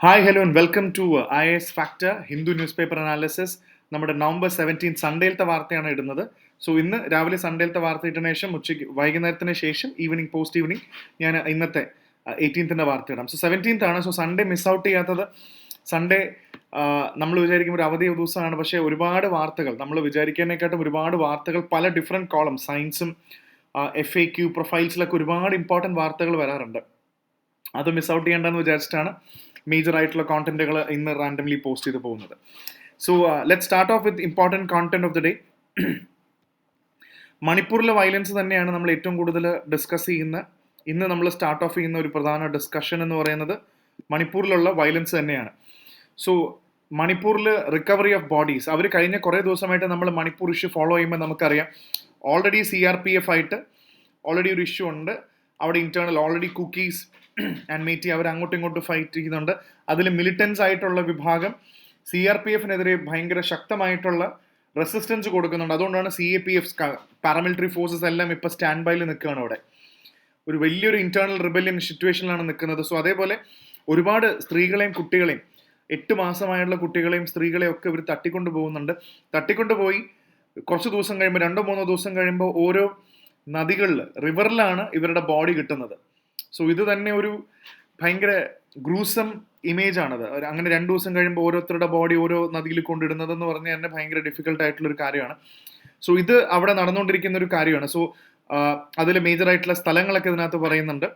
Hi hello and welcome to IAS factor Hindu newspaper analysis. നമ്മുടെ November 17 സൺഡേയിലത്തെ വാർത്തയാണ് ഇടുന്നത്. സോ ഇന്ന് രാവിലെ സൺഡേയിലത്തെ വാർത്ത ഇട്ടതിന് ശേഷം വൈകുന്നേരത്തിന് ശേഷം പോസ്റ്റ് ഈവനിങ് ഞാൻ ഇന്നത്തെ 18th വാർത്ത ഇടാം. സോ 17th ആണ്. സോ സൺഡേ മിസ് ഔട്ട് ചെയ്യാത്തത്. സൺഡേ നമ്മൾ വിചാരിക്കും ഒരു അവധി ദിവസമാണ്, പക്ഷേ ഒരുപാട് വാർത്തകൾ നമ്മൾ വിചാരിക്കുന്നതിനെക്കാട്ടും ഒരുപാട് വാർത്തകൾ പല ഡിഫറെൻറ്റ് കോളം സയൻസും FAQ പ്രൊഫൈൽസിലൊക്കെ ഒരുപാട് ഇമ്പോർട്ടൻറ്റ് വാർത്തകൾ വരാറുണ്ട്. അത് മിസ് ഔട്ട് ചെയ്യേണ്ടെന്ന് വിചാരിച്ചിട്ടാണ് മേജർ ആയിട്ടുള്ള കോണ്ടന്റുകൾ ഇന്ന് റാൻഡംലി പോസ്റ്റ് ചെയ്ത് പോകുന്നത്. So let start off with important content of the day. മണിപ്പൂരിലെ വയലൻസ് തന്നെയാണ് നമ്മൾ ഏറ്റവും കൂടുതൽ ഡിസ്കസ് ചെയ്യുന്ന ഇന്ന് നമ്മൾ സ്റ്റാർട്ട് ഓഫ് ചെയ്യുന്ന ഒരു പ്രധാന ഡിസ്കഷൻ എന്ന് പറയുന്നത് മണിപ്പൂരിലുള്ള വയലൻസ് തന്നെയാണ്. സോ മണിപ്പൂരിൽ റിക്കവറി ഓഫ് ബോഡീസ്, അവർ കഴിഞ്ഞ കുറേ ദിവസമായിട്ട് നമ്മൾ മണിപ്പൂർ ഇഷ്യൂ ഫോളോ ചെയ്യുമ്പോൾ നമുക്കറിയാം ഓൾറെഡി CRPF ആയിട്ട് ഓൾറെഡി ഒരു ഇഷ്യൂ ഉണ്ട്. അവിടെ ഇന്റേണൽ ഓൾറെഡി കുക്കീസ് ആൻഡ് മേറ്റി അവർ അങ്ങോട്ടും ഇങ്ങോട്ടും ഫൈറ്റ് ചെയ്യുന്നുണ്ട്. അതിൽ മിലിറ്റൻസ് ആയിട്ടുള്ള വിഭാഗം CRPFനെതിരെ ഭയങ്കര ശക്തമായിട്ടുള്ള റെസിസ്റ്റൻസ് കൊടുക്കുന്നുണ്ട്. അതുകൊണ്ടാണ് CAPF പാരാമിലിറ്ററി ഫോഴ്സസ് എല്ലാം ഇപ്പോൾ സ്റ്റാൻഡ് ബൈയിൽ നിൽക്കുകയാണ്. അവിടെ ഒരു വലിയൊരു ഇന്റേണൽ റിബല്യൻ സിറ്റുവേഷനിലാണ് നിൽക്കുന്നത്. സോ അതേപോലെ ഒരുപാട് സ്ത്രീകളെയും കുട്ടികളെയും 8 മാസമായുള്ള കുട്ടികളെയും സ്ത്രീകളെയും ഒക്കെ ഇവർ തട്ടിക്കൊണ്ടു പോകുന്നുണ്ട്. തട്ടിക്കൊണ്ടുപോയി കുറച്ച് ദിവസം കഴിയുമ്പോൾ 2-3 ദിവസം കഴിയുമ്പോൾ ഓരോ നദികളിൽ റിവറിലാണ് ഇവരുടെ ബോഡി കിട്ടുന്നത്. സോ ഇത് തന്നെ ഒരു ഭയങ്കര ഗ്രൂസം ഇമേജ് ആണത്. അങ്ങനെ 2 ദിവസം കഴിയുമ്പോൾ ഓരോരുത്തരുടെ ബോഡി ഓരോ നദിയിൽ കൊണ്ടിടുന്നത് എന്ന് പറഞ്ഞാൽ തന്നെ ഭയങ്കര ഡിഫിക്കൽട്ട് ആയിട്ടുള്ള ഒരു കാര്യമാണ്. സോ ഇത് അവിടെ നടന്നുകൊണ്ടിരിക്കുന്ന ഒരു കാര്യമാണ്. സോ അതിൽ മേജർ ആയിട്ടുള്ള സ്ഥലങ്ങളൊക്കെ ഇതിനകത്ത് പറയുന്നുണ്ട്,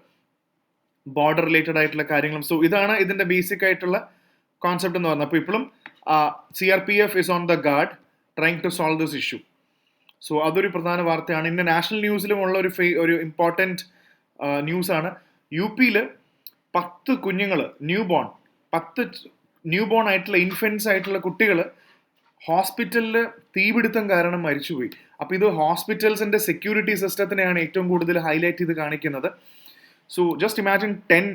ബോർഡർ റിലേറ്റഡ് ആയിട്ടുള്ള കാര്യങ്ങളും. സോ ഇതാണ് ഇതിന്റെ ബേസിക് ആയിട്ടുള്ള കോൺസെപ്റ്റ് എന്ന് പറഞ്ഞത്. അപ്പോൾ ഇപ്പോഴും CRPF is on the guard trying to solve this issue. So അതൊരു പ്രധാന വാർത്തയാണ്. ഇന്ന് നാഷണൽ ന്യൂസിലും ഉള്ള ഒരു ഇമ്പോർട്ടൻറ്റ് ന്യൂസാണ്. UP-യിൽ 10 കുഞ്ഞുങ്ങൾ പത്ത് ന്യൂ ബോൺ ആയിട്ടുള്ള ഇൻഫൻസ് ആയിട്ടുള്ള കുട്ടികൾ ഹോസ്പിറ്റലിൽ തീപിടുത്തം കാരണം മരിച്ചുപോയി. അപ്പോൾ ഇത് ഹോസ്പിറ്റൽസിന്റെ സെക്യൂരിറ്റി സിസ്റ്റത്തിനെയാണ് ഏറ്റവും കൂടുതൽ ഹൈലൈറ്റ് ചെയ്ത് കാണിക്കുന്നത്. So just imagine 10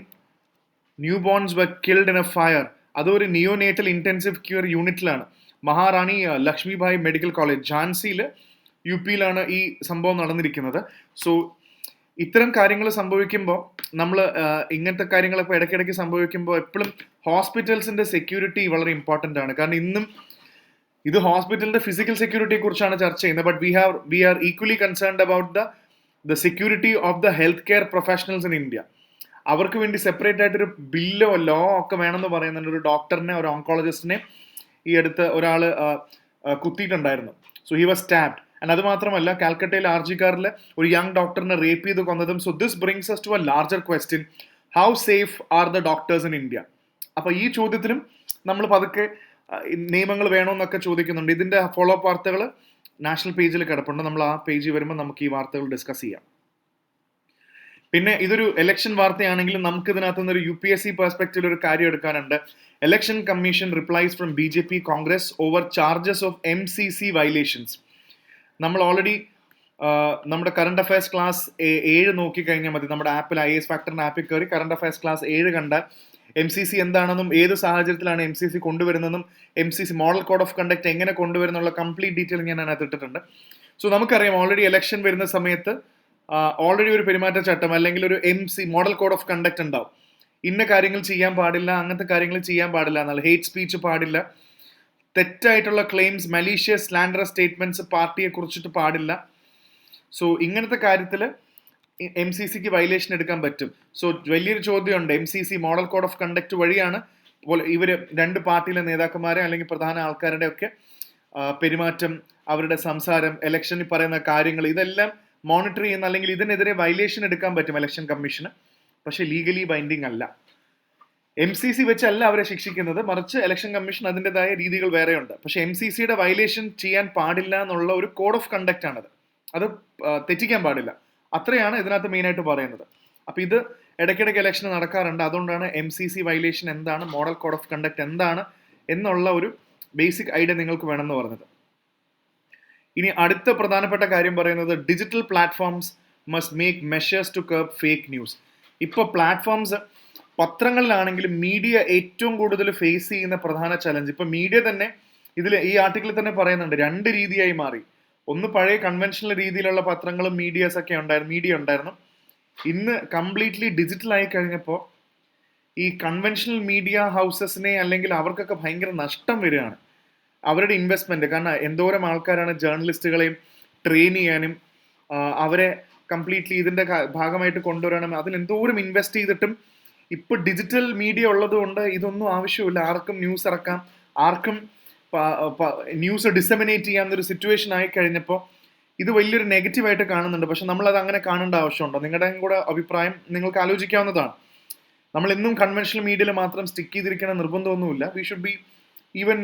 newborns were killed in a fire. അതൊരു നിയോനേറ്റൽ ഇന്റൻസീവ് ക്യൂർ യൂണിറ്റിലാണ്. മഹാറാണി ലക്ഷ്മിഭായ് മെഡിക്കൽ കോളേജ് ഝാൻസിയിൽ UP-യിലാണ് ഈ സംഭവം നടന്നിരിക്കുന്നത്. സോ ഇത്തരം കാര്യങ്ങൾ സംഭവിക്കുമ്പോൾ നമ്മൾ ഇങ്ങനത്തെ കാര്യങ്ങളൊക്കെ ഇടയ്ക്കിടയ്ക്ക് സംഭവിക്കുമ്പോൾ എപ്പോഴും ഹോസ്പിറ്റൽസിന്റെ സെക്യൂരിറ്റി വളരെ ഇമ്പോർട്ടൻ്റ് ആണ്. കാരണം ഇന്നും ഇത് ഹോസ്പിറ്റലിന്റെ ഫിസിക്കൽ സെക്യൂരിറ്റിയെ കുറിച്ചാണ് ചർച്ച ചെയ്യുന്നത്. But we are equally concerned about the security of the health care professionals in India. അവർക്ക് വേണ്ടി സെപ്പറേറ്റ് ആയിട്ടൊരു ബില്ലോ ലോ ഒക്കെ വേണമെന്ന് പറയുന്നുണ്ട്. ഒരു ഡോക്ടറിനെ, ഒരു ഓങ്കോളജിസ്റ്റിനെ ഈ അടുത്ത് ഒരാൾ കുത്തിയിട്ടുണ്ടായിരുന്നു. So he was stabbed. And അത് മാത്രമല്ല, കാൽക്കട്ടയിലെ RG-കാറിൽ ഒരു യങ് ഡോക്ടറിനെ റേപ്പ് ചെയ്ത് കൊന്നതും. So this brings us to a larger question, how safe are the doctors in India? അപ്പോൾ ഈ ചോദ്യത്തിനും നമ്മൾ പതുക്കെ നിയമങ്ങൾ വേണമെന്നൊക്കെ ചോദിക്കുന്നുണ്ട്. ഇതിന്റെ ഫോളോ അപ്പ് വാർത്തകൾ നാഷണൽ പേജിൽ കിടപ്പുണ്ട്. നമ്മൾ ആ പേജിൽ വരുമ്പോൾ നമുക്ക് ഈ വാർത്തകൾ ഡിസ്കസ് ചെയ്യാം. പിന്നെ ഇതൊരു ഇലക്ഷൻ വാർത്തയാണെങ്കിലും നമുക്ക് ഇതിനകത്ത് നിന്ന് ഒരു UPSC പെർസ്പെക്റ്റീവിൽ ഒരു കാര്യം എടുക്കാനുണ്ട്. Election commission replies from BJP Congress over charges of MCC violations. നമ്മൾ ഓൾറെഡി നമ്മുടെ കറണ്ട് അഫയേഴ്സ് ക്ലാസ് 7 നോക്കിക്കഴിഞ്ഞാൽ മതി. നമ്മുടെ ആപ്പിൽ IAS ഫാക്ടറിന്റെ ആപ്പിൽ കയറി കറണ്ട് അഫയേഴ്സ് ക്ലാസ് 7 കണ്ടാൽ MCC എന്താണെന്നും ഏത് സാഹചര്യത്തിലാണ് MCC കൊണ്ടുവരുന്നതെന്നും MCC model code of conduct എങ്ങനെ കൊണ്ടുവരുന്നുള്ള കംപ്ലീറ്റ് ഡീറ്റെയിൽ ഞാൻ അതിനകത്ത് ഇട്ടിട്ടുണ്ട്. സോ നമുക്കറിയാം ഓൾറെഡി ഇലക്ഷൻ വരുന്ന സമയത്ത് ഓൾറെഡി ഒരു പെരുമാറ്റച്ചട്ടം അല്ലെങ്കിൽ ഒരു മോഡൽ കോഡ് ഓഫ് കണ്ടക്ട് ഉണ്ടാവും. ഇന്ന കാര്യങ്ങൾ ചെയ്യാൻ പാടില്ല, അങ്ങനത്തെ കാര്യങ്ങൾ ചെയ്യാൻ പാടില്ല എന്നാൽ ഹേറ്റ് സ്പീച്ച് പാടില്ല, തെറ്റായിട്ടുള്ള ക്ലെയിംസ്, മലീഷ്യസ് സ്ലാൻഡറസ് സ്റ്റേറ്റ്മെന്റ്സ് പാർട്ടിയെ കുറിച്ചിട്ട് പാടില്ല. സോ ഇങ്ങനത്തെ കാര്യത്തിൽ MCCക്ക് വയലേഷൻ എടുക്കാൻ പറ്റും. സോ വലിയൊരു ചോദ്യമുണ്ട്, MCC model code of conduct വഴിയാണ് ഇവർ 2 പാർട്ടിയിലെ നേതാക്കന്മാരെ അല്ലെങ്കിൽ പ്രധാന ആൾക്കാരുടെ ഒക്കെ പെരുമാറ്റം, അവരുടെ സംസാരം, ഇലക്ഷനിൽ പറയുന്ന കാര്യങ്ങൾ ഇതെല്ലാം മോണിറ്റർ ചെയ്യുന്ന അല്ലെങ്കിൽ ഇതിനെതിരെ വയലേഷൻ എടുക്കാൻ പറ്റും ഇലക്ഷൻ കമ്മീഷന്. പക്ഷെ ലീഗലി ബൈൻഡിങ് അല്ല. MCC വെച്ചല്ല അവരെ ശിക്ഷിക്കുന്നത്, മറിച്ച് ഇലക്ഷൻ കമ്മീഷൻ അതിൻ്റെതായ രീതികൾ വേറെയുണ്ട്. പക്ഷെ MCCയുടെ വയലേഷൻ ചെയ്യാൻ പാടില്ല എന്നുള്ള ഒരു കോഡ് ഓഫ് കണ്ടക്ട് ആണത്. അത് തെറ്റിക്കാൻ പാടില്ല. അത്രയാണ് ഇതിനകത്ത് മെയിനായിട്ട് പറയുന്നത്. അപ്പം ഇത് ഇടയ്ക്കിടയ്ക്ക് ഇലക്ഷൻ നടക്കാറുണ്ട്. അതുകൊണ്ടാണ് MCC വയലേഷൻ എന്താണ്, മോഡൽ കോഡ് ഓഫ് കണ്ടക്ട് എന്താണ് എന്നുള്ള ഒരു ബേസിക് ഐഡിയ നിങ്ങൾക്ക് വേണമെന്ന് പറഞ്ഞത്. ഇനി അടുത്ത പ്രധാനപ്പെട്ട കാര്യം പറയുന്നത് digital platforms must make measures to curb fake news. ഇപ്പോൾ പ്ലാറ്റ്ഫോംസ് പത്രങ്ങളിലാണെങ്കിലും മീഡിയ ഏറ്റവും കൂടുതൽ ഫേസ് ചെയ്യുന്ന പ്രധാന ചലഞ്ച്, ഇപ്പൊ മീഡിയ തന്നെ ഈ ആർട്ടിക്കിളിൽ തന്നെ പറയുന്നുണ്ട് 2 രീതിയായി മാറി. ഒന്ന് പഴയ കൺവെൻഷണൽ രീതിയിലുള്ള പത്രങ്ങളും മീഡിയ ഉണ്ടായിരുന്നു. ഇന്ന് കംപ്ലീറ്റ്ലി ഡിജിറ്റൽ ആയി കഴിഞ്ഞപ്പോൾ ഈ കൺവെൻഷണൽ മീഡിയ ഹൗസസിനെ അല്ലെങ്കിൽ അവർക്കൊക്കെ ഭയങ്കര നഷ്ടം വരികയാണ് അവരുടെ ഇൻവെസ്റ്റ്മെന്റ്. കാരണം എന്തോരം ആൾക്കാരാണ് ജേർണലിസ്റ്റുകളെയും ട്രെയിൻ ചെയ്യാനും അവരെ കംപ്ലീറ്റ്ലി ഇതിന്റെ ഭാഗമായിട്ട് കൊണ്ടുവരാനും അതിൽ എന്തോരം ഇൻവെസ്റ്റ് ചെയ്തിട്ടും ഇപ്പൊ ഡിജിറ്റൽ മീഡിയ ഉള്ളത് കൊണ്ട് ഇതൊന്നും ആവശ്യമില്ല. ആർക്കും ന്യൂസ് ഇറക്കാം, ആർക്കും ന്യൂസ് ഡിസമിനേറ്റ് ചെയ്യാവുന്ന ഒരു സിറ്റുവേഷൻ ആയി കഴിഞ്ഞപ്പോൾ ഇത് വലിയൊരു നെഗറ്റീവായിട്ട് കാണുന്നുണ്ട്. പക്ഷെ നമ്മളത് അങ്ങനെ കാണേണ്ട ആവശ്യമുണ്ടോ? നിങ്ങളുടെ കൂടെ അഭിപ്രായം നിങ്ങൾക്ക് ആലോചിക്കാവുന്നതാണ്. നമ്മൾ ഇന്നും കൺവെൻഷണൽ മീഡിയയിൽ മാത്രം സ്റ്റിക്ക് ചെയ്തിരിക്കുന്ന നിർബന്ധമൊന്നുമില്ല. We should be even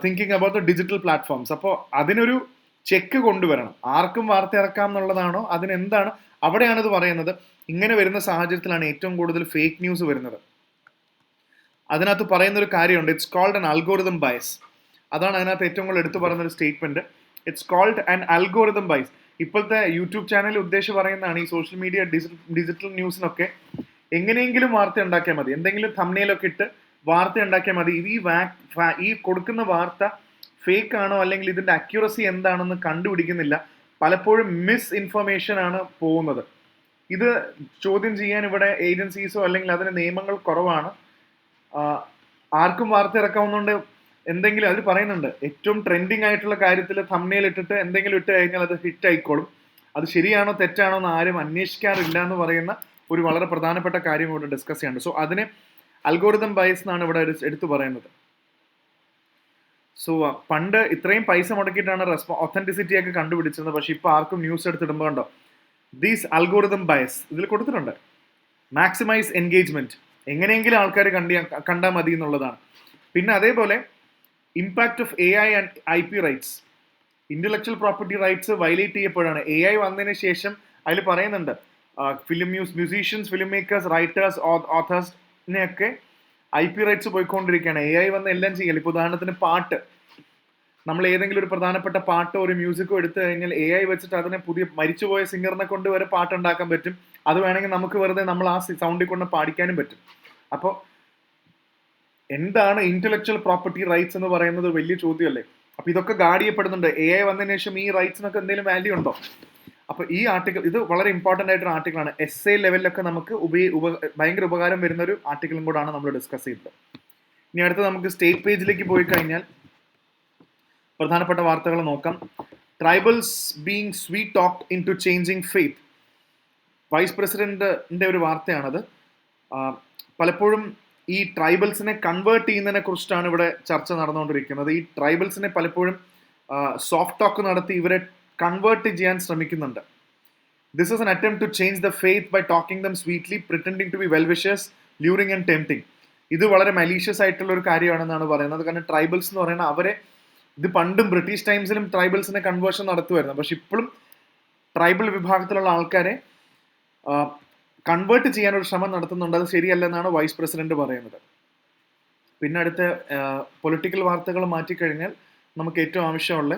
thinking about the digital platforms. അപ്പോൾ അതിനൊരു ചെക്ക് കൊണ്ടുവരണം. ആർക്കും വാർത്ത ഇറക്കാം എന്നുള്ളതാണോ, അതിനെന്താണ്? അവിടെയാണ് ഇത് പറയുന്നത്. ഇങ്ങനെ വരുന്ന സാഹചര്യത്തിലാണ് ഏറ്റവും കൂടുതൽ ഫേക്ക് ന്യൂസ് വരുന്നത്. അതിനകത്ത് പറയുന്ന ഒരു കാര്യമുണ്ട്, it's called an algorithm bias. അതാണ് അതിനകത്ത് ഏറ്റവും കൂടുതൽ എടുത്തു പറയുന്ന ഒരു statement. It's called an algorithm bias. ഇപ്പോഴത്തെ യൂട്യൂബ് ചാനൽ ഉദ്ദേശിച്ച് പറയുന്നതാണ് ഈ സോഷ്യൽ മീഡിയ ഡിജിറ്റൽ ന്യൂസിനൊക്കെ എങ്ങനെയെങ്കിലും വാർത്ത ഉണ്ടാക്കിയാൽ മതി, എന്തെങ്കിലും തംബ്നെയിലൊക്കെ ഇട്ട് വാർത്ത ഉണ്ടാക്കിയാൽ മതി. ഇത് ഈ കൊടുക്കുന്ന വാർത്ത ഫേക്ക് ആണോ അല്ലെങ്കിൽ ഇതിന്റെ അക്യൂറസി എന്താണെന്ന് കണ്ടുപിടിക്കുന്നില്ല. പലപ്പോഴും മിസ് ഇൻഫർമേഷൻ ആണ് പോകുന്നത്. ഇത് ചോദ്യം ചെയ്യാൻ ഇവിടെ ഏജൻസീസോ അല്ലെങ്കിൽ അതിന് നിയമങ്ങൾ കുറവാണ്. ആർക്കും വാർത്ത ഇറക്കാവുന്നതുകൊണ്ട് എന്തെങ്കിലും അതിൽ പറയുന്നുണ്ട്, ഏറ്റവും ട്രെൻഡിങ് ആയിട്ടുള്ള കാര്യത്തിൽ തംബ്നെയിൽ ഇട്ടിട്ട് എന്തെങ്കിലും ഇട്ട് കഴിഞ്ഞാൽ അത് ഹിറ്റ് ആയിക്കോളും. അത് ശരിയാണോ തെറ്റാണോ എന്ന് ആരും അന്വേഷിക്കാറില്ല എന്ന് പറയുന്ന ഒരു വളരെ പ്രധാനപ്പെട്ട കാര്യം ഇവിടെ ഡിസ്കസ് ചെയ്യാനുണ്ട്. സോ അതിനെ അൽഗോറിതം ബയസ് എന്നാണ് ഇവിടെ എടുത്തു പറയുന്നത്. സോ പണ്ട് ഇത്രയും പൈസ മുടക്കിയിട്ടാണ് ഒത്തന്റിസിറ്റി ഒക്കെ കണ്ടുപിടിച്ചിരുന്നത്. പക്ഷെ ഇപ്പൊ ആർക്കും ന്യൂസ് എടുത്തിടുമ്പോൾ കണ്ടോ ദീസ് അൽഗോറിതം ബയസ് ഇതിൽ കൊടുത്തിട്ടുണ്ട്. മാക്സിമൈസ് എൻഗേജ്മെന്റ്, എങ്ങനെയെങ്കിലും ആൾക്കാർ കണ്ടാൽ മതി എന്നുള്ളതാണ്. പിന്നെ അതേപോലെ impact of AI and IP rights, intellectual property rights violate ചെയ്യപ്പെടുകയാണ്. AI വന്നതിന് ശേഷം അതിൽ പറയുന്നുണ്ട് മ്യൂസീഷ്യൻസ്, ഫിലിം മേക്കേഴ്സ്, റൈറ്റേഴ്സ്, ഓഥേഴ്സിനെയൊക്കെ IP റൈറ്റ്സ് പോയിക്കൊണ്ടിരിക്കുകയാണ്. AI വന്ന് എല്ലാം ചെയ്യല്. ഇപ്പോൾ ഉദാഹരണത്തിന് പാട്ട്, നമ്മൾ ഏതെങ്കിലും ഒരു പ്രധാനപ്പെട്ട പാട്ടോ ഒരു മ്യൂസിക്കോ എടുത്തു കഴിഞ്ഞാൽ AI വെച്ചിട്ട് അതിനെ പുതിയ മരിച്ചുപോയ സിംഗറിനെ കൊണ്ട് വരെ പാട്ടുണ്ടാക്കാൻ പറ്റും. അത് വേണമെങ്കിൽ നമുക്ക് വെറുതെ നമ്മൾ ആ സൗണ്ടിൽ കൊണ്ട് പാടിക്കാനും പറ്റും. അപ്പോൾ എന്താണ് ഇന്റലക്ച്വൽ പ്രോപ്പർട്ടി റൈറ്റ്സ് എന്ന് പറയുന്നത് വലിയ ചോദ്യമല്ലേ. അപ്പൊ ഇതൊക്കെ ഗാർഡ് ചെയ്യപ്പെടുന്നുണ്ട്. AI വന്നതിന് ശേഷം ഈ റൈറ്റ്സിനൊക്കെ എന്തെങ്കിലും വാല്യൂ ഉണ്ടോ? അപ്പൊ ഈ ആർട്ടിക്കിൾ ഇത് വളരെ ഇമ്പോർട്ടന്റ് ആയിട്ടൊരു ആർട്ടിക്കിളാണ്. essay ലെവലിലൊക്കെ നമുക്ക് ഭയങ്കര ഉപകാരം വരുന്ന ഒരു ആർട്ടിക്കിളും കൂടാണ് നമ്മൾ ഡിസ്കസ് ചെയ്തത്. ഇനി അടുത്ത് നമുക്ക് സ്റ്റേറ്റ് പേജിലേക്ക് പോയി കഴിഞ്ഞാൽ പ്രധാനപ്പെട്ട വാർത്തകൾ നോക്കാം. Tribals being sweet talked into changing faith. Vice പ്രസിഡന്റിന്റെ ഒരു വാർത്തയാണത്. പലപ്പോഴും ഈ ട്രൈബൽസിനെ കൺവേർട്ട് ചെയ്യുന്നതിനെ കുറിച്ചിട്ടാണ് ഇവിടെ ചർച്ച നടന്നുകൊണ്ടിരിക്കുന്നത്. ഈ ട്രൈബൽസിനെ പലപ്പോഴും സോഫ്റ്റ് ടോക്ക് നടത്തി ഇവരെ കൺവേർട്ട് ചെയ്യാൻ ശ്രമിക്കുന്നുണ്ട്. This is an attempt to change the faith by talking them sweetly, pretending to be well wishers, luring and tempting. ഇത് വളരെ മലീഷ്യസ് ആയിട്ടുള്ള ഒരു കാര്യമാണെന്നാണ് പറയുന്നത്. കാരണം ട്രൈബൽസ് എന്ന് പറയുന്നത് അവരെ ഇത് പണ്ടും ബ്രിട്ടീഷ് ടൈംസിലും ട്രൈബൽസിനെ കൺവേർഷൻ നടത്തുമായിരുന്നു. പക്ഷെ ഇപ്പോഴും ട്രൈബൽ വിഭാഗത്തിലുള്ള ആൾക്കാരെ കൺവേർട്ട് ചെയ്യാനൊരു ശ്രമം നടത്തുന്നുണ്ട്. അത് ശരിയല്ലെന്നാണ് വൈസ് പ്രസിഡന്റ് പറയുന്നത്. പിന്നെ അടുത്ത പൊളിറ്റിക്കൽ വാർത്തകൾ മാറ്റിക്കഴിഞ്ഞാൽ നമുക്ക് ഏറ്റവും ആവശ്യമുള്ള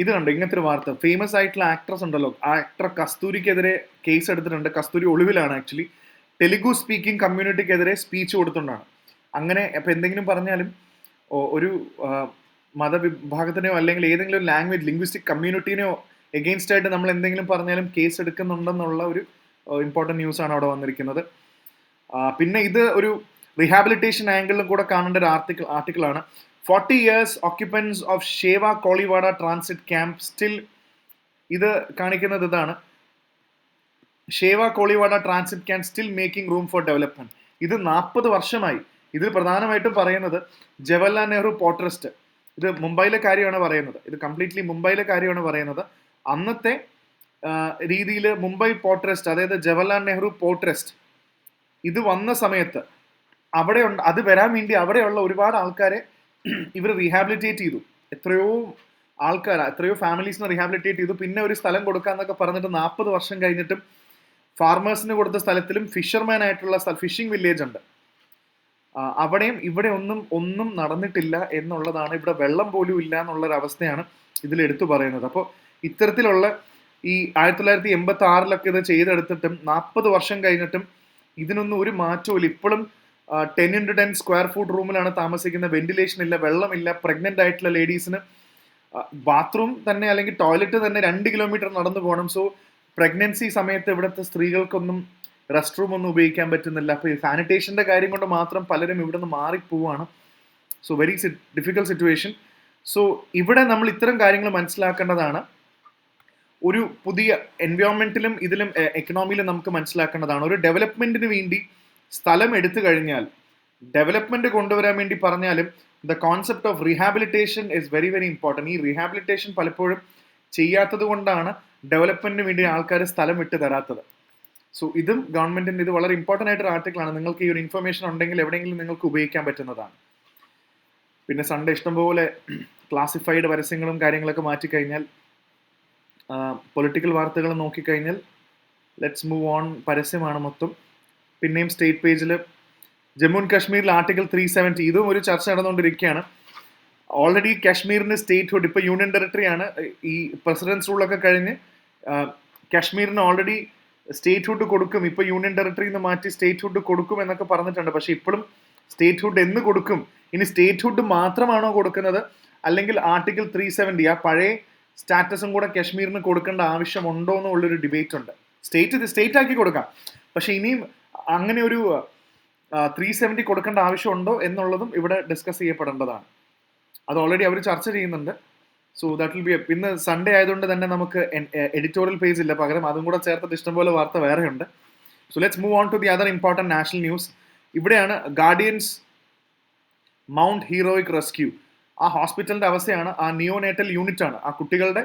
ഇത് കണ്ടു. ഇങ്ങനത്തെ ഒരു വാർത്ത, ഫേമസ് ആയിട്ടുള്ള ആക്ട്രസ് ഉണ്ടല്ലോ, ആ ആക്ടർ കസ്തൂരിക്കെതിരെ കേസ് എടുത്തിട്ടുണ്ട്. കസ്തൂരി ഒളിവിലാണ് ആക്ച്വലി. തെലുഗു സ്പീക്കിംഗ് കമ്മ്യൂണിറ്റിക്കെതിരെ സ്പീച്ച് കൊടുത്തുകൊണ്ടാണ്. അങ്ങനെ അപ്പം എന്തെങ്കിലും പറഞ്ഞാലും ഒരു മതവിഭാഗത്തിനെയോ അല്ലെങ്കിൽ ഏതെങ്കിലും ഒരു ലാംഗ്വേജ് ലിംഗ്വിസ്റ്റിക് കമ്മ്യൂണിറ്റീനെയോ എഗെയിൻസ്റ്റ് ആയിട്ട് നമ്മൾ എന്തെങ്കിലും പറഞ്ഞാലും കേസ് എടുക്കുന്നുണ്ടെന്നുള്ള ഒരു ഇമ്പോർട്ടൻറ്റ് ന്യൂസാണ് അവിടെ വന്നിരിക്കുന്നത്. പിന്നെ ഇത് ഒരു റിഹാബിലിറ്റേഷൻ ആംഗിളിലും കൂടെ കാണേണ്ട ഒരു ആർട്ടിക്കിളാണ്. 40 years occupants of Shewa Koliwada Transit Camp still. ഇത് കാണിക്കുന്നത് ഇതാണ്, Sheva Koliwada transit camp still making room for development. ഇത് 40 വർഷമായി. ഇതിൽ പ്രധാനമായിട്ടും പറയുന്നത് ജവഹർലാൽ നെഹ്റു പോർട്ട് ട്രസ്റ്റ്, ഇത് മുംബൈയിലെ കാര്യമാണ് പറയുന്നത്. ഇത് കംപ്ലീറ്റ്ലി മുംബൈയിലെ കാര്യമാണ് പറയുന്നത്. അന്നത്തെ രീതിയിൽ മുംബൈ പോർട്ട് ട്രസ്റ്റ്, അതായത് ജവഹർലാൽ നെഹ്റു പോർട്ട് ട്രസ്റ്റ്, ഇത് വന്ന സമയത്ത് അവിടെ അത് വരാൻ വേണ്ടി അവിടെയുള്ള ഒരുപാട് ആൾക്കാരെ ഇവർ റീഹാബിലിറ്റേറ്റ് ചെയ്തു. എത്രയോ ഫാമിലീസിനെ റീഹാബിലിറ്റേറ്റ് ചെയ്തു. പിന്നെ ഒരു സ്ഥലം കൊടുക്കാന്നൊക്കെ പറഞ്ഞിട്ട് 40 വർഷം കഴിഞ്ഞിട്ടും ഫാർമേഴ്സിന് കൊടുത്ത സ്ഥലത്തിലും ഫിഷർമാൻ ആയിട്ടുള്ള ഫിഷിംഗ് വില്ലേജ് ഉണ്ട്, അവിടെയും ഇവിടെ ഒന്നും നടന്നിട്ടില്ല എന്നുള്ളതാണ്. ഇവിടെ വെള്ളം പോലും ഇല്ല എന്നുള്ളൊരവസ്ഥയാണ് ഇതിൽ എടുത്തു പറയുന്നത്. അപ്പോൾ ഇത്തരത്തിലുള്ള ഈ 1986 ഇത് ചെയ്തെടുത്തിട്ടും 40 വർഷം കഴിഞ്ഞിട്ടും ഇതിനൊന്നും ഒരു മാറ്റവും ഇല്ല. ഇപ്പോഴും 10x10 സ്ക്വയർ ഫൂട്ട് റൂമിലാണ് താമസിക്കുന്നത്. വെന്റിലേഷൻ ഇല്ല, വെള്ളമില്ല. പ്രഗ്നന്റ് ആയിട്ടുള്ള ലേഡീസിന് ബാത്റൂം തന്നെ അല്ലെങ്കിൽ ടോയ്ലറ്റ് തന്നെ 2 കിലോമീറ്റർ നടന്നു പോകണം. സോ പ്രഗ്നൻസി സമയത്ത് ഇവിടുത്തെ സ്ത്രീകൾക്കൊന്നും റെസ്റ്റ് റൂം ഒന്നും ഉപയോഗിക്കാൻ പറ്റുന്നില്ല. അപ്പോൾ ഈ സാനിറ്റേഷൻ്റെ കാര്യം കൊണ്ട് മാത്രം പലരും ഇവിടെ നിന്ന് മാറിപ്പോവാണ്. So very difficult situation. So ഇവിടെ നമ്മൾ ഇത്തരം കാര്യങ്ങൾ മനസ്സിലാക്കേണ്ടതാണ്. ഒരു പുതിയ എൻവയോൺമെൻറ്റിലും ഇതിലും എക്കണോമിയിലും നമുക്ക് മനസ്സിലാക്കേണ്ടതാണ്. ഒരു ഡെവലപ്മെൻറ്റിന് വേണ്ടി സ്ഥലം എടുത്തു കഴിഞ്ഞാൽ, ഡെവലപ്മെൻറ്റ് കൊണ്ടുവരാൻ വേണ്ടി പറഞ്ഞാലും the concept of rehabilitation is very very important. ഈ റീഹാബിലിറ്റേഷൻ പലപ്പോഴും ചെയ്യാത്തത് കൊണ്ടാണ് ഡെവലപ്മെൻറ്റിന് വേണ്ടി ആൾക്കാർ സ്ഥലം വിട്ട് തരാത്തത്. സോ ഇതും ഗവൺമെൻറ്റിൻ്റെ ഇത് വളരെ ഇമ്പോർട്ടൻ്റ് ആയിട്ടൊരു ആർട്ടിക്കിളാണ്. നിങ്ങൾക്ക് ഈ ഒരു ഇൻഫർമേഷൻ ഉണ്ടെങ്കിൽ എവിടെയെങ്കിലും നിങ്ങൾക്ക് ഉപയോഗിക്കാൻ പറ്റുന്നതാണ്. പിന്നെ സൺഡേ ഇഷ്ടംപോലെ ക്ലാസിഫൈഡ് പരസ്യങ്ങളും കാര്യങ്ങളൊക്കെ മാറ്റിക്കഴിഞ്ഞാൽ, പൊളിറ്റിക്കൽ വാർത്തകൾ നോക്കിക്കഴിഞ്ഞാൽ ലെറ്റ്സ് മൂവ് ഓൺ പരസ്യമാണ് മൊത്തം. പിന്നെയും സ്റ്റേറ്റ് പേജിൽ ജമ്മു ആൻഡ് കാശ്മീരിൽ ആർട്ടിക്കിൾ 370 ഇതും ഒരു ചർച്ച നടന്നുകൊണ്ടിരിക്കുകയാണ്. ഓൾറെഡി കാശ്മീരിന് സ്റ്റേറ്റ്ഹുഡ്, ഇപ്പോൾ യൂണിയൻ ടെറിട്ടറി ആണ്. ഈ പ്രസിഡൻസ് റൂളൊക്കെ കഴിഞ്ഞ് കാശ്മീരിന് ഓൾറെഡി സ്റ്റേറ്റ്ഹുഡ് കൊടുക്കും. ഇപ്പോൾ യൂണിയൻ ടെറിട്ടറിയിൽ നിന്ന് മാറ്റി സ്റ്റേറ്റ്ഹുഡ് കൊടുക്കും എന്നൊക്കെ പറഞ്ഞിട്ടുണ്ട്. പക്ഷേ ഇപ്പോഴും സ്റ്റേറ്റ്ഹുഡ് എന്ന് കൊടുക്കും? ഇനി സ്റ്റേറ്റ്ഹുഡ് മാത്രമാണോ കൊടുക്കുന്നത്, അല്ലെങ്കിൽ ആർട്ടിക്കിൾ 370 ആ പഴയ സ്റ്റാറ്റസും കൂടെ കാശ്മീരിന് കൊടുക്കേണ്ട ആവശ്യമുണ്ടോ എന്നുള്ളൊരു ഡിബേറ്റ് ഉണ്ട്. സ്റ്റേറ്റ് ആക്കി കൊടുക്കാം, പക്ഷെ ഇനിയും അങ്ങനെ ഒരു 370 കൊടുക്കേണ്ട ആവശ്യമുണ്ടോ എന്നുള്ളതും ഇവിടെ ഡിസ്കസ് ചെയ്യപ്പെടേണ്ടതാണ്. അത് ഓൾറെഡി അവർ ചർച്ച ചെയ്യുന്നുണ്ട്. So that will be. ഇന്ന് സൺഡേ ആയതുകൊണ്ട് തന്നെ നമുക്ക് എഡിറ്റോറിയൽ പേജ് ഇല്ല, പകരം അതും കൂടെ ചേർത്തിട്ട് ഇഷ്ടംപോലെ വാർത്ത വേറെയുണ്ട്. So let's move on to the other important national news. ഇവിടെയാണ് ഗാർഡിയൻസ് മൗണ്ട് ഹീറോയിക് റെസ്ക്യൂ. ആ ഹോസ്പിറ്റലിൻ്റെ അവസ്ഥയാണ്. ആ നിയോനേറ്റൽ യൂണിറ്റ് ആണ്, ആ കുട്ടികളുടെ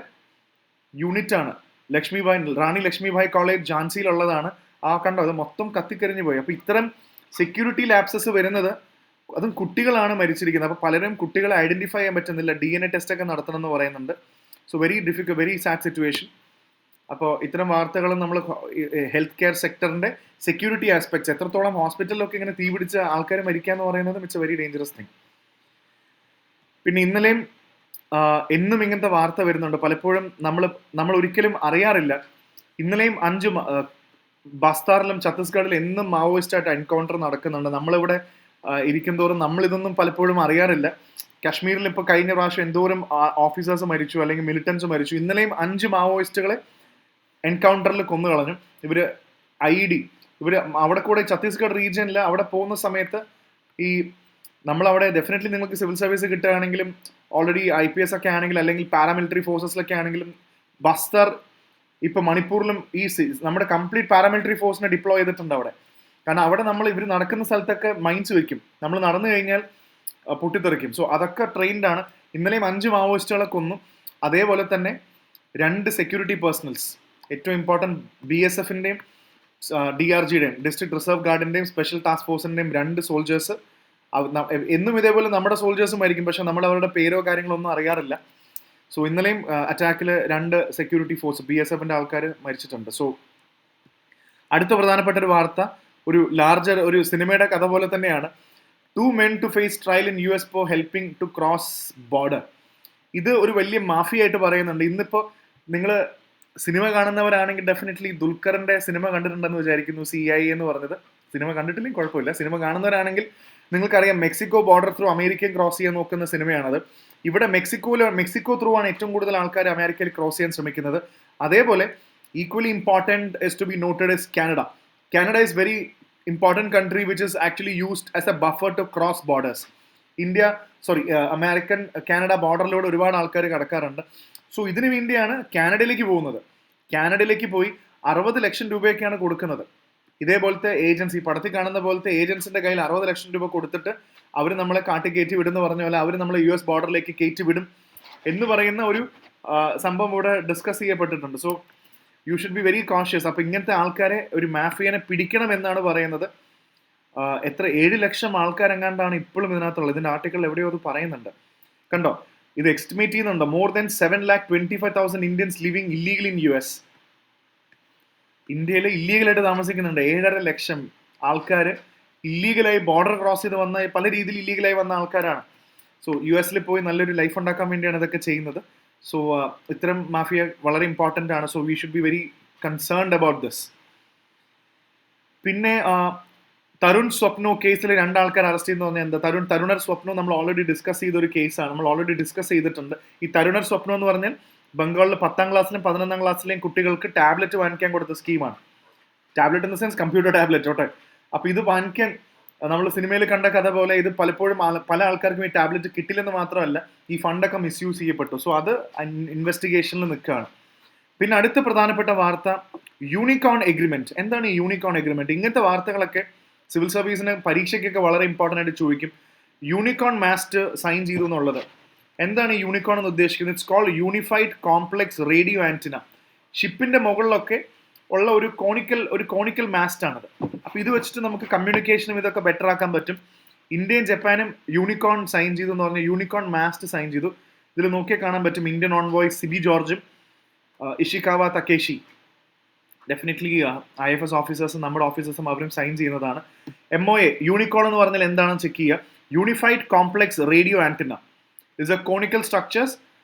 യൂണിറ്റ് ആണ്. റാണി ലക്ഷ്മിഭായ് കോളേജ് ഝാൻസിയിലുള്ളതാണ്. ആ കണ്ടോ, അത് മൊത്തം കത്തിക്കരിഞ്ഞു പോയി. അപ്പോൾ ഇത്തരം സെക്യൂരിറ്റി ലാപ്സസ് വരുന്നത്, അതും കുട്ടികളാണ് മരിച്ചിരിക്കുന്നത്. അപ്പോൾ പലരും കുട്ടികളെ ഐഡന്റിഫൈ ചെയ്യാൻ പറ്റുന്നില്ല. DNA ടെസ്റ്റ് ഒക്കെ നടത്തണം എന്ന് പറയുന്നുണ്ട്. So very sad situation. അപ്പോൾ ഇത്തരം വാർത്തകളും നമ്മൾ ഹെൽത്ത് കെയർ സെക്ടറിന്റെ സെക്യൂരിറ്റി ആസ്പെക്ട്സ്, എത്രത്തോളം ഹോസ്പിറ്റലിലൊക്കെ ഇങ്ങനെ തീ പിടിച്ച ആൾക്കാർ മരിക്കുക എന്ന് പറയുന്നത് it's A very dangerous thing. പിന്നെ ഇന്നലെയും എന്നും ഇങ്ങനത്തെ വാർത്ത വരുന്നുണ്ട്. പലപ്പോഴും നമ്മൾ ഒരിക്കലും അറിയാറില്ല. ഇന്നലെയും 5 ബസ്താറിലും ഛത്തീസ്ഗഡിലും എന്നും മാവോയിസ്റ്റായിട്ട് എൻകൗണ്ടർ നടക്കുന്നുണ്ട്. നമ്മളിവിടെ ഇരിക്കും തോറും നമ്മളിതൊന്നും പലപ്പോഴും അറിയാറില്ല. കാശ്മീരിൽ ഇപ്പോൾ കഴിഞ്ഞ പ്രാവശ്യം എന്തോരം ഓഫീസേഴ്സ് മരിച്ചു, അല്ലെങ്കിൽ മിലിറ്റൻസ് മരിച്ചു. ഇന്നലെയും 5 മാവോയിസ്റ്റുകളെ എൻകൗണ്ടറിൽ കൊന്നു കളഞ്ഞു. ഇവർ അവിടെ കൂടെ ഛത്തീസ്ഗഡ് റീജിയനിൽ അവിടെ പോകുന്ന സമയത്ത് ഈ നമ്മളവിടെ ഡെഫിനറ്റ്ലി നിങ്ങൾക്ക് സിവിൽ സർവീസ് കിട്ടുകയാണെങ്കിലും, ഓൾറെഡി IPS ഒക്കെ ആണെങ്കിലും, അല്ലെങ്കിൽ പാരാമിലിറ്ററി ഫോഴ്സസിലൊക്കെ ആണെങ്കിലും, ബസ്തർ ഇപ്പോൾ മണിപ്പൂരിലും നമ്മുടെ കംപ്ലീറ്റ് പാരാമിലിറ്ററി ഫോഴ്സിനെ ഡിപ്ലോയ് ചെയ്തിട്ടുണ്ട് അവിടെ. കാരണം അവിടെ ഇവർ നടക്കുന്ന സ്ഥലത്തൊക്കെ മൈൻസ് വെക്കും, നമ്മൾ നടന്നു കഴിഞ്ഞാൽ പൊട്ടിത്തെറിക്കും. സോ അതൊക്കെ ട്രെയിൻഡ് ആണ്. ഇന്നലെയും 5 മാവോയിസ്റ്റുകളെ കൊന്നു. അതേപോലെ തന്നെ 2 സെക്യൂരിറ്റി പേഴ്സണൽസ്, ഏറ്റവും ഇമ്പോർട്ടൻറ്റ് BSFിൻ്റെയും DRGയുടെയും ഡിസ്ട്രിക്ട് റിസർവ് ഗാർഡിൻ്റെയും സ്പെഷ്യൽ ടാസ്ക് ഫോഴ്സിൻ്റെയും 2 സോൾജേഴ്സ്. എന്നും ഇതേപോലെ നമ്മുടെ സോൾജേഴ്സും മരിക്കും, പക്ഷെ നമ്മൾ അവരുടെ പേരോ കാര്യങ്ങളോ ഒന്നും അറിയാറില്ല. സോ ഇന്നലെയും അറ്റാക്കിൽ 2 സെക്യൂരിറ്റി ഫോഴ്സ് BSFിൻ്റെ ആൾക്കാർ മരിച്ചിട്ടുണ്ട്. സോ അടുത്ത പ്രധാനപ്പെട്ട ഒരു വാർത്ത ഒരു സിനിമയുടെ കഥ പോലെ തന്നെയാണ്. 2 men to face trial in US for helping to cross border. ഇത് ഒരു വലിയ മാഫിയായിട്ട് പറയുന്നുണ്ട്. ഇന്നിപ്പോൾ നിങ്ങൾ സിനിമ കാണുന്നവരാണെങ്കിൽ ഡെഫിനറ്റ്ലി ദുൽഖറിൻ്റെ സിനിമ കണ്ടിട്ടുണ്ടെന്ന് വിചാരിക്കുന്നു, CIA എന്ന് പറഞ്ഞത്. സിനിമ കണ്ടിട്ടില്ലെങ്കിൽ കുഴപ്പമില്ല. സിനിമ കാണുന്നവരാണെങ്കിൽ നിങ്ങൾക്കറിയാം, Mexico border through American cross ചെയ്യാൻ നോക്കുന്ന സിനിമയാണത്. ഇവിടെ മെക്സിക്കോ ത്രൂ ആണ് ഏറ്റവും കൂടുതൽ ആൾക്കാർ അമേരിക്കയിൽ ക്രോസ് ചെയ്യാൻ ശ്രമിക്കുന്നത്. അതേപോലെ equally important is to be noted is Canada. Canada is very important country which is actually used as a buffer to cross borders. Canada ബോർഡറിലൂടെ ഒരുപാട് ആൾക്കാർ കടക്കാറുണ്ട്. സോ ഇതിനു വേണ്ടിയാണ് കാനഡയിലേക്ക് പോകുന്നത്. കാനഡയിലേക്ക് പോയി 60 ലക്ഷം രൂപയൊക്കെയാണ് കൊടുക്കുന്നത്. ഇതേപോലത്തെ ഏജൻസി, പടത്തിൽ കാണുന്ന പോലത്തെ ഏജൻസിന്റെ കയ്യിൽ 60 ലക്ഷം രൂപ കൊടുത്തിട്ട് അവർ നമ്മളെ കാട്ടിക്കയറ്റി വിടുന്ന പറഞ്ഞ പോലെ അവർ നമ്മളെ US ബോർഡറിലേക്ക് കയറ്റി വിടും എന്ന് പറയുന്ന ഒരു സംഭവം ഇവിടെ ഡിസ്കസ് ചെയ്യപ്പെട്ടിട്ടുണ്ട്. So you should be very cautious. അപ്പോൾ ഇങ്ങനത്തെ ആൾക്കാരെ, ഒരു മാഫിയനെ പിടിക്കണം എന്നാണ് പറയുന്നത്. 7 ലക്ഷം ആൾക്കാരെങ്ങാണ്ടാണ് ഇപ്പോഴും ഇതിനകത്തുള്ളത്. ഇതിൻ്റെ ആർട്ടിക്കിൾ എവിടെയോ അത് പറയുന്നുണ്ട്. കണ്ടോ, ഇത് എസ്റ്റിമേറ്റ് ചെയ്യുന്നുണ്ട്. More than 7,25,000 Indians living illegal in US. ഇന്ത്യയിൽ ഇല്ലീഗലായിട്ട് താമസിക്കുന്നുണ്ട് 7.5 ലക്ഷം ആൾക്കാർ. ഇല്ലീഗലായി ബോർഡർ ക്രോസ് ചെയ്ത് വന്ന, പല രീതിയിൽ ഇല്ലീഗലായി വന്ന ആൾക്കാരാണ്. സോ US പോയി നല്ലൊരു ലൈഫ് ഉണ്ടാക്കാൻ വേണ്ടിയാണ് ഇതൊക്കെ ചെയ്യുന്നത്. സോ ഇത്തരം മാഫിയ വളരെ ഇമ്പോർട്ടൻ്റ് ആണ്. So we should be very concerned about this. പിന്നെ തരുൺ സ്വപ്നോ കേസിൽ 2 ആൾക്കാർ അറസ്റ്റ് ചെയ്യുന്ന പറഞ്ഞാൽ എന്താ? തരുണർ സ്വപ്നോ നമ്മൾ ഓൾറെഡി ഡിസ്കസ് ചെയ്തൊരു കേസാണ്, നമ്മൾ ഓൾറെഡി ഡിസ്കസ് ചെയ്തിട്ടുണ്ട്. ഈ തരുണർ സ്വപ്നോ എന്ന് പറഞ്ഞാൽ ബംഗാളിൽ 10ാം ക്ലാസ്സിലും 11ാം ക്ലാസ്സിലെയും കുട്ടികൾക്ക് ടാബ്ലറ്റ് വാങ്ങിക്കാൻ കൊടുത്ത സ്കീമാണ്. Tablet in the sense computer tablet ഓട്ടെ. അപ്പോൾ ഇത് വാങ്ങിക്കാൻ നമ്മൾ സിനിമയിൽ കണ്ട കഥ പോലെ ഇത് പലപ്പോഴും പല ആൾക്കാർക്കും ഈ ടാബ്ലറ്റ് കിട്ടില്ലെന്ന് മാത്രമല്ല ഈ ഫണ്ടൊക്കെ മിസ്യൂസ് ചെയ്യപ്പെട്ടു. സോ അത് ഇൻവെസ്റ്റിഗേഷനിൽ നിൽക്കുകയാണ്. പിന്നെ അടുത്ത പ്രധാനപ്പെട്ട വാർത്ത യൂണിക്കോൺ എഗ്രിമെന്റ്. എന്താണ് ഈ യൂണിക്കോൺ എഗ്രിമെന്റ്? ഇങ്ങനത്തെ വാർത്തകളൊക്കെ സിവിൽ സർവീസിന് പരീക്ഷയ്ക്കൊക്കെ വളരെ ഇമ്പോർട്ടൻ്റ് ആയിട്ട് ചോദിക്കും. യൂണിക്കോൺ മാസ്റ്റ് സൈൻ ചെയ്തു എന്നുള്ളത് എന്താണ് ഈ യൂണിക്കോൺ എന്ന് ഉദ്ദേശിക്കുന്നത്? It's called unified complex radio antenna. ഷിപ്പിന്റെ മുകളിലൊക്കെ ഉള്ള ഒരു കോണിക്കൽ മാസ്റ്റ് ആണത്. അപ്പോൾ ഇത് വെച്ചിട്ട് നമുക്ക് കമ്മ്യൂണിക്കേഷനും ഇതൊക്കെ ബെറ്റർ ആക്കാൻ പറ്റും. ഇന്ത്യയും ജപ്പാനും യൂണിക്കോൺ സൈൻ ചെയ്തു എന്ന് പറഞ്ഞാൽ യൂണിക്കോൺ മാസ്റ്റ് സൈൻ ചെയ്തു. ഇതിൽ നോക്കിയാൽ കാണാൻ പറ്റും ഇന്ത്യൻ ഓൺവോയ് സിബി ജോർജും ഇഷിക്കാവ തക്കേഷി, ഡെഫിനറ്റ്ലി IFS ഓഫീസേഴ്സും നമ്മുടെ ഓഫീസേഴ്സും അവരും സൈൻ ചെയ്യുന്നതാണ്. MOA യൂണിക്കോൺ എന്ന് പറഞ്ഞാൽ എന്താണെന്ന് ചെക്ക് ചെയ്യുക. Unified complex radio antenna is a conical structures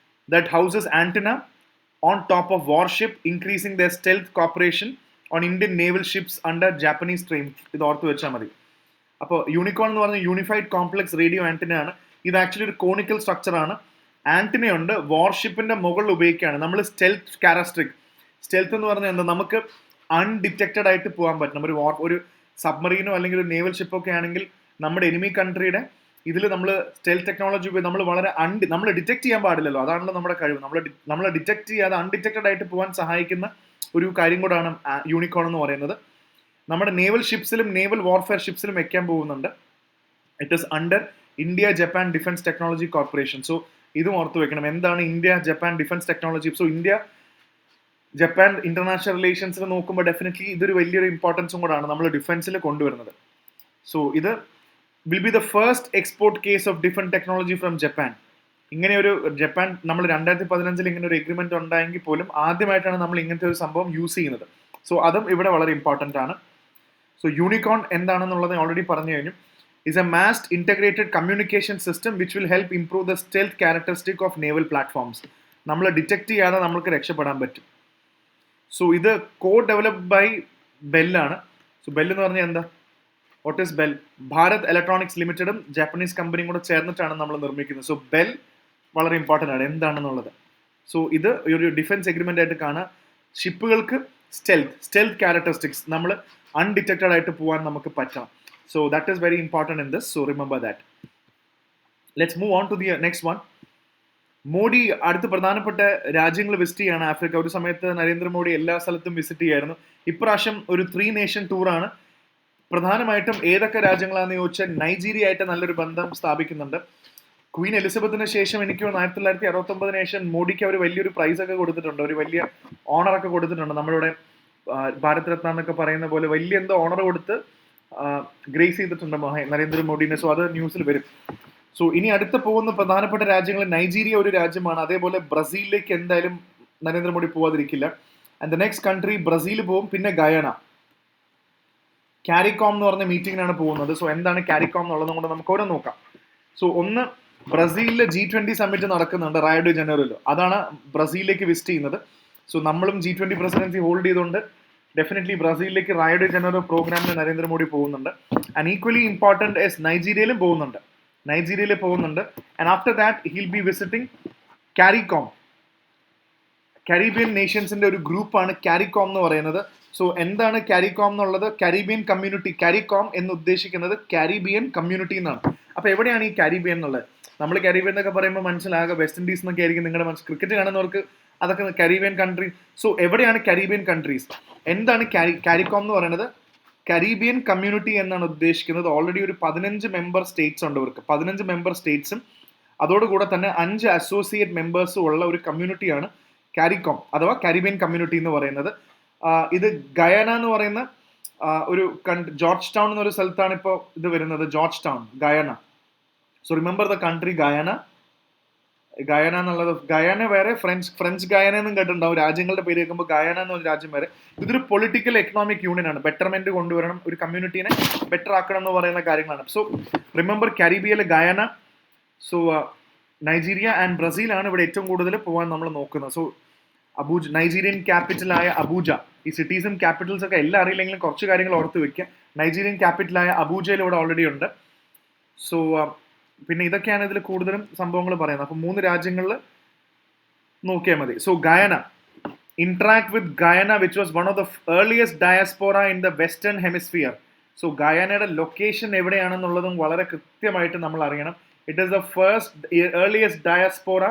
that houses antenna on top of warship, increasing their stealth cooperation on Indian naval ships under Japanese strain. ഇത് ഓർത്ത് വെച്ചാൽ മതി. അപ്പോൾ യൂണിക്കോൺ എന്ന് പറഞ്ഞാൽ യൂണിഫൈഡ് കോംപ്ലക്സ് റേഡിയോ ആന്റിന ആണ്. ഇത് actually ഒരു കോണിക്കൽ സ്ട്രക്ചർ ആണ്. ആന്റിനയുണ്ട്, വാർഷിപ്പിന്റെ മുകളിൽ ഉപയോഗിക്കുകയാണ്. നമ്മൾ സ്റ്റെൽത്ത് ക്യാരക്ടറിസ്റ്റിക്. സ്റ്റെൽത്ത് എന്ന് പറഞ്ഞാൽ എന്താ? നമുക്ക് അൺഡിറ്റക്റ്റഡ് ആയിട്ട് പോകാൻ പറ്റും. ഒരു സബ്മറീനോ അല്ലെങ്കിൽ ഒരു നേവൽ ഷിപ്പ് ഒക്കെ ആണെങ്കിൽ നമ്മുടെ എനിമി കൺട്രിയുടെ ഇതിൽ നമ്മൾ സ്റ്റെൽത്ത് ടെക്നോളജി നമ്മൾ വളരെ നമ്മൾ ഡിറ്റക്ട് ചെയ്യാൻ പാടില്ലല്ലോ. അതാണല്ലോ നമ്മുടെ കഴിവ്. നമ്മൾ ഡിറ്റക്ട് ചെയ്യാതെ അൺഡിറ്റക്റ്റഡ് ആയിട്ട് പോകാൻ സഹായിക്കുന്ന ഒരു കാര്യം കൂടാണ് യൂണിക്കോൺ എന്ന് പറയുന്നത്. നമ്മുടെ നേവൽ ഷിപ്സിലും നേവൽ വാർഫെയർ ഷിപ്സിലും വെക്കാൻ പോകുന്നുണ്ട്. It is under India Japan defence technology corporation. So ഇതും ഓർത്ത് വെക്കണം. എന്താണ് India Japan defence technology? So India Japan international റിലേഷൻസിൽ നോക്കുമ്പോൾ ഡെഫിനറ്റ്ലി ഇതൊരു വലിയൊരു ഇമ്പോർട്ടൻസും കൂടാണ് നമ്മൾ ഡിഫൻസിൽ കൊണ്ടുവരുന്നത്. സോ ഇത് will be the first export case of different technology from Japan. ഇങ്ങനെ ഒരു ജപ്പാൻ നമ്മൾ 2015 ഇങ്ങനെ ഒരു എഗ്രിമെന്റ് ഉണ്ടായെങ്കിൽ പോലും ആദ്യമായിട്ടാണ് നമ്മൾ ഇങ്ങനത്തെ ഒരു സംഭവം യൂസ് ചെയ്യുന്നത്. സോ അതും ഇവിടെ വളരെ ഇമ്പോർട്ടൻ്റ് ആണ്. സോ യൂണിക്കോൺ എന്താണെന്നുള്ളത് ഓൾറെഡി പറഞ്ഞു കഴിഞ്ഞു. Is a masked integrated communication system which will help improve the stealth characteristic of naval platforms. നമ്മൾ ഡിറ്റക്ട് ചെയ്യാതെ നമുക്ക് രക്ഷപ്പെടാൻ പറ്റും. സോ ഇത് ഡെവലപ്ഡ് ബൈ ബെല്ലാണ്. സോ ബെൽ എന്ന് പറഞ്ഞാൽ എന്താ? What is BEL? Bharat electronics ലിമിറ്റഡും ജാപ്പനീസ് കമ്പനിയും കൂടെ ചേർന്നിട്ടാണ് നമ്മൾ നിർമ്മിക്കുന്നത്. സോ ബെൽ വളരെ ഇമ്പോർട്ടൻ്റ് ആണ് എന്താണെന്നുള്ളത്. സോ ഇത് ഒരു ഡിഫൻസ് എഗ്രിമെൻ്റ് ആയിട്ട് കാണുക. ഷിപ്പുകൾക്ക് സ്റ്റെൽത്ത് ക്യാരക്ടറിസ്റ്റിക്സ് നമ്മൾ അൺഡിറ്റക്റ്റഡ് ആയിട്ട് പോകാൻ നമുക്ക് പറ്റണം. So that is very important in this. So remember that. Let's move on to the next one. Modi അടുത്ത പ്രധാനപ്പെട്ട രാജ്യങ്ങൾ വിസിറ്റ് ചെയ്യാണ് ആഫ്രിക്ക. ഒരു സമയത്ത് നരേന്ദ്രമോദി എല്ലാ സ്ഥലത്തും വിസിറ്റ് ചെയ്യായിരുന്നു. ഇപ്രാവശ്യം ഒരു 3 നേഷൻ ടൂറാണ്. പ്രധാനമായിട്ടും ഏതൊക്കെ രാജ്യങ്ങളാണെന്ന് ചോദിച്ചാൽ നൈജീരിയ ആയിട്ട് നല്ലൊരു ബന്ധം സ്ഥാപിക്കുന്നുണ്ട്. ക്വീൻ എലിസബത്തിന് ശേഷം എനിക്ക് 1969 ശേഷം മോഡിക്ക് അവർ വലിയൊരു പ്രൈസ് ഒക്കെ കൊടുത്തിട്ടുണ്ട്, ഒരു വലിയ ഓണറൊക്കെ കൊടുത്തിട്ടുണ്ട്. നമ്മളിവിടെ ഭാരത് രത്ന എന്നൊക്കെ പറയുന്ന പോലെ വലിയ എന്തോ ഓണർ കൊടുത്ത് ഗ്രേസ് ചെയ്തിട്ടുണ്ട് നരേന്ദ്രമോദിനെ. സോ അത് ന്യൂസിൽ വരും. സോ ഇനി അടുത്ത പോകുന്ന പ്രധാനപ്പെട്ട രാജ്യങ്ങൾ നൈജീരിയ ഒരു രാജ്യമാണ്. അതേപോലെ ബ്രസീലിലേക്ക് എന്തായാലും Narendra Modi പോവാതിരിക്കില്ല. And the next country Brazil പോകും. പിന്നെ ഗയാന. കാരിക്കോം എന്ന് പറഞ്ഞ മീറ്റിങ്ങിനാണ് പോകുന്നത്. സോ എന്താണ് കാരിക്കോം എന്നുള്ളത് കൊണ്ട് നമുക്ക് ഓരോ നോക്കാം. സോ ഒന്ന്, ബ്രസീലിലെ G20 സമ്മിറ്റ് നടക്കുന്നുണ്ട് റയോ ഡി ജനീറോയിൽ. അതാണ് ബ്രസീലിലേക്ക് വിസിറ്റ് ചെയ്യുന്നത്. സോ നമ്മളും G20 പ്രസിഡൻസി ഹോൾഡ് ചെയ്തുകൊണ്ട് ഡെഫിനറ്റ്ലി ബ്രസീലിലേക്ക് റയോ ഡി ജനീറോ പ്രോഗ്രാമിന് നരേന്ദ്രമോദി പോകുന്നുണ്ട്. ആൻഡ് ഈക്വലി ഇമ്പോർട്ടൻറ്റ് എസ് നൈജീരിയയിൽ പോകുന്നുണ്ട്. And after that hill B visiting CARICOM. Caribbean നേഷൻസിന്റെ ഒരു ഗ്രൂപ്പാണ് കാരിക്കോം എന്ന് പറയുന്നത്. സോ എന്താണ് കാരിക്കോം എന്നുള്ളത്? Caribbean community. കാരിക്കോം എന്ന് ഉദ്ദേശിക്കുന്നത് കാരിബിയൻ കമ്മ്യൂണിറ്റി എന്നാണ്. അപ്പോൾ എവിടെയാണ് ഈ കാരിബിയൻ എന്നുള്ളത്? നമ്മൾ കാരിബിയൻ എന്നൊക്കെ പറയുമ്പോൾ മനസ്സിലാകുക വെസ്റ്റ് ഇൻഡീസ് എന്നൊക്കെ ആയിരിക്കും നിങ്ങളുടെ മനസ്സിൽ. ക്രിക്കറ്റ് കാണുന്നവർക്ക് അതൊക്കെ കരീബിയൻ കൺട്രി. സോ എവിടെയാണ് കരീബിയൻ കൺട്രീസ്? എന്താണ് കാരിക്കോം എന്ന് പറയുന്നത്? കരീബിയൻ കമ്മ്യൂണിറ്റി എന്നാണ് ഉദ്ദേശിക്കുന്നത്. ഓൾറെഡി ഒരു 15 മെമ്പർ സ്റ്റേറ്റ്സ് ഉണ്ട് ഇവർക്ക്. 15 മെമ്പർ സ്റ്റേറ്റ്സും അതോടുകൂടെ തന്നെ 5 അസോസിയേറ്റ് മെമ്പേഴ്സും ഉള്ള ഒരു കമ്മ്യൂണിറ്റിയാണ് കാരിക്കോം അഥവാ കരീബിയൻ കമ്മ്യൂണിറ്റി എന്ന് പറയുന്നത്. ഇത് ഗയാന എന്ന് പറയുന്ന ഒരു ജോർജ് ടൗൺ എന്നൊരു സ്ഥലത്താണ് ഇപ്പോൾ ഇത് വരുന്നത്. George town, Guyana. So remember the country Guyana. എന്നുള്ളത് ഗയാന വേറെ, ഫ്രഞ്ച് ഗയാന എന്നും കേട്ടിട്ടുണ്ടാവും. രാജ്യങ്ങളുടെ പേര് കേൾക്കുമ്പോൾ ഗയാന എന്നൊരു രാജ്യം വേറെ. ഇതൊരു പൊളിറ്റിക്കൽ എക്കണോമിക് യൂണിയൻ ആണ്. ബെറ്റർമെന്റ് കൊണ്ടുവരണം, ഒരു കമ്മ്യൂണിറ്റീനെ ബെറ്റർ ആക്കണം എന്ന് പറയുന്ന കാര്യങ്ങളാണ്. സോ റിമെമ്പർ കാരിബിയയിലെ ഗയാന. സോ നൈജീരിയ ആൻഡ് ബ്രസീലാണ് ഇവിടെ ഏറ്റവും കൂടുതൽ പോകാൻ നമ്മൾ നോക്കുന്നത്. സോ നൈജീരിയൻ ക്യാപിറ്റലായ അബൂജ. ഈ സിറ്റീസും ക്യാപിറ്റൽസ് ഒക്കെ എല്ലാം അറിയില്ലെങ്കിലും കുറച്ച് കാര്യങ്ങൾ ഓർത്ത് വെക്കുക. നൈജീരിയൻ ക്യാപിറ്റലായ അബൂജയിൽ ഇവിടെ ഓൾറെഡി ഉണ്ട്. സോ പിന്നെ ഇതൊക്കെയാണ് ഇതിൽ കൂടുതലും സംഭവങ്ങൾ പറയുന്നത്. അപ്പോൾ 3 രാജ്യങ്ങളിൽ നോക്കിയാൽ മതി. So Guyana interact with Guyana, which was one of the earliest diaspora in the Western Hemisphere. So ഗയാനയുടെ ലൊക്കേഷൻ എവിടെയാണെന്നുള്ളതും വളരെ കൃത്യമായിട്ട് നമ്മൾ അറിയണം. It is the first earliest diaspora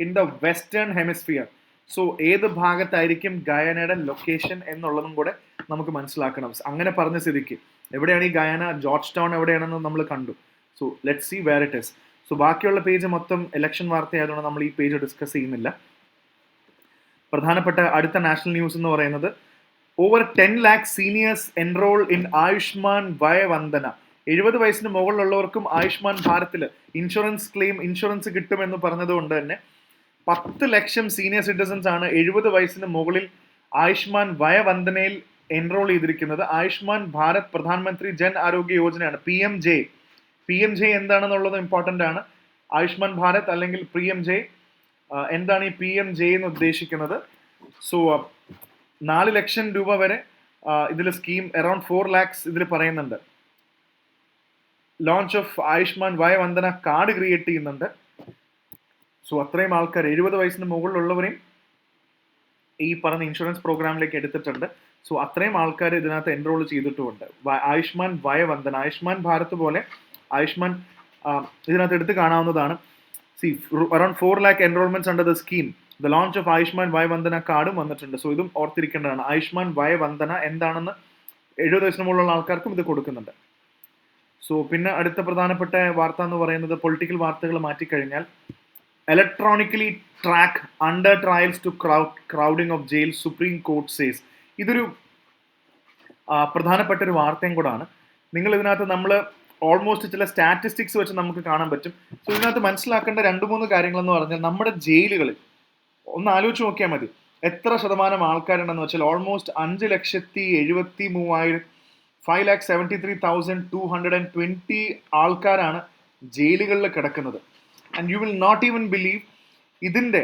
in the western hemisphere. സോ ഏത് ഭാഗത്തായിരിക്കും ഗയാനയുടെ ലൊക്കേഷൻ എന്നുള്ളതും കൂടെ നമുക്ക് മനസ്സിലാക്കണം. അങ്ങനെ പറഞ്ഞ സ്ഥിതിക്ക് എവിടെയാണ് ഈ ഗയാന, ജോർജ് ടൗൺ എവിടെയാണെന്ന് നമ്മൾ കണ്ടു. So let's see where it is. So ബാക്കിയുള്ള പേജ് മൊത്തം ഇലക്ഷൻ വാർത്തയായതുകൊണ്ട് നമ്മൾ ഈ പേജ് ഡിസ്കസ് ചെയ്യുന്നില്ല. പ്രധാനപ്പെട്ട അടുത്ത നാഷണൽ ന്യൂസ് എന്ന് പറയുന്നത് over 10 lakh seniors enrol in Ayushman Vay Vandana. 70 വയസ്സിന് മുകളിലുള്ളവർക്കും ആയുഷ്മാൻ ഭാരത്തിൽ ഇൻഷുറൻസ് കിട്ടുമെന്ന് പറഞ്ഞതുകൊണ്ട് തന്നെ 10 ലക്ഷം സീനിയർ സിറ്റിസൺസ് ആണ് 70 വയസ്സിന് മുകളിൽ ആയുഷ്മാൻ വയ വന്ദനയിൽ എൻറോൾ ചെയ്തിരിക്കുന്നത്. ആയുഷ്മാൻ ഭാരത് പ്രധാനമന്ത്രി ജൻ ആരോഗ്യ യോജനയാണ്, PMJ എന്താണെന്നുള്ളത് ഇമ്പോർട്ടൻ്റ് ആണ്. ആയുഷ്മാൻ ഭാരത് അല്ലെങ്കിൽ PMJ എന്താണ് ഈ PMJ എന്ന് ഉദ്ദേശിക്കുന്നത്? സോ 4 ലക്ഷം രൂപ വരെ ഇതിൽ സ്കീം, അറൌണ്ട് 4 lakhs ഇതിൽ പറയുന്നുണ്ട്. Launch of Ayushman Vay Vandana card create ചെയ്യുന്നുണ്ട്. സോ അത്രയും ആൾക്കാർ 70 വയസ്സിന് മുകളിലുള്ളവരെയും ഈ പറഞ്ഞ ഇൻഷുറൻസ് പ്രോഗ്രാമിലേക്ക് എടുത്തിട്ടുണ്ട്. സോ അത്രയും ആൾക്കാർ ഇതിനകത്ത് എൻറോൾ ചെയ്തിട്ടുമുണ്ട്. ആയുഷ്മാൻ വയ വന്ദന, ആയുഷ്മാൻ ഭാരത് പോലെ ആയുഷ്മാൻ ഇതിനകത്ത് എടുത്ത് കാണാവുന്നതാണ്. Around 4 lakh enrolments under the scheme. The launch of Ayushman Vay Vandana കാർഡും വന്നിട്ടുണ്ട്. സോ ഇതും ഓർത്തിരിക്കേണ്ടതാണ്. ആയുഷ്മാൻ വയ വന്ദന എന്താണെന്ന് 70 വയസ്സിന് മുകളിലുള്ള ആൾക്കാർക്കും ഇത് കൊടുക്കുന്നുണ്ട്. സോ പിന്നെ അടുത്ത പ്രധാനപ്പെട്ട വാർത്ത എന്ന് പറയുന്നത് പൊളിറ്റിക്കൽ വാർത്തകൾ മാറ്റിക്കഴിഞ്ഞാൽ electronically track under trials to crowding of jail, supreme court says. ഇതൊരു പ്രധാനപ്പെട്ട ഒരു വാർത്തയും കൂടാണ്. നിങ്ങൾ ഇതിനകത്ത് നമ്മൾ ഓൾമോസ്റ്റ് ചില സ്റ്റാറ്റിസ്റ്റിക്സ് വെച്ച് നമുക്ക് കാണാൻ പറ്റും. സോ ഇതിനകത്ത് മനസ്സിലാക്കേണ്ട 2-3 കാര്യങ്ങളെന്ന് പറഞ്ഞാൽ നമ്മുടെ ജയിലുകളിൽ ഒന്ന് ആലോചിച്ച് നോക്കിയാൽ മതി എത്ര ശതമാനം ആൾക്കാരുണ്ടെന്ന് വെച്ചാൽ ഓൾമോസ്റ്റ് 5,73,000 5,73,220 ആൾക്കാരാണ് ജയിലുകളിൽ കിടക്കുന്നത്. And you will not even believe ഇതിൻ്റെ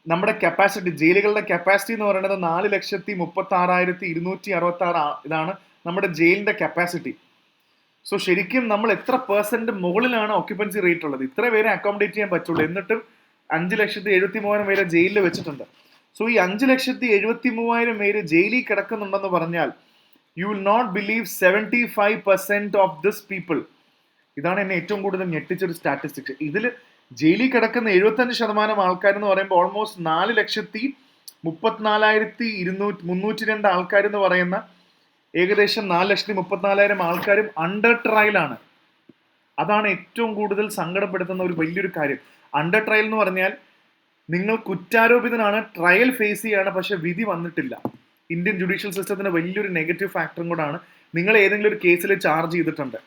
നമ്മുടെ കപ്പാസിറ്റി, ജയിലുകളുടെ കപ്പാസിറ്റി എന്ന് പറയുന്നത് 4,36,266 ഇതാണ് നമ്മുടെ ജയിലിൻ്റെ കപ്പാസിറ്റി. സോ ശരിക്കും നമ്മൾ എത്ര % മുകളിലാണ് ഓക്യുപ്പൻസി റേറ്റ് ഉള്ളത്? ഇത്ര പേരെ അക്കോമഡേറ്റ് ചെയ്യാൻ പറ്റുള്ളൂ. എന്നിട്ടും 5,73,000 പേരെ ജയിലിൽ വെച്ചിട്ടുണ്ട്. സോ ഈ 5,73,000 പേര് ജയിലിൽ കിടക്കുന്നുണ്ടെന്ന് പറഞ്ഞാൽ you will not believe 75% of this people. ഇതാണ് എന്നെ ഏറ്റവും കൂടുതൽ ഞെട്ടിച്ചൊരു സ്റ്റാറ്റിസ്റ്റിക്സ്. ഇതിൽ ജയിലിൽ കിടക്കുന്ന 75% ആൾക്കാരെന്ന് പറയുമ്പോൾ ഓൾമോസ്റ്റ് 4,34,302 ആൾക്കാരെന്ന് പറയുന്ന ഏകദേശം 4,34,000 ആൾക്കാരും അണ്ടർ ട്രയലാണ്. അതാണ് ഏറ്റവും കൂടുതൽ സങ്കടപ്പെടുത്തുന്ന ഒരു വലിയൊരു കാര്യം. അണ്ടർ ട്രയൽ എന്ന് പറഞ്ഞാൽ നിങ്ങൾ കുറ്റാരോപിതനാണ്, ട്രയൽ ഫേസ് ചെയ്യാണ്, പക്ഷെ വിധി വന്നിട്ടില്ല. ഇന്ത്യൻ ജുഡീഷ്യൽ സിസ്റ്റത്തിന് വലിയൊരു നെഗറ്റീവ് ഫാക്ടറും കൂടാണ്. നിങ്ങൾ ഏതെങ്കിലും ഒരു കേസിൽ ചാർജ് ചെയ്തിട്ടുണ്ട്,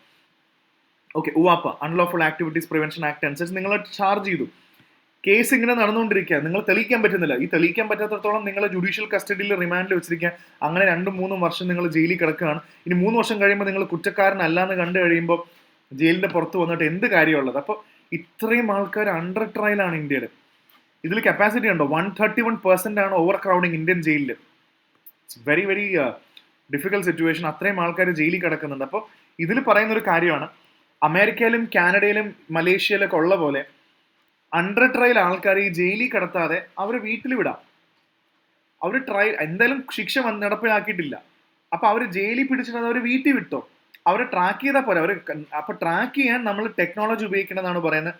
okay, UAPA unlawful activities prevention act അനുസരിച്ച് നിങ്ങൾ ചാർജ് ചെയ്തു, കേസ് ഇങ്ങനെ നടന്നുകൊണ്ടിരിക്കുക, നിങ്ങൾ തെളിയിക്കാൻ പറ്റുന്നില്ല. ഈ തെളിയിക്കാൻ പറ്റാത്തടത്തോളം നിങ്ങൾ ജുഡീഷ്യൽ കസ്റ്റഡിയിൽ റിമാൻഡിൽ വെച്ചിരിക്കുക. അങ്ങനെ 2-3 വർഷം നിങ്ങൾ ജയിലിൽ കിടക്കുകയാണ്. ഇനി 3 വർഷം കഴിയുമ്പോൾ നിങ്ങൾ കുറ്റക്കാരനല്ലാന്ന് കണ്ടു കഴിയുമ്പോൾ ജയിലിൻ്റെ പുറത്ത് വന്നിട്ട് എന്ത് കാര്യമുള്ളത്? അപ്പോൾ ഇത്രയും ആൾക്കാർ അണ്ടർ ട്രയലാണ് ഇന്ത്യയിൽ. ഇതിൽ കപ്പാസിറ്റി ഉണ്ടോ? 131% ആണ് ഓവർ ക്രൗഡിങ് ഇന്ത്യൻ ജയിലിൽ. It's very very difficult situation. അത്രയും ആൾക്കാർ ജയിലിൽ കിടക്കുന്നുണ്ട്. അപ്പോൾ ഇതിൽ പറയുന്നൊരു കാര്യമാണ്, അമേരിക്കയിലും കാനഡയിലും മലേഷ്യയിലൊക്കെ ഉള്ള പോലെ അണ്ടർ ട്രയൽ ആൾക്കാർ ഈ ജയിലിൽ കിടത്താതെ അവർ വീട്ടിൽ വിടാം. അവർ എന്തായാലും ശിക്ഷ നടപ്പിലാക്കിയിട്ടില്ല. അപ്പോൾ അവർ ജയിലിൽ പിടിച്ചിട്ട് അവർ വീട്ടിൽ വിട്ടോ, അവരെ ട്രാക്ക് ചെയ്താൽ പോരെ. അപ്പോൾ ട്രാക്ക് ചെയ്യാൻ നമ്മൾ ടെക്നോളജി ഉപയോഗിക്കണമെന്നാണ് പറയുന്നത്.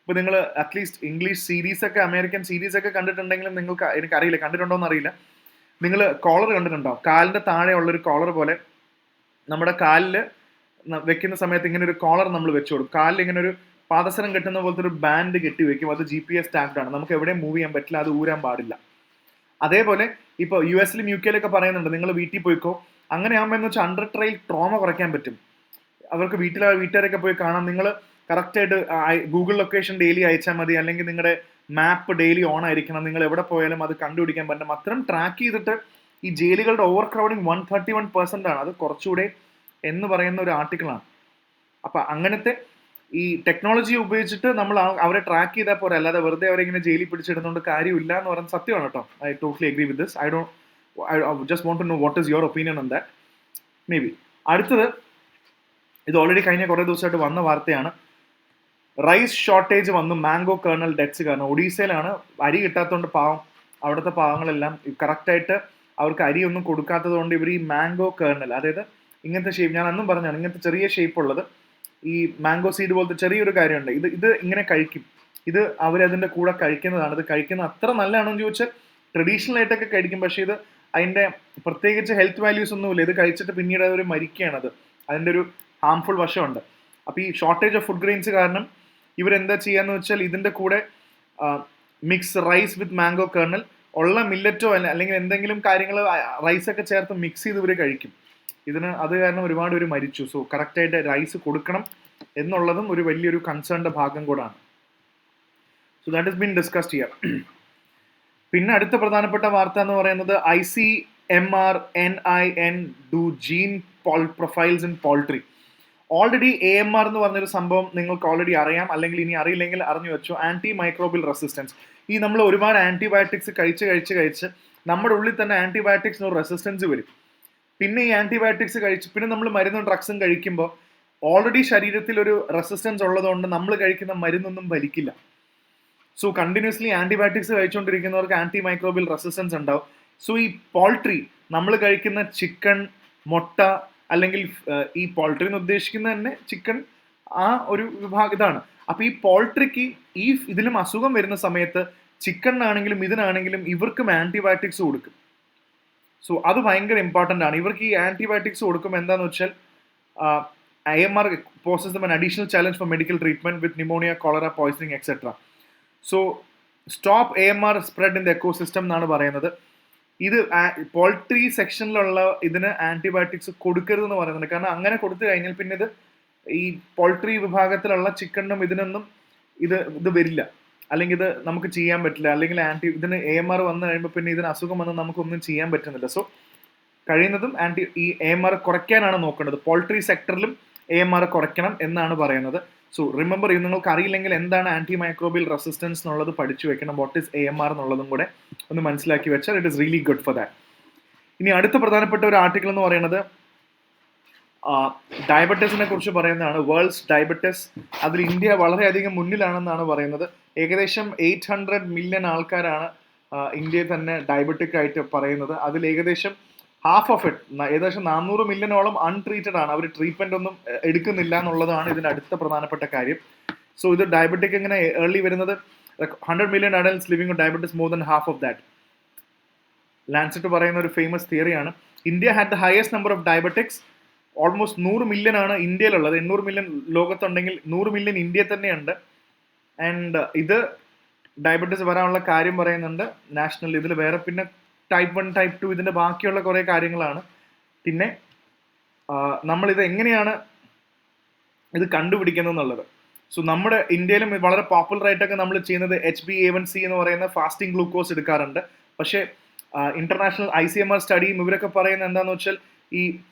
ഇപ്പോൾ നിങ്ങൾ അറ്റ്ലീസ്റ്റ് ഇംഗ്ലീഷ് സീരീസൊക്കെ, അമേരിക്കൻ സീരീസൊക്കെ കണ്ടിട്ടുണ്ടെങ്കിലും നിങ്ങൾക്ക്, എനിക്കറിയില്ല കണ്ടിട്ടുണ്ടോ എന്നറിയില്ല, നിങ്ങൾ കോളർ കണ്ടിട്ടുണ്ടാവും. കാലിൻ്റെ താഴെ ഉള്ളൊരു കോളർ പോലെ നമ്മുടെ കാലിൽ വെക്കുന്ന സമയത്ത് ഇങ്ങനെ ഒരു കോളർ നമ്മൾ വെച്ചു കൊടുക്കും. കാലിൽ ഇങ്ങനെ ഒരു പാദസരം കെട്ടുന്ന പോലത്തെ ഒരു ബാൻഡ് കെട്ടി വെക്കും. അത് GPS ടാഗ്ഡ് ആണ്, നമുക്ക് എവിടെയും മൂവ് ചെയ്യാൻ പറ്റില്ല, അത് ഊരാൻ പാടില്ല. അതേപോലെ ഇപ്പോൾ US UK പറയുന്നുണ്ട് നിങ്ങൾ വീട്ടിൽ പോയിക്കോ. അങ്ങനെ ആകുമ്പോൾ എന്ന് വെച്ചാൽ അണ്ടർ ട്രയൽ ട്രോമ കുറയ്ക്കാൻ പറ്റും. അവർക്ക് വീട്ടുകാരൊക്കെ പോയി കാണാം. നിങ്ങൾ കറക്റ്റായിട്ട് ഗൂഗിൾ ലൊക്കേഷൻ ഡെയിലി അയച്ചാൽ മതി, അല്ലെങ്കിൽ നിങ്ങളുടെ മാപ്പ് ഡെയിലി ഓൺ ആയിരിക്കണം. നിങ്ങൾ എവിടെ പോയാലും അത് കണ്ടുപിടിക്കാൻ പറ്റും. അത്രയും ട്രാക്ക് ചെയ്തിട്ട് ഈ ജയിലുകളുടെ ഓവർ ക്രൗഡിങ് 131% ആണ്. അത് കുറച്ചുകൂടെ എന്ന് പറയുന്ന ഒരു ആർട്ടിക്കിളാണ്. അപ്പം അങ്ങനത്തെ ഈ ടെക്നോളജി ഉപയോഗിച്ചിട്ട് നമ്മൾ അവരെ ട്രാക്ക് ചെയ്താൽ പോരാ, അല്ലാതെ വെറുതെ അവരെ ഇങ്ങനെ ജയിലിൽ പിടിച്ചിടുന്നതുകൊണ്ട് കാര്യമില്ല എന്ന് പറയുന്നത് സത്യമാണ് കേട്ടോ. I totally agree with this. I just want to know what is your opinion on that. Maybe. അടുത്തത്, ഇത് ഓൾറെഡി കഴിഞ്ഞ കുറേ ദിവസമായിട്ട് വന്ന വാർത്തയാണ്. റൈസ് ഷോർട്ടേജ് വന്നു, മാംഗോ കേർണൽ ഡെറ്റ്സ് കാരണം. ഒഡീസയിലാണ്, അരി കിട്ടാത്തതുകൊണ്ട് പാവം അവിടുത്തെ പാവങ്ങളെല്ലാം കറക്റ്റായിട്ട് അവർക്ക് അരിയൊന്നും കൊടുക്കാത്തത് കൊണ്ട് ഇവർ ഈ മാംഗോ കേർണൽ, അതായത് ഇങ്ങനത്തെ ഷേപ്പ്, ഞാൻ അന്നും പറഞ്ഞാണ് ഇങ്ങനത്തെ ചെറിയ ഷേപ്പ് ഉള്ളത്, ഈ മാംഗോ സീഡ് പോലത്തെ ചെറിയൊരു കാര്യമുണ്ട്, ഇത് ഇങ്ങനെ കഴിക്കും. ഇത് അവരതിൻ്റെ കൂടെ കഴിക്കുന്നതാണ്. ഇത് കഴിക്കുന്നത് അത്ര നല്ലതാണെന്ന് ചോദിച്ചാൽ ട്രഡീഷണൽ ആയിട്ടൊക്കെ കഴിക്കും, പക്ഷേ ഇത് അതിൻ്റെ പ്രത്യേകിച്ച് ഹെൽത്ത് വാല്യൂസ് ഒന്നുമില്ല. ഇത് കഴിച്ചിട്ട് പിന്നീട് അവർ മരിക്കുകയാണത്. അതിൻ്റെ ഒരു ഹാംഫുൾ വശമുണ്ട്. അപ്പോൾ ഈ ഷോർട്ടേജ് ഓഫ് ഫുഡ് ഗ്രെയിൻസ് കാരണം ഇവരെന്താ ചെയ്യാന്ന് വെച്ചാൽ ഇതിൻ്റെ കൂടെ mix rice with mango kernel, ഉള്ള മില്ലറ്റോ അല്ലെങ്കിൽ എന്തെങ്കിലും കാര്യങ്ങൾ റൈസൊക്കെ ചേർത്ത് മിക്സ് ചെയ്ത് ഇവർ കഴിക്കും. അത് കാരണം ഒരുപാട് പേര് മരിച്ചു. സോ കറക്റ്റായിട്ട് റൈസ് കൊടുക്കണം എന്നുള്ളതും ഒരു വലിയൊരു കൺസേണിൻ്റെ ഭാഗം കൂടാണ്. So that is been discussed here. പിന്നെ അടുത്ത പ്രധാനപ്പെട്ട വാർത്ത എന്ന് പറയുന്നത് ICMR/NIN do gene profiles in poultry. Already AMR എന്ന് പറഞ്ഞൊരു സംഭവം നിങ്ങൾക്ക് ഓൾറെഡി അറിയാം, അല്ലെങ്കിൽ ഇനി അറിയില്ലെങ്കിൽ അറിഞ്ഞു വെച്ചു. Anti microbial resistance. ഈ നമ്മൾ ഒരുപാട് ആൻറ്റിബയോട്ടിക്സ് കഴിച്ച് നമ്മുടെ ഉള്ളിൽ തന്നെ ആൻറ്റിബയോട്ടിക്സിന് ഒരു റെസിസ്റ്റൻസ് വരും. പിന്നെ ഈ ആൻറ്റിബയോട്ടിക്സ് പിന്നെ നമ്മൾ മരുന്നും ഡ്രഗ്സും കഴിക്കുമ്പോൾ ഓൾറെഡി ശരീരത്തിൽ ഒരു റെസിസ്റ്റൻസ് ഉള്ളതുകൊണ്ട് നമ്മൾ കഴിക്കുന്ന മരുന്നൊന്നും ഫലിക്കില്ല. സോ കണ്ടിന്യൂസ്ലി ആൻറ്റിബയോട്ടിക്സ് കഴിച്ചുകൊണ്ടിരിക്കുന്നവർക്ക് ആൻറ്റി മൈക്രോബിയൽ റെസിസ്റ്റൻസ് ഉണ്ടാവും. സോ ഈ പോൾട്രി, നമ്മൾ കഴിക്കുന്ന ചിക്കൻ, മുട്ട, അല്ലെങ്കിൽ ഈ പോൾട്രി എന്ന് ഉദ്ദേശിക്കുന്നത് തന്നെ ചിക്കൻ, ആ ഒരു ഇതാണ്. അപ്പോൾ ഈ പോൾട്രിക്ക് ഇതിലും അസുഖം വരുന്ന സമയത്ത് ചിക്കനാണെങ്കിലും ഇതിനാണെങ്കിലും ഇവർക്കും ആൻറ്റിബയോട്ടിക്സ് കൊടുക്കും. സോ അത് ഭയങ്കര ഇമ്പോർട്ടൻ്റ് ആണ്. ഇവർക്ക് ഈ ആൻറ്റിബയോട്ടിക്സ് കൊടുക്കുമ്പോൾ എന്താണെന്ന് വെച്ചാൽ AMR poses them an additional challenge for medical treatment with pneumonia, cholera, poisoning, etc. So stop AMR spread in the ecosystem എന്നാണ് പറയുന്നത്. ഇത് പോൾട്രി സെക്ഷനിലുള്ള ഇതിന് ആൻറ്റിബയോട്ടിക്സ് കൊടുക്കരുതെന്ന് പറയുന്നുണ്ട്. കാരണം അങ്ങനെ കൊടുത്തു കഴിഞ്ഞാൽ പിന്നെ ഇത് ഈ പോൾട്രി വിഭാഗത്തിലുള്ള ചിക്കനും ഇതിനൊന്നും ഇത് വരില്ല, അല്ലെങ്കിൽ ഇത് നമുക്ക് ചെയ്യാൻ പറ്റില്ല, അല്ലെങ്കിൽ ഇതിന് AMR വന്നു കഴിയുമ്പോൾ പിന്നെ ഇതിന് അസുഖം വന്ന് നമുക്കൊന്നും ചെയ്യാൻ പറ്റുന്നില്ല. സോ കഴിയുന്നതും ഈ AMR കുറയ്ക്കാനാണ് നോക്കേണ്ടത്. പോൾട്രി സെക്ടറിലും AMR കുറയ്ക്കണം എന്നാണ് പറയുന്നത്. സോ റിമെമ്പർ, നിങ്ങൾക്ക് അറിയില്ലെങ്കിൽ എന്താണ് ആൻറ്റി മൈക്രോബിയൽ റെസിസ്റ്റൻസ് എന്നുള്ളത് പഠിച്ചു വെക്കണം. വാട്ട് ഈസ് AMR എന്നുള്ളതും കൂടെ ഒന്ന് മനസ്സിലാക്കി വെച്ചാൽ it is really good for that. ഇനി അടുത്ത പ്രധാനപ്പെട്ട ഒരു ആർട്ടിക്കിൾ എന്ന് പറയുന്നത് ഡയബറ്റീസിനെ കുറിച്ച് പറയുന്നതാണ്. വേൾഡ്സ് ഡയബറ്റീസ്, അതിൽ ഇന്ത്യ വളരെയധികം മുന്നിലാണെന്നാണ് പറയുന്നത്. ഏകദേശം 800 മില്യൺ ആൾക്കാരാണ് ഇന്ത്യയിൽ തന്നെ ഡയബറ്റിക് ആയിട്ട് പറയുന്നത്. അതിൽ ഏകദേശം ഹാഫ് ഓഫ് ഇറ്റ്, ഏകദേശം 400 മില്യണോളം അൺട്രീറ്റഡ് ആണ്. അവർ ട്രീറ്റ്മെന്റ് ഒന്നും എടുക്കുന്നില്ല എന്നുള്ളതാണ് ഇതിന്റെ അടുത്ത പ്രധാനപ്പെട്ട കാര്യം. സോ ഇത് ഡയബറ്റിക് എങ്ങനെ ഏർലി വരുന്നത്? 100 million adults living with diabetes, more than half of that. Lancet പറയുന്ന ഒരു ഫേമസ് തിയറിയാണ്. India had the highest number of diabetics. Almost 100 million ആണ് ഇന്ത്യയിലുള്ളത്. 800 മില്യൺ ലോകത്തുണ്ടെങ്കിൽ 100 മില്യൺ ഇന്ത്യയിൽ തന്നെയുണ്ട്. ആൻഡ് ഇത് ഡയബറ്റിസ് വരാനുള്ള കാര്യം പറയുന്നുണ്ട് നാഷണൽ. ഇതിൽ വേറെ പിന്നെ ടൈപ്പ് 1, ടൈപ്പ് 2, ഇതിൻ്റെ ബാക്കിയുള്ള കുറേ കാര്യങ്ങളാണ്. പിന്നെ നമ്മളിത് എങ്ങനെയാണ് ഇത് കണ്ടുപിടിക്കുന്നത് എന്നുള്ളത്. സോ നമ്മുടെ ഇന്ത്യയിലും വളരെ പോപ്പുലർ ആയിട്ടൊക്കെ നമ്മൾ ചെയ്യുന്നത് HbA1c എന്ന് പറയുന്ന ഫാസ്റ്റിംഗ് ഗ്ലൂക്കോസ് എടുക്കാറുണ്ട്. പക്ഷേ ഇന്റർനാഷണൽ ICMR സ്റ്റഡിയും ഇവരൊക്കെ പറയുന്നത് എന്താണെന്ന് വെച്ചാൽ ഈ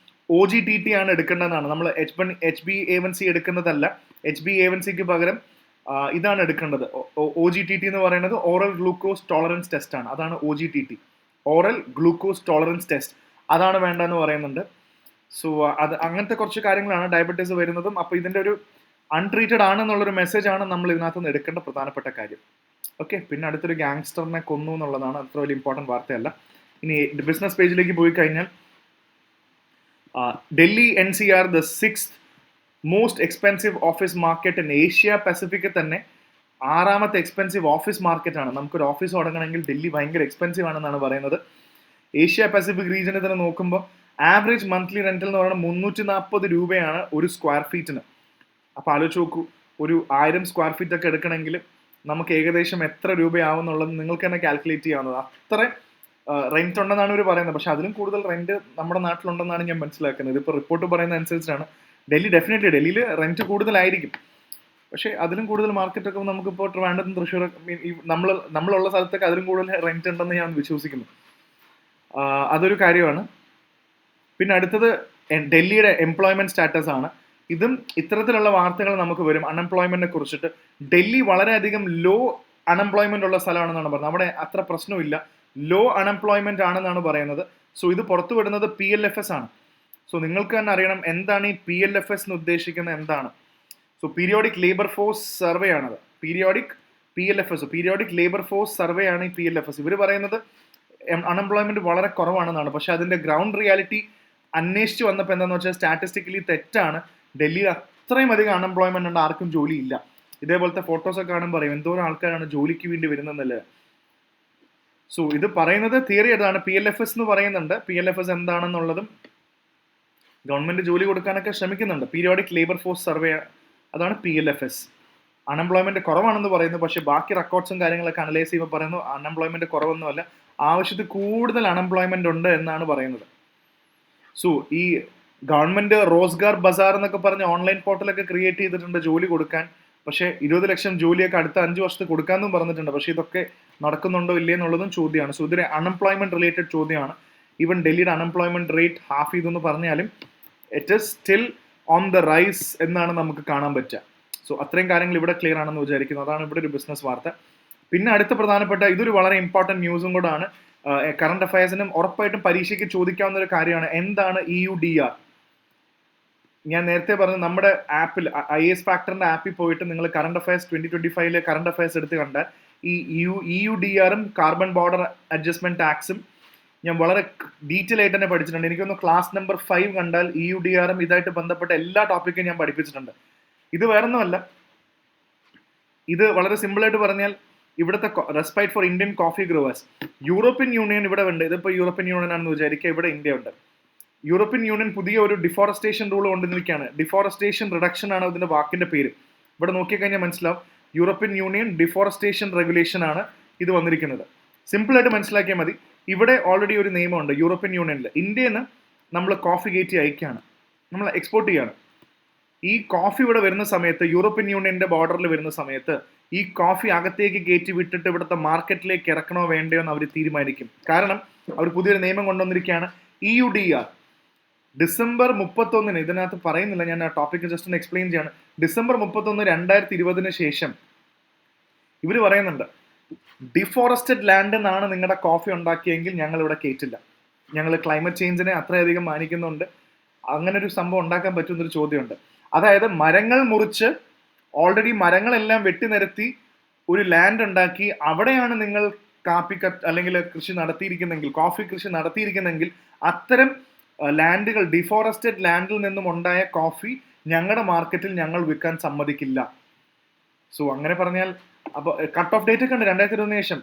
OGTT ആണ് എടുക്കേണ്ടതെന്നാണ്. നമ്മൾ HbA1c എടുക്കുന്നതല്ല. HbA1cക്ക് പകരം ഇതാണ് എടുക്കേണ്ടത്. OGTT എന്ന് പറയുന്നത് ഓറൽ ഗ്ലൂക്കോസ് ടോളറൻസ് ടെസ്റ്റ് ആണ്. അതാണ് OGTT, oral glucose tolerance test. അതാണ് വേണ്ടതെന്ന് പറയുന്നുണ്ട്. സോ അങ്ങനത്തെ കുറച്ച് കാര്യങ്ങളാണ് ഡയബറ്റീസ് വരുന്നതും. അപ്പോൾ ഇതിൻ്റെ ഒരു അൺട്രീറ്റഡ് ആണെന്നുള്ളൊരു മെസ്സേജാണ് നമ്മൾ ഇതിനകത്ത് നിന്ന് എടുക്കേണ്ട പ്രധാനപ്പെട്ട കാര്യം. ഓക്കെ, പിന്നെ അടുത്തൊരു ഗാങ്സ്റ്ററിനെ കൊന്നു എന്നുള്ളതാണ്. അത്ര വലിയ ഇമ്പോർട്ടൻറ്റ് വാർത്തയല്ല. ഇനി ബിസിനസ് പേജിലേക്ക് പോയി കഴിഞ്ഞാൽ Delhi NCR the 6th most expensive office market in Asia പസഫിക്കിൽ തന്നെ 6ാമത്തെ എക്സ്പെൻസീവ് ഓഫീസ് മാർക്കറ്റാണ്. നമുക്കൊരു ഓഫീസ് തുടങ്ങണമെങ്കിൽ ഡൽഹി ഭയങ്കര എക്സ്പെൻസീവ് ആണെന്നാണ് പറയുന്നത്. ഏഷ്യ പസഫിക് റീജിയനിൽ തന്നെ നോക്കുമ്പോൾ ആവറേജ് മന്ത്ലി റെന്റൽ എന്ന് പറയുന്നത് 340 രൂപയാണ് ഒരു സ്ക്വയർ ഫീറ്റിന്. അപ്പോൾ ആലോചിച്ച് നോക്കൂ, ഒരു 1000 സ്ക്വയർ ഫീറ്റ് ഒക്കെ എടുക്കണമെങ്കിൽ നമുക്ക് ഏകദേശം എത്ര രൂപയാവും എന്നുള്ളത് നിങ്ങൾക്ക് തന്നെ കാൽക്കുലേറ്റ് ചെയ്യാവുന്നത്. അത്ര റെന്റ് ഉണ്ടെന്നാണ് ഇവർ പറയുന്നത്. പക്ഷെ അതിലും കൂടുതൽ റെന്റ് നമ്മുടെ നാട്ടിലുണ്ടെന്നാണ് ഞാൻ മനസ്സിലാക്കുന്നത്. ഇപ്പോൾ റിപ്പോർട്ട് പറയുന്ന അനുസരിച്ചാണ്. ഡൽഹിയിൽ റെന്റ് കൂടുതലായിരിക്കും, പക്ഷേ അതിലും കൂടുതൽ മാർക്കറ്റൊക്കെ നമുക്കിപ്പോൾ ട്രിവാൻഡ്രത്തും തൃശ്ശൂർ, നമ്മളുള്ള സ്ഥലത്തൊക്കെ അതിലും കൂടുതൽ റെന്റ് ഉണ്ടെന്ന് ഞാൻ വിശ്വസിക്കുന്നു. അതൊരു കാര്യമാണ്. പിന്നെ അടുത്തത് ഡൽഹിയുടെ എംപ്ലോയ്മെന്റ് സ്റ്റാറ്റസ് ആണ്. ഇതും ഇത്തരത്തിലുള്ള വാർത്തകൾ നമുക്ക് വരും അൺഎംപ്ലോയ്മെന്റിനെ കുറിച്ചിട്ട്. ഡൽഹി വളരെയധികം ലോ അൺഎംപ്ലോയ്മെന്റ് ഉള്ള സ്ഥലമാണെന്നാണ് പറയുന്നത്. അവിടെ അത്ര പ്രശ്നമില്ല, ലോ അൺഎംപ്ലോയ്മെന്റ് ആണെന്നാണ് പറയുന്നത്. സോ ഇത് പുറത്തു വിടുന്നത് PLFS ആണ്. സോ നിങ്ങൾക്ക് തന്നെ അറിയണം എന്താണ് ഈ PLFS എന്ന് ഉദ്ദേശിക്കുന്നത് എന്താണ്. So periodic labour force survey ആണത്. Periodic PLFS, periodic labour force survey ആണ് ഈ PLFS. ഇവർ പറയുന്നത് അൺഎംപ്ലോയ്മെന്റ് വളരെ കുറവാണെന്നാണ്. പക്ഷെ അതിന്റെ ഗ്രൗണ്ട് റിയാലിറ്റി അന്വേഷിച്ച് വന്നപ്പോൾ എന്താണെന്ന് വെച്ചാൽ സ്റ്റാറ്റിസ്റ്റിക്കലി തെറ്റാണ്. ഡൽഹിയിൽ അത്രയും അധികം അൺഎംപ്ലോയ്മെന്റ് ഉണ്ട്, ആർക്കും ജോലിയില്ല. ഇതേപോലത്തെ ഫോട്ടോസൊക്കെ കാണുമ്പോൾ പറയും എന്തോരം ആൾക്കാരാണ് ജോലിക്ക് വേണ്ടി വരുന്നതെന്നല്ലേ. സോ ഇത് പറയുന്നത് തിയറി ഏതാണ്, PLFS എന്ന് പറയുന്നുണ്ട്. PLFS എന്താണെന്നുള്ളതും ഗവൺമെന്റ് ജോലി കൊടുക്കാനൊക്കെ ശ്രമിക്കുന്നുണ്ട്. പീരിയോഡിക് ലേബർ ഫോഴ്സ് സർവേ, അതാണ് PLFS. അൺഎംപ്ലോയ്മെന്റ് കുറവാണെന്ന് പറയുന്നു, പക്ഷെ ബാക്കി റെക്കോർഡ്സും കാര്യങ്ങളൊക്കെ അനലൈസ് ചെയ്യുമ്പോൾ പറയുന്നു അൺഎംപ്ലോയ്മെന്റ് കുറവൊന്നുമല്ല, ആവശ്യത്തിൽ കൂടുതൽ അൺഎംപ്ലോയ്മെന്റ് ഉണ്ട് എന്നാണ് പറയുന്നത്. സോ ഈ ഗവൺമെന്റ് റോസ്ഗാർ ബസാർ എന്നൊക്കെ പറഞ്ഞ് ഓൺലൈൻ പോർട്ടലൊക്കെ ക്രിയേറ്റ് ചെയ്തിട്ടുണ്ട് ജോലി കൊടുക്കാൻ. പക്ഷേ 20 ലക്ഷം ജോലിയൊക്കെ അടുത്ത 5 വർഷത്തിൽ കൊടുക്കാമെന്നും പറഞ്ഞിട്ടുണ്ട്. പക്ഷേ ഇതൊക്കെ നടക്കുന്നുണ്ടോ ഇല്ലേ എന്നുള്ളതും ചോദ്യമാണ്. സോ ഇതൊരു അൺഎംപ്ലോയ്മെന്റ് റിലേറ്റഡ് ചോദ്യമാണ്. ഈവൻ ഡൽഹിയുടെ അൺഎംപ്ലോയ്മെന്റ് റേറ്റ് ഹാഫ് ചെയ്തെന്ന് പറഞ്ഞാലും it is still on the rise എന്നാണ് നമുക്ക് കാണാൻ പറ്റുക. സോ അത്രയും കാര്യങ്ങൾ ഇവിടെ ക്ലിയർ ആണെന്ന് വിചാരിക്കുന്നു. അതാണ് ഇവിടെ ഒരു ബിസിനസ് വാർത്ത. പിന്നെ അടുത്ത പ്രധാനപ്പെട്ട, ഇതൊരു വളരെ ഇമ്പോർട്ടൻറ്റ് ന്യൂസും കൂടാണ്. കറണ്ട് അഫയേഴ്സിനും ഉറപ്പായിട്ടും പരീക്ഷയ്ക്ക് ചോദിക്കാവുന്ന ഒരു കാര്യമാണ്. എന്താണ് EUDR? ഞാൻ നേരത്തെ പറഞ്ഞു, നമ്മുടെ ആപ്പിൽ IAS ഫാക്ടറിന്റെ ആപ്പിൽ പോയിട്ട് നിങ്ങൾ കറണ്ട് അഫയേഴ്സ് 2025 കറണ്ട് അഫയേഴ്സ് എടുത്ത് കണ്ടാൽ ഈ EUDRും കാർബൺ ബോർഡർ അഡ്ജസ്റ്റ്മെന്റ് ടാക്സും ഞാൻ വളരെ ഡീറ്റെയിൽ ആയിട്ട് തന്നെ പഠിച്ചിട്ടുണ്ട്. എനിക്കൊന്ന് ക്ലാസ് നമ്പർ 5 കണ്ടാൽ EUDRും ഇതായിട്ട് ബന്ധപ്പെട്ട എല്ലാ ടോപ്പിക്കും ഞാൻ പഠിപ്പിച്ചിട്ടുണ്ട്. ഇത് വേറൊന്നുമല്ല, ഇത് വളരെ സിമ്പിളായിട്ട് പറഞ്ഞാൽ ഇവിടുത്തെ respite for Indian coffee growers. European union ഇവിടെ ഉണ്ട്. ഇതിപ്പോൾ യൂറോപ്യൻ യൂണിയൻ ആണെന്ന് വിചാരിക്കുക, ഇവിടെ ഇന്ത്യ ഉണ്ട്. യൂറോപ്യൻ യൂണിയൻ പുതിയ ഒരു ഡിഫോറസ്റ്റേഷൻ റൂൾ കൊണ്ടുവന്നിരിക്കുകയാണ്. ഡിഫോറസ്റ്റേഷൻ റിഡക്ഷൻ ആണ് ഇതിന്റെ വാക്കിന്റെ പേര്. ഇവിടെ നോക്കിക്കഴിഞ്ഞാൽ മനസ്സിലാവും, യൂറോപ്യൻ യൂണിയൻ ഡിഫോറസ്റ്റേഷൻ റെഗുലേഷൻ ആണ് ഇത് വന്നിരിക്കുന്നത്. സിമ്പിളായിട്ട് മനസ്സിലാക്കിയാൽ മതി. ഇവിടെ ഓൾറെഡി ഒരു നിയമമുണ്ട് യൂറോപ്യൻ യൂണിയനിൽ. ഇന്ത്യയിൽ നിന്ന് നമ്മൾ കോഫി കയറ്റി അയക്കുകയാണ്, നമ്മൾ എക്സ്പോർട്ട് ചെയ്യാണ്. ഈ കോഫി ഇവിടെ വരുന്ന സമയത്ത്, യൂറോപ്യൻ യൂണിയന്റെ ബോർഡറിൽ വരുന്ന സമയത്ത് ഈ കോഫി അകത്തേക്ക് കയറ്റി വിട്ടിട്ട് ഇവിടുത്തെ മാർക്കറ്റിലേക്ക് ഇറക്കണോ വേണ്ടയോ എന്ന് അവർ തീരുമാനിക്കും. കാരണം അവർ പുതിയൊരു നിയമം കൊണ്ടുവന്നിരിക്കുകയാണ്, EUDR. ഡിസംബർ 31, ഇതിനകത്ത് പറയുന്നില്ല, ഞാൻ ആ ടോപ്പിക്ക് ജസ്റ്റ് ഒന്ന് എക്സ്പ്ലെയിൻ ചെയ്യാണ്. ഡിസംബർ 31, 2020 ശേഷം ഇവർ പറയുന്നുണ്ട്, ഡിഫോറസ്റ്റഡ് ലാൻഡിൽ നിന്നാണ് നിങ്ങളുടെ കോഫി ഉണ്ടാക്കിയെങ്കിൽ ഞങ്ങൾ ഇവിടെ കയറ്റില്ല. ഞങ്ങൾ ക്ലൈമറ്റ് ചേഞ്ചിനെ അത്രയധികം മാനിക്കുന്നുണ്ട്. അങ്ങനെ ഒരു സംഭവം ഉണ്ടാക്കാൻ പറ്റുന്നൊരു ചോദ്യമുണ്ട്. അതായത് മരങ്ങൾ മുറിച്ച് ഓൾറെഡി മരങ്ങളെല്ലാം വെട്ടി നിരത്തി ഒരു ലാൻഡ് ഉണ്ടാക്കി അവിടെയാണ് നിങ്ങൾ കാപ്പി അല്ലെങ്കിൽ കൃഷി നടത്തിയിരിക്കുന്നെങ്കിൽ, കോഫി കൃഷി നടത്തിയിരിക്കുന്നെങ്കിൽ, അത്തരം ലാൻഡുകൾ, ഡിഫോറസ്റ്റഡ് ലാൻഡിൽ നിന്നും ഉണ്ടായ കോഫി ഞങ്ങളുടെ മാർക്കറ്റിൽ ഞങ്ങൾ വിൽക്കാൻ സമ്മതിക്കില്ല. സോ അങ്ങനെ പറഞ്ഞാൽ അപ്പോൾ കട്ട് ഓഫ് ഡേറ്റ് ഒക്കെ ഉണ്ട് 2020 ശേഷം.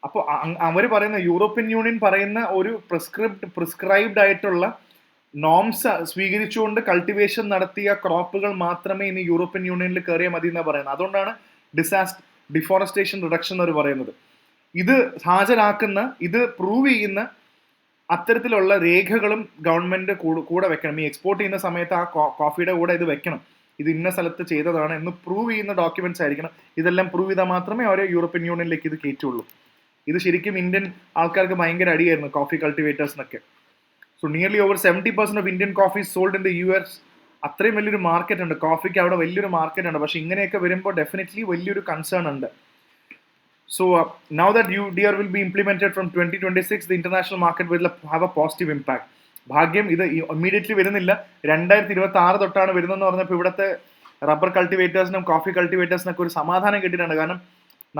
അപ്പോൾ അവർ പറയുന്ന, യൂറോപ്യൻ യൂണിയൻ പറയുന്ന ഒരു പ്രിസ്ക്രൈബ്ഡ് ആയിട്ടുള്ള നോംസ് സ്വീകരിച്ചുകൊണ്ട് കൾട്ടിവേഷൻ നടത്തിയ ക്രോപ്പുകൾ മാത്രമേ ഇനി യൂറോപ്യൻ യൂണിയനിൽ കയറിയാൽ മതി എന്നാണ് പറയുന്നത്. അതുകൊണ്ടാണ് ഡിഫോറസ്റ്റേഷൻ റിഡക്ഷൻ എന്ന് പറയുന്നത്. ഇത് ഹാജരാക്കുന്ന, ഇത് പ്രൂവ് ചെയ്യുന്ന അത്തരത്തിലുള്ള രേഖകളും ഗവൺമെന്റ് കൂടെ വെക്കണം. ഈ എക്സ്പോർട്ട് ചെയ്യുന്ന സമയത്ത് ആ കോഫിയുടെ കൂടെ ഇത് വെക്കണം, ഇത് ഇന്ന സ്ഥലത്ത് ചെയ്തതാണ് എന്ന് പ്രൂവ് ചെയ്യുന്ന ഡോക്യുമെന്റ്സ് ആയിരിക്കണം. ഇതെല്ലാം പ്രൂവ് ചെയ്താൽ മാത്രമേ അവർ യൂറോപ്യൻ യൂണിയനിലേക്ക് ഇത് കയറ്റുള്ളൂ. ഇത് ശരിക്കും ഇന്ത്യൻ ആൾക്കാർക്ക് ഭയങ്കര അടിയായിരുന്നു, കോഫി കൾട്ടിവേറ്റേഴ്സിനൊക്കെ. So nearly over 70% of Indian coffee sold in the US. അത്രയും വലിയൊരു മാർക്കറ്റ് ഉണ്ട് കോഫിക്ക്, അവിടെ വലിയൊരു മാർക്കറ്റ് ഉണ്ട്. പക്ഷെ ഇങ്ങനെയൊക്കെ വരുമ്പോൾ ഡെഫിനറ്റ്ലി വലിയൊരു കൺസേൺ ഉണ്ട്. So now that UDR will be implemented from 2026, the international market will have a positive impact. ഭാഗ്യം ഇത് ഇമ്മീഡിയറ്റ്ലി വരുന്നില്ല, 2026 തൊട്ടാണ് വരുന്നതെന്ന് പറഞ്ഞപ്പോൾ ഇവിടുത്തെ റബ്ബർ കൾട്ടിവേറ്റേഴ്സിനും കോഫി കൾട്ടിവേറ്റേഴ്സിനൊക്കെ ഒരു സമാധാനം കിട്ടിയിട്ടുണ്ട്. കാരണം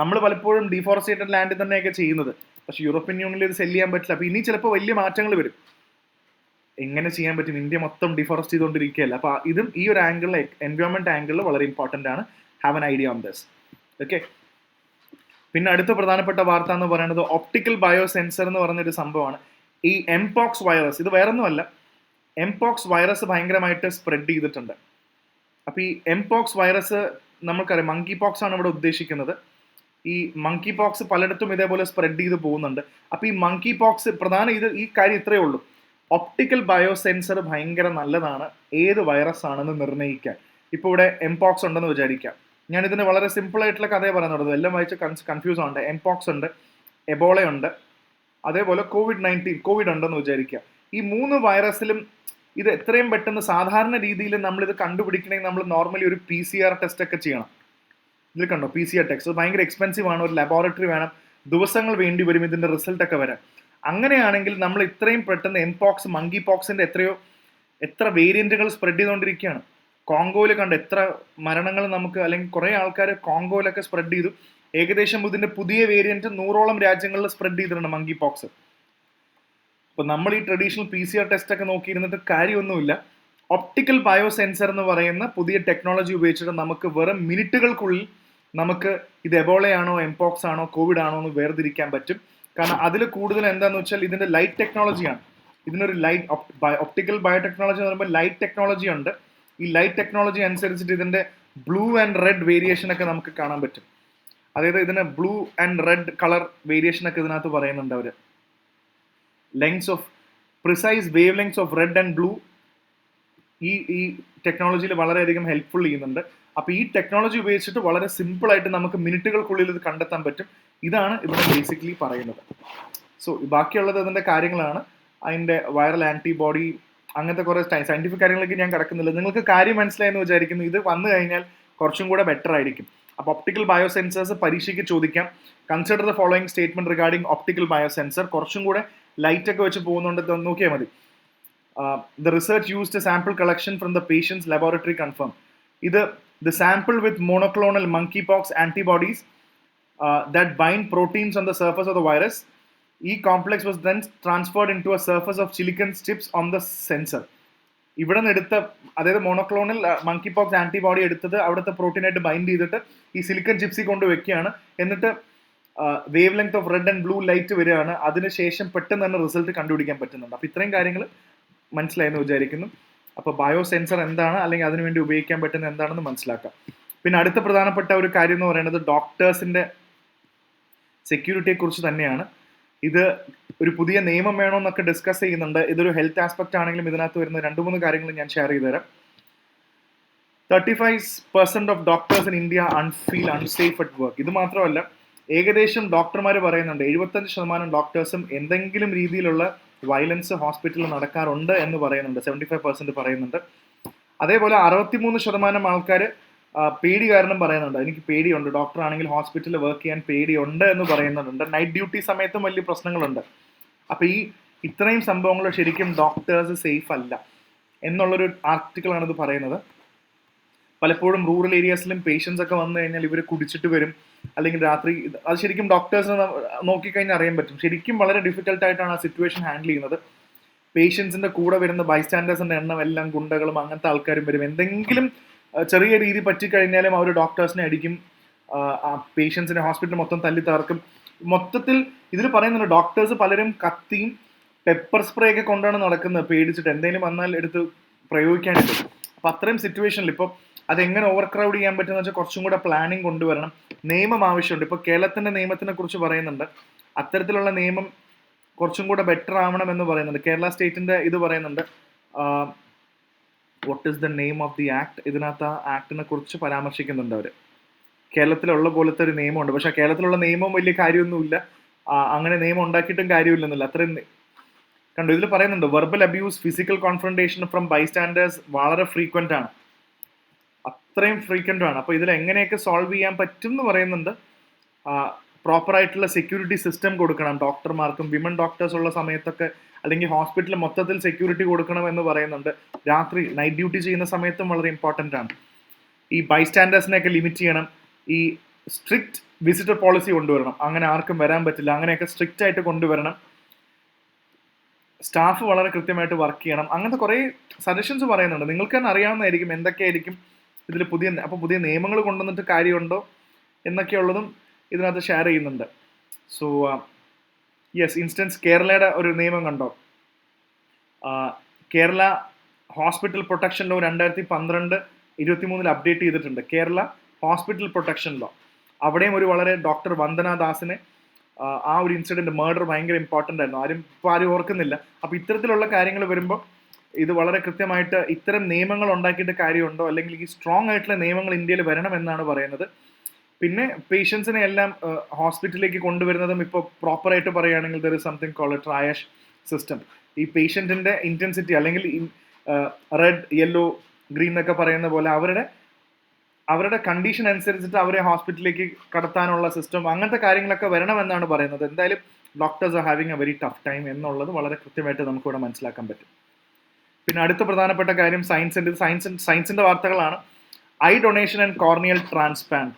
നമ്മൾ പലപ്പോഴും ഡിഫോറസ്റ്റേറ്റഡ് ലാൻഡിൽ തന്നെയൊക്കെ ചെയ്യുന്നത്. പക്ഷേ യൂറോപ്യൻ യൂണിയനിൽ ഇത് സെല് ചെയ്യാൻ പറ്റില്ല. അപ്പോൾ ഇനി ചിലപ്പോൾ വലിയ മാറ്റങ്ങൾ വരും. എങ്ങനെ ചെയ്യാൻ പറ്റും? ഇന്ത്യ മൊത്തം ഡിഫോറസ്റ്റ് ചെയ്തുകൊണ്ടിരിക്കുകയല്ല. അപ്പോൾ ഇതും ഈ ഒരു ആംഗിളിൽ, എൻവയോൺമെന്റ് ആംഗിളിൽ വളരെ ഇമ്പോർട്ടൻ്റ് ആണ്. Have an idea on this. Okay. പിന്നെ അടുത്ത പ്രധാനപ്പെട്ട വാർത്ത എന്ന് പറയുന്നത് ഒപ്റ്റിക്കൽ ബയോ സെൻസർ എന്ന് പറഞ്ഞൊരു സംഭവമാണ്. ഈ എംപോക്സ് വൈറസ്, ഇത് വേറൊന്നുമല്ല, എംപോക്സ് വൈറസ് ഭയങ്കരമായിട്ട് സ്പ്രെഡ് ചെയ്തിട്ടുണ്ട്. അപ്പോൾ ഈ എംപോക്സ് വൈറസ് നമുക്കറിയാം, മങ്കി പോക്സ് ആണ് ഇവിടെ ഉദ്ദേശിക്കുന്നത്. ഈ മങ്കി പോക്സ് പലയിടത്തും ഇതേപോലെ സ്പ്രെഡ് ചെയ്ത് പോകുന്നുണ്ട്. അപ്പോൾ ഈ മങ്കി പോക്സ് ഈ കാര്യം ഇത്രയേ ഉള്ളൂ. ഒപ്റ്റിക്കൽ ബയോ സെൻസർ ഭയങ്കര നല്ലതാണ് ഏത് വൈറസ് ആണെന്ന് നിർണ്ണയിക്കാൻ. ഇപ്പോൾ ഇവിടെ എംപോക്സ് ഉണ്ടെന്ന് വിചാരിക്കാം. ഞാൻ ഇതിന് വളരെ സിമ്പിൾ ആയിട്ടുള്ള കഥയെ പറയുന്നുള്ളത്, എല്ലാം വായിച്ച് കൺഫ്യൂസ് ഉണ്ട്. എംപോക്സ് ഉണ്ട്, എബോള ഉണ്ട്, അതേപോലെ കോവിഡ് ഉണ്ടെന്ന് വിചാരിക്കുക. ഈ 3 വൈറസിലും ഇത് എത്രയും പെട്ടെന്ന് സാധാരണ രീതിയിൽ നമ്മളിത് കണ്ടുപിടിക്കണമെങ്കിൽ നമ്മൾ നോർമലി ഒരു PCR ടെസ്റ്റ് ഒക്കെ ചെയ്യണം. ഇതിൽ കണ്ടോ PCR ടെസ്റ്റ്, ഭയങ്കര എക്സ്പെൻസീവ് ആണ്, ഒരു ലബോറട്ടറി വേണം, ദിവസങ്ങൾ വേണ്ടി വരും ഇതിന്റെ റിസൾട്ട് ഒക്കെ വരാൻ. അങ്ങനെയാണെങ്കിൽ നമ്മൾ ഇത്രയും പെട്ടെന്ന് എംപോക്സ്, മങ്കി പോക്സിന്റെ എത്ര വേരിയന്റുകൾ സ്പ്രെഡ് ചെയ്തുകൊണ്ടിരിക്കുകയാണ്. കോങ്കോയിൽ കണ്ട് എത്ര മരണങ്ങൾ നമുക്ക്, അല്ലെങ്കിൽ കുറേ ആൾക്കാർ കോങ്കോയിലൊക്കെ സ്പ്രെഡ് ചെയ്തു. ഏകദേശം ഇതിന്റെ പുതിയ വേരിയന്റ് 100ഓളം രാജ്യങ്ങളിൽ സ്പ്രെഡ് ചെയ്തിട്ടുണ്ട് മങ്കി പോക്സ്. അപ്പൊ നമ്മൾ ഈ ട്രഡീഷണൽ PCR ടെസ്റ്റ് ഒക്കെ നോക്കിയിരുന്നിട്ട് കാര്യമൊന്നുമില്ല. ഒപ്റ്റിക്കൽ ബയോസെൻസർ എന്ന് പറയുന്ന പുതിയ ടെക്നോളജി ഉപയോഗിച്ചിട്ട് നമുക്ക് വെറും മിനിറ്റുകൾക്കുള്ളിൽ നമുക്ക് ഇത് എബോളയാണോ, എംപോക്സ് ആണോ, കോവിഡ് ആണോ എന്ന് വേർതിരിക്കാൻ പറ്റും. കാരണം അതിൽ കൂടുതൽ എന്താണെന്ന് വെച്ചാൽ ഇതിന്റെ ലൈറ്റ് ടെക്നോളജിയാണ്. ഇതിനൊരു ലൈറ്റ് ഒപ്റ്റിക്കൽ ബയോടെക്നോളജി എന്ന് പറയുമ്പോൾ ലൈറ്റ് ടെക്നോളജി ഉണ്ട്. ഈ ലൈറ്റ് ടെക്നോളജി അനുസരിച്ചിട്ട് ഇതിന്റെ ബ്ലൂ ആൻഡ് റെഡ് വേരിയേഷൻ ഒക്കെ നമുക്ക് കാണാൻ പറ്റും. അതായത് ഇതിന് blue and red colour variation ഒക്കെ ഇതിനകത്ത് പറയുന്നുണ്ട് അവര്. Lengths of precise wave lengths of red and blue ഈ ടെക്നോളജിയിൽ വളരെയധികം ഹെൽപ്ഫുൾ ചെയ്യുന്നുണ്ട്. അപ്പൊ ഈ ടെക്നോളജി ഉപയോഗിച്ചിട്ട് വളരെ സിമ്പിൾ ആയിട്ട് നമുക്ക് മിനിറ്റുകൾക്കുള്ളിൽ ഇത് കണ്ടെത്താൻ പറ്റും. ഇതാണ് ഇവിടെ ബേസിക്കലി പറയുന്നത്. സോ ബാക്കിയുള്ളത് അതിന്റെ കാര്യങ്ങളാണ്. അതിന്റെ വൈറൽ ആന്റിബോഡി അങ്ങനത്തെ കുറെ സയന്റിഫിക് കാര്യങ്ങളൊക്കെ ഞാൻ കിടക്കുന്നില്ല. നിങ്ങൾക്ക് കാര്യം മനസ്സിലായെന്ന് വിചാരിക്കുന്നു. ഇത് വന്നു കഴിഞ്ഞാൽ കുറച്ചും കൂടെ ബെറ്റർ ആയിരിക്കും. അപ്പൊ ഒപ്റ്റിക്കൽ ബയോസെൻസേഴ്സ് പരീക്ഷയ്ക്ക് ചോദിക്കാം. Consider the following statement regarding optical biosensor. കുറച്ചും കൂടെ ലൈറ്റ് ഒക്കെ വെച്ച് പോകുന്നുണ്ട്, നോക്കിയാൽ മതി. The research used a sample collection from the patient's laboratory confirmed. Either the sample with monoclonal monkeypox antibodies that bind proteins on the surface of the virus. E-complex was then transferred into a surface of silicon chips on the sensor. ഇവിടെ നിന്ന് എടുത്ത, അതായത് monoclonal monkey pox antibody എടുത്തത് അവിടുത്തെ പ്രോട്ടീനായിട്ട് bind ചെയ്തിട്ട് ഈ silicon ചിപ്സിൽ കൊണ്ട് വെക്കുകയാണ്. എന്നിട്ട് wave length of red and blue light വരികയാണ്. അതിനുശേഷം പെട്ടെന്ന് തന്നെ റിസൾട്ട് കണ്ടുപിടിക്കാൻ പറ്റുന്നുണ്ട്. അപ്പൊ ഇത്രയും കാര്യങ്ങൾ മനസ്സിലായെന്ന് വിചാരിക്കുന്നു. അപ്പൊ ബയോ സെൻസർ എന്താണ്, അല്ലെങ്കിൽ അതിനുവേണ്ടി ഉപയോഗിക്കാൻ പറ്റുന്ന എന്താണെന്ന് മനസ്സിലാക്കാം. പിന്നെ അടുത്ത പ്രധാനപ്പെട്ട ഒരു കാര്യം എന്ന് പറയുന്നത് ഡോക്ടേഴ്സിന്റെ സെക്യൂരിറ്റിയെ കുറിച്ച് തന്നെയാണ്. ഇത് ഒരു പുതിയ നിയമം വേണമെന്നൊക്കെ ഡിസ്കസ് ചെയ്യുന്നുണ്ട്. ഇതൊരു ഹെൽത്ത് ആസ്പെക്ട് ആണെങ്കിലും ഇതിനകത്ത് വരുന്ന 2-3 കാര്യങ്ങൾ ഞാൻ ഷെയർ ചെയ്തു തരാം. 35% of doctors in India feel unsafe at work. ഇത് മാത്രമല്ല, ഏകദേശം ഡോക്ടർമാർ പറയുന്നുണ്ട് 75% ഡോക്ടേഴ്സും എന്തെങ്കിലും രീതിയിലുള്ള വയലൻസ് ഹോസ്പിറ്റലിൽ നടക്കാറുണ്ട് എന്ന് പറയുന്നുണ്ട്. 75% പറയുന്നുണ്ട്. അതേപോലെ 63% ആൾക്കാർ പേടി കാരണം പറയുന്നുണ്ട്, എനിക്ക് പേടിയുണ്ട്, ഡോക്ടർ ആണെങ്കിൽ ഹോസ്പിറ്റലിൽ വർക്ക് ചെയ്യാൻ പേടിയുണ്ട് എന്ന് പറയുന്നുണ്ട്. നൈറ്റ് ഡ്യൂട്ടി സമയത്തും വലിയ പ്രശ്നങ്ങളുണ്ട്. അപ്പൊ ഈ ഇത്രയും സംഭവങ്ങൾ ശരിക്കും ഡോക്ടേഴ്സ് സേഫ് അല്ല എന്നുള്ളൊരു ആർട്ടിക്കിളാണ് ഇത് പറയുന്നത്. പലപ്പോഴും റൂറൽ ഏരിയാസിലും പേഷ്യൻസ് ഒക്കെ വന്നു കഴിഞ്ഞാൽ ഇവർ കുടിച്ചിട്ട് വരും, അല്ലെങ്കിൽ രാത്രി. അത് ശരിക്കും ഡോക്ടേഴ്സിനെ നോക്കിക്കഴിഞ്ഞാൽ അറിയാൻ പറ്റും. ശരിക്കും വളരെ ഡിഫിക്കൽട്ടായിട്ടാണ് ആ സിറ്റുവേഷൻ ഹാൻഡിൽ ചെയ്യുന്നത്. പേഷ്യൻസിന്റെ കൂടെ വരുന്ന ബൈസ്റ്റാൻഡേഴ്സിന്റെ എണ്ണം എല്ലാം ഗുണ്ടകളും അങ്ങനത്തെ ആൾക്കാരും വരും. എന്തെങ്കിലും ചെറിയ രീതി പറ്റിക്കഴിഞ്ഞാലും അവർ ഡോക്ടേഴ്സിനെ അടിക്കും, പേഷ്യൻസിനെ ഹോസ്പിറ്റൽ മൊത്തം തല്ലി തകർക്കും. മൊത്തത്തിൽ ഇതിൽ പറയുന്നുണ്ട് ഡോക്ടേഴ്സ് പലരും കത്തിയും പെപ്പർ സ്പ്രേ ഒക്കെ കൊണ്ടാണ് നടക്കുന്നത്, പേടിച്ചിട്ട് എന്തെങ്കിലും വന്നാൽ എടുത്ത് പ്രയോഗിക്കാനായിട്ട്. അപ്പൊ അത്രയും സിറ്റുവേഷനിൽ ഇപ്പോൾ അതെങ്ങനെ ഓവർ ക്രൗഡ് ചെയ്യാൻ പറ്റുന്ന വെച്ചാൽ കുറച്ചും കൂടെ പ്ലാനിങ് കൊണ്ടുവരണം. നിയമം ആവശ്യമുണ്ട്. ഇപ്പൊ കേരളത്തിന്റെ നിയമത്തിനെ കുറിച്ച് പറയുന്നുണ്ട്. അത്തരത്തിലുള്ള നിയമം കുറച്ചും കൂടെ ബെറ്റർ ആവണം എന്ന് പറയുന്നുണ്ട്. കേരള സ്റ്റേറ്റിന്റെ ഇത് പറയുന്നുണ്ട്. What is the name of the act? ഇതിനകത്ത് ആ ആക്ടിനെ കുറിച്ച് പരാമർശിക്കുന്നുണ്ട് അവർ. കേരളത്തിലുള്ള പോലത്തെ ഒരു നിയമമുണ്ട്. പക്ഷെ കേരളത്തിലുള്ള നിയമം വലിയ കാര്യമൊന്നുമില്ല. അങ്ങനെ നിയമം ഉണ്ടാക്കിയിട്ടും കാര്യമില്ലെന്നില്ല. അത്രയും കണ്ടു. ഇതിൽ പറയുന്നുണ്ട് verbal abuse, physical confrontation from bystanders വളരെ ഫ്രീക്വന്റ് ആണ്. അത്രയും ഫ്രീക്വന്റ് ആണ്. അപ്പൊ ഇതിൽ എങ്ങനെയൊക്കെ സോൾവ് ചെയ്യാൻ പറ്റും എന്ന് പറയുന്നുണ്ട്. പ്രോപ്പറായിട്ടുള്ള സെക്യൂരിറ്റി സിസ്റ്റം കൊടുക്കണം ഡോക്ടർമാർക്കും. വിമൻ ഡോക്ടേഴ്സ് ഉള്ള സമയത്തൊക്കെ, അല്ലെങ്കിൽ ഹോസ്പിറ്റലിൽ മൊത്തത്തിൽ സെക്യൂരിറ്റി കൊടുക്കണം എന്ന് പറയുന്നുണ്ട്. രാത്രി നൈറ്റ് ഡ്യൂട്ടി ചെയ്യുന്ന സമയത്തും വളരെ ഇമ്പോർട്ടൻ്റ് ആണ്. ഈ ബൈസ്റ്റാൻഡേഴ്സിനെയൊക്കെ ലിമിറ്റ് ചെയ്യണം. ഈ സ്ട്രിക്റ്റ് വിസിറ്റർ പോളിസി കൊണ്ടുവരണം. അങ്ങനെ ആർക്കും വരാൻ പറ്റില്ല. അങ്ങനെയൊക്കെ സ്ട്രിക്റ്റ് ആയിട്ട് കൊണ്ടുവരണം. സ്റ്റാഫ് വളരെ കൃത്യമായിട്ട് വർക്ക് ചെയ്യണം. അങ്ങനത്തെ കുറേ സജഷൻസ് പറയുന്നുണ്ട്. നിങ്ങൾക്ക് തന്നെ അറിയാവുന്നതായിരിക്കും എന്തൊക്കെയായിരിക്കും ഇതിൽ പുതിയ നിയമങ്ങൾ കൊണ്ടുവന്നിട്ട് കാര്യമുണ്ടോ എന്നൊക്കെയുള്ളതും ഇതിനകത്ത് ഷെയർ ചെയ്യുന്നുണ്ട്. സോ യെസ്, ഇൻസ്റ്റൻസ് കേരളയുടെ ഒരു നിയമം കണ്ടോ? Kerala hospital protection law 2012-23 update ചെയ്തിട്ടുണ്ട്. Kerala hospital protection law. അവിടെയും ഒരു വളരെ ഡോക്ടർ വന്ദന ദാസിനെ ആ ഒരു ഇൻസിഡന്റ്, മർഡർ ഭയങ്കര ഇമ്പോർട്ടൻ്റ് ആയിരുന്നു. ആരും ഓർക്കുന്നില്ല. അപ്പോൾ ഇത്തരത്തിലുള്ള കാര്യങ്ങൾ വരുമ്പോൾ ഇത് വളരെ കൃത്യമായിട്ട് ഇത്തരം നിയമങ്ങൾ ഉണ്ടാക്കിയിട്ട് കാര്യമുണ്ടോ, അല്ലെങ്കിൽ ഈ സ്ട്രോങ് ആയിട്ടുള്ള നിയമങ്ങൾ ഇന്ത്യയിൽ വരണമെന്നാണ് പറയുന്നത്. പിന്നെ പേഷ്യൻസിനെ എല്ലാം ഹോസ്പിറ്റലിലേക്ക് കൊണ്ടുവരുന്നതും ഇപ്പോൾ പ്രോപ്പറായിട്ട് പറയുകയാണെങ്കിൽ there is something called triage system. ഈ പേഷ്യൻറ്റിൻ്റെ ഇൻറ്റൻസിറ്റി, അല്ലെങ്കിൽ റെഡ്, യെല്ലോ, ഗ്രീൻ എന്നൊക്കെ പറയുന്ന പോലെ അവരുടെ കണ്ടീഷൻ അനുസരിച്ചിട്ട് അവരെ ഹോസ്പിറ്റലിലേക്ക് കടത്താനുള്ള സിസ്റ്റം, അങ്ങനത്തെ കാര്യങ്ങളൊക്കെ വരണമെന്നാണ് പറയുന്നത്. എന്തായാലും doctors are having A very tough time എന്നുള്ളത് വളരെ കൃത്യമായിട്ട് നമുക്കിവിടെ മനസ്സിലാക്കാൻ പറ്റും. പിന്നെ അടുത്ത പ്രധാനപ്പെട്ട കാര്യം സയൻസിൻ്റെ വാർത്തകളാണ്. I donation and corneal transplant.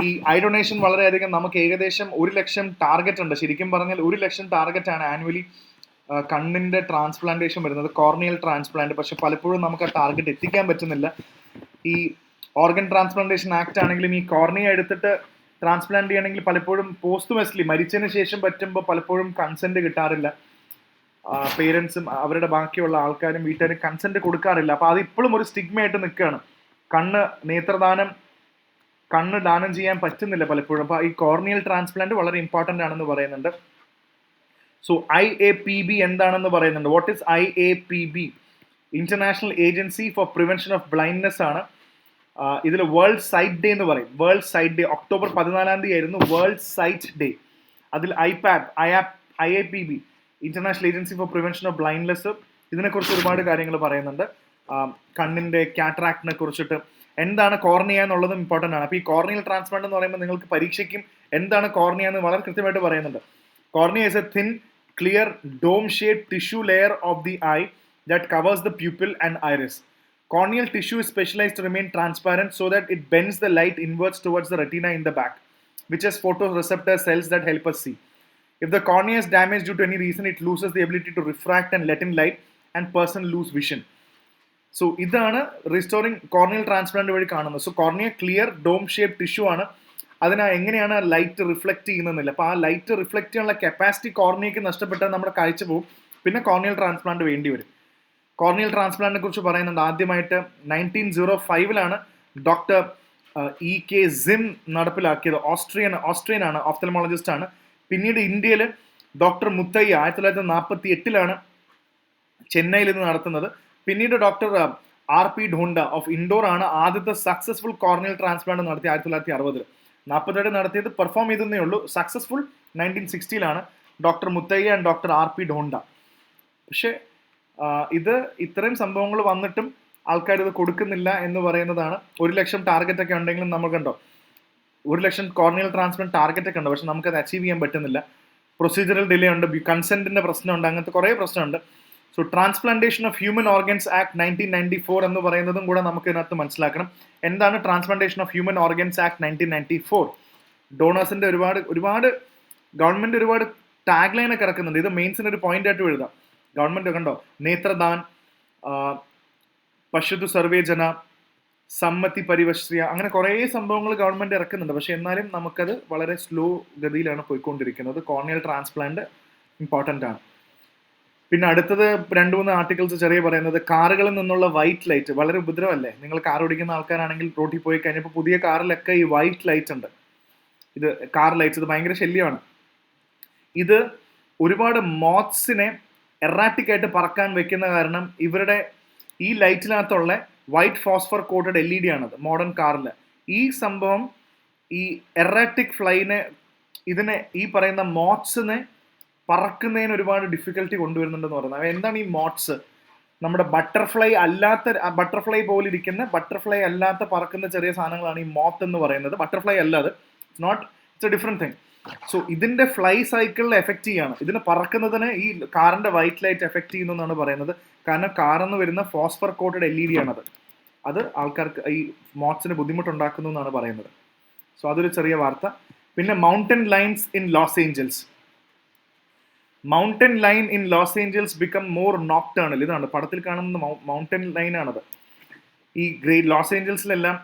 ഈ ഐ ഡൊണേഷൻ വളരെയധികം നമുക്ക് ഏകദേശം 1 ലക്ഷം ടാർഗറ്റ് ഉണ്ട്. ശരിക്കും പറഞ്ഞാൽ 1 ലക്ഷം ടാർഗറ്റ് ആണ് ആനുവലി കണ്ണിന്റെ ട്രാൻസ്പ്ലാന്റേഷൻ വരുന്നത്, കോർണിയൽ ട്രാൻസ്പ്ലാന്റ്. പക്ഷെ പലപ്പോഴും നമുക്ക് ആ ടാർഗറ്റ് എത്തിക്കാൻ പറ്റുന്നില്ല. ഈ ഓർഗൻ ട്രാൻസ്പ്ലാന്റേഷൻ ആക്ട് ആണെങ്കിലും ഈ കോർണിയ എടുത്തിട്ട് ട്രാൻസ്പ്ലാന്റ് ചെയ്യണമെങ്കിൽ പലപ്പോഴും പോസ്റ്റ്മസ്ലി മരിച്ചതിന് ശേഷം പറ്റുമ്പോൾ പലപ്പോഴും കൺസെന്റ് കിട്ടാറില്ല. പേരൻസും അവരുടെ ബാക്കിയുള്ള ആൾക്കാരും വീട്ടുകാരും കൺസെന്റ് കൊടുക്കാറില്ല. അപ്പോൾ അത് ഇപ്പോഴും ഒരു സ്റ്റിഗ്മയായിട്ട് നിൽക്കുകയാണ്. കണ്ണ് ദാനം ചെയ്യാൻ പറ്റുന്നില്ല പലപ്പോഴും. അപ്പോൾ ഈ കോർണിയൽ ട്രാൻസ്പ്ലാന്റ് വളരെ ഇമ്പോർട്ടൻ്റ് ആണെന്ന് പറയുന്നുണ്ട്. സോ IAPB എന്താണെന്ന് പറയുന്നുണ്ട്. What is IAPB? International agency four prevention of blindness ആണ്. ഇതിൽ വേൾഡ് സൈറ്റ് ഡേ എന്ന് പറയും. വേൾഡ് സൈറ്റ് ഡേ ഒക്ടോബർ 14 ആയിരുന്നു വേൾഡ് സൈറ്റ് ഡേ. അതിൽ IAPB international agency four prevention of blindness ഇതിനെക്കുറിച്ച് ഒരുപാട് കാര്യങ്ങൾ പറയുന്നുണ്ട്. കണ്ണിന്റെ കാറ്ററാക്റ്റിനെ കുറിച്ചിട്ട്, എന്താണ് കോർണിയ എന്നുള്ളതും ഇമ്പോർട്ടൻ്റ് ആണ്. അപ്പോൾ ഈ കോർണിയൽ ട്രാൻസ്പ്ലാന്റ് എന്ന് പറയുമ്പോൾ നിങ്ങൾക്ക് പരീക്ഷയ്ക്കും എന്താണ് കോർണിയ എന്ന് വളരെ കൃത്യമായിട്ട് പറയുന്നുണ്ട്. Cornea is a thin, clear, dome-shaped tissue layer of the eye that covers the pupil and iris. Corneal tissue is specialized to remain transparent so that it bends the light inwards towards the retina in the back, which has photoreceptor cells that help us see. If the cornea is damaged due to any reason, it loses the ability to refract and let in light and person lose vision. So ഇതാണ് restoring corneal transplant വഴി കാണുന്നത്. So cornea clear dome shape tissue ആണ്. അതിന് എങ്ങനെയാണ് light reflect ചെയ്യുന്നതെന്നില്ല. അപ്പോൾ ആ light reflect ചെയ്യാനുള്ള കപ്പാസിറ്റി കോർണിയയ്ക്ക് നഷ്ടപ്പെട്ടാൽ നമ്മുടെ കാഴ്ച പോകും. പിന്നെ കോർണിയൽ ട്രാൻസ്പ്ലാന്റ് വേണ്ടി വരും. കോർണിയൽ ട്രാൻസ്പ്ലാന്റിനെ കുറിച്ച് പറയുന്നുണ്ട്. ആദ്യമായിട്ട് 1905 ഡോക്ടർ EK Zim നടപ്പിലാക്കിയത്. ഓസ്ട്രിയൻ ആണ്, ഓഫ്തൽമോളജിസ്റ്റ് ആണ്. പിന്നീട് ഇന്ത്യയിൽ ഡോക്ടർ മുത്തയ്യ 1948 ചെന്നൈയിൽ നിന്ന് നടത്തുന്നത്. പിന്നീട് ഡോക്ടർ RP ധോണ്ട ഓഫ് ഇൻഡോർ ആണ് ആദ്യത്തെ സക്സസ്ഫുൾ കോർണിയൽ ട്രാൻസ്പ്ലാന്റ് നടത്തി 1960. 47 നടത്തിയത് പെർഫോം ചെയ്തേ ഉള്ളൂ. Successful 1960 doctor Muthiah and doctor RP Dhonda. പക്ഷെ ഇത് ഇത്രയും സംഭവങ്ങൾ വന്നിട്ടും ആൾക്കാർ ഇത് കൊടുക്കുന്നില്ല എന്ന് പറയുന്നതാണ്. 1 ലക്ഷം ടാർഗറ്റ് ഒക്കെ ഉണ്ടെങ്കിലും നമുക്കുണ്ടോ 1 ലക്ഷം കോർണിയൽ ട്രാൻസ്പ്ലാന്റ് ടാർഗറ്റ് ഒക്കെ ഉണ്ട്. പക്ഷെ നമുക്കത് അച്ചീവ് ചെയ്യാൻ പറ്റുന്നില്ല. പ്രൊസീജിയറൽ ഡിലേ ഉണ്ട്, കൺസെന്റിന്റെ പ്രശ്നമുണ്ട്, അങ്ങനത്തെ കുറേ പ്രശ്നമുണ്ട്. So transplantation of human organs act 1994 എന്ന് പറയുന്നതും കൂടെ നമുക്ക് ഇതിനകത്ത് മനസ്സിലാക്കണം. എന്താണ് transplantation of human organs act 1994? ഡോണേഴ്സിന്റെ ഒരുപാട് ഗവൺമെന്റ് ഒരുപാട് ടാഗ് ലൈനൊക്കെ ഇറക്കുന്നുണ്ട്. ഇത് മെയിൻസിന് ഒരു പോയിന്റ് ആയിട്ട് എഴുതാം. ഗവൺമെന്റ് കണ്ടോ, നേത്രദാൻ, പശുതു സർവേജന, സമ്മതി പരിവശ്രിയ, അങ്ങനെ കുറേ സംഭവങ്ങൾ ഗവൺമെന്റ് ഇറക്കുന്നുണ്ട്. പക്ഷെ എന്നാലും നമുക്കത് വളരെ സ്ലോ ഗതിയിലാണ് പോയിക്കൊണ്ടിരിക്കുന്നത്. കോർണിയൽ ട്രാൻസ്പ്ലാന്റ് ഇമ്പോർട്ടൻ്റ് ആണ്. പിന്നെ അടുത്തത് 2-3 ആർട്ടിക്കിൾസ് ചെറിയ പറയുന്നത്, കാറുകളിൽ നിന്നുള്ള വൈറ്റ് ലൈറ്റ് വളരെ ഉപദ്രവമല്ലേ? നിങ്ങൾ കാർ ഓടിക്കുന്ന ആൾക്കാരാണെങ്കിൽ റോഡിൽ പോയി കഴിഞ്ഞപ്പോൾ പുതിയ കാറിലൊക്കെ ഈ വൈറ്റ് ലൈറ്റ് ഉണ്ട്. ഇത് കാർ ലൈറ്റ്സ്, ഇത് ഭയങ്കര ശല്യമാണ്. ഇത് ഒരുപാട് മോത്സിനെ എറാറ്റിക് ആയിട്ട് പറക്കാൻ വെക്കുന്ന കാരണം ഇവരുടെ ഈ ലൈറ്റിനകത്തുള്ള വൈറ്റ് ഫോസ്ഫർ കോട്ടഡ് LED ആണത് മോഡേൺ കാറിൽ. ഈ സംഭവം ഈ എറാറ്റിക് ഇതിനെ ഈ പറയുന്ന മോത്സിനെ പറക്കുന്നതിന് ഒരുപാട് ഡിഫിക്കൽട്ടി കൊണ്ടുവരുന്നുണ്ടെന്ന് പറയുന്നത്. എന്താണ് ഈ മോട്ട്സ്? നമ്മുടെ ബട്ടർഫ്ലൈ പോലെ ഇരിക്കുന്ന ബട്ടർഫ്ലൈ അല്ലാത്ത പറക്കുന്ന ചെറിയ സാധനങ്ങളാണ് ഈ മോത്ത് എന്ന് പറയുന്നത്. ബട്ടർഫ്ലൈ അല്ല അത്, it's A different thing. So ഇതിന്റെ ഫ്ലൈ സൈക്കിളിൽ എഫക്ട് ചെയ്യാണ്. ഇതിന് പറക്കുന്നതിന് ഈ കാറിന്റെ വൈറ്റ് ലൈറ്റ് എഫക്ട് ചെയ്യുന്നു എന്നാണ് പറയുന്നത്. കാരണം കാറിന്ന് വരുന്ന ഫോസ്ഫർ കോട്ടഡ് LED ആണത്. അത് ആൾക്കാർക്ക് ഈ മോട്ട്സിന് ബുദ്ധിമുട്ടുണ്ടാക്കുന്നു എന്നാണ് പറയുന്നത്. സോ അതൊരു ചെറിയ വാർത്ത. പിന്നെ mountain lions in Los Angeles. Mountain lion in Los Angeles become more nocturnal. ഇതാണ് പടത്തിൽ കാണുന്ന മൗണ്ടൻ ലൈൻ ആണത്. ഈ ലോസ് ഏഞ്ചൽസിലെല്ലാം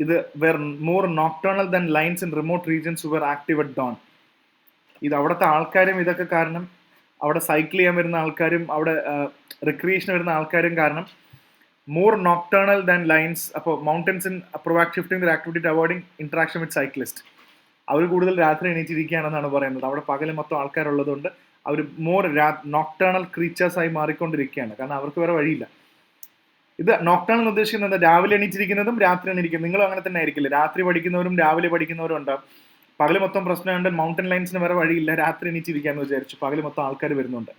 ഇത് were more nocturnal than lions in remote regions were active at dawn. ഇത് അവിടുത്തെ ആൾക്കാരും ഇതൊക്കെ കാരണം, അവിടെ സൈക്കിൾ ചെയ്യാൻ വരുന്ന ആൾക്കാരും അവിടെ റിക്രിയേഷൻ വരുന്ന ആൾക്കാരും കാരണം മോർ നോക്ടേണൽ ദാൻ ലൈൻസ്. അപ്പോൾ mountains in provoked shifting their activity avoiding interaction with cyclist. അവർ കൂടുതൽ രാത്രി എണീറ്റിരിക്കുകയാണെന്നാണ് പറയുന്നത്. അവിടെ പകൽ മൊത്തം ആൾക്കാരുള്ളതുകൊണ്ട് അവർ മോർ നോക്ടേണൽ ക്രീച്ചേഴ്സ് ആയി മാറിക്കൊണ്ടിരിക്കുകയാണ്. കാരണം അവർക്ക് വേറെ വഴിയില്ല. ഇത് നോക്ടേണൽ ഉദ്ദേശിക്കുന്നത് രാവിലെ എണീറ്റിരിക്കുന്നതും രാത്രി എണീറ്റിരിക്കുന്നതും. നിങ്ങളും അങ്ങനെ തന്നെ ആയിരിക്കില്ല. രാത്രി പഠിക്കുന്നവരും രാവിലെ പഠിക്കുന്നവരും ഉണ്ടാവും. പകൽ മൊത്തം പ്രശ്നമുണ്ട്, മൗണ്ടൻ ലൈൻസിന് വേറെ വഴിയില്ല, രാത്രി എണീറ്റിരിക്കാന്ന് വിചാരിച്ചു. പകൽ മൊത്തം ആൾക്കാർ വരുന്നുണ്ട്.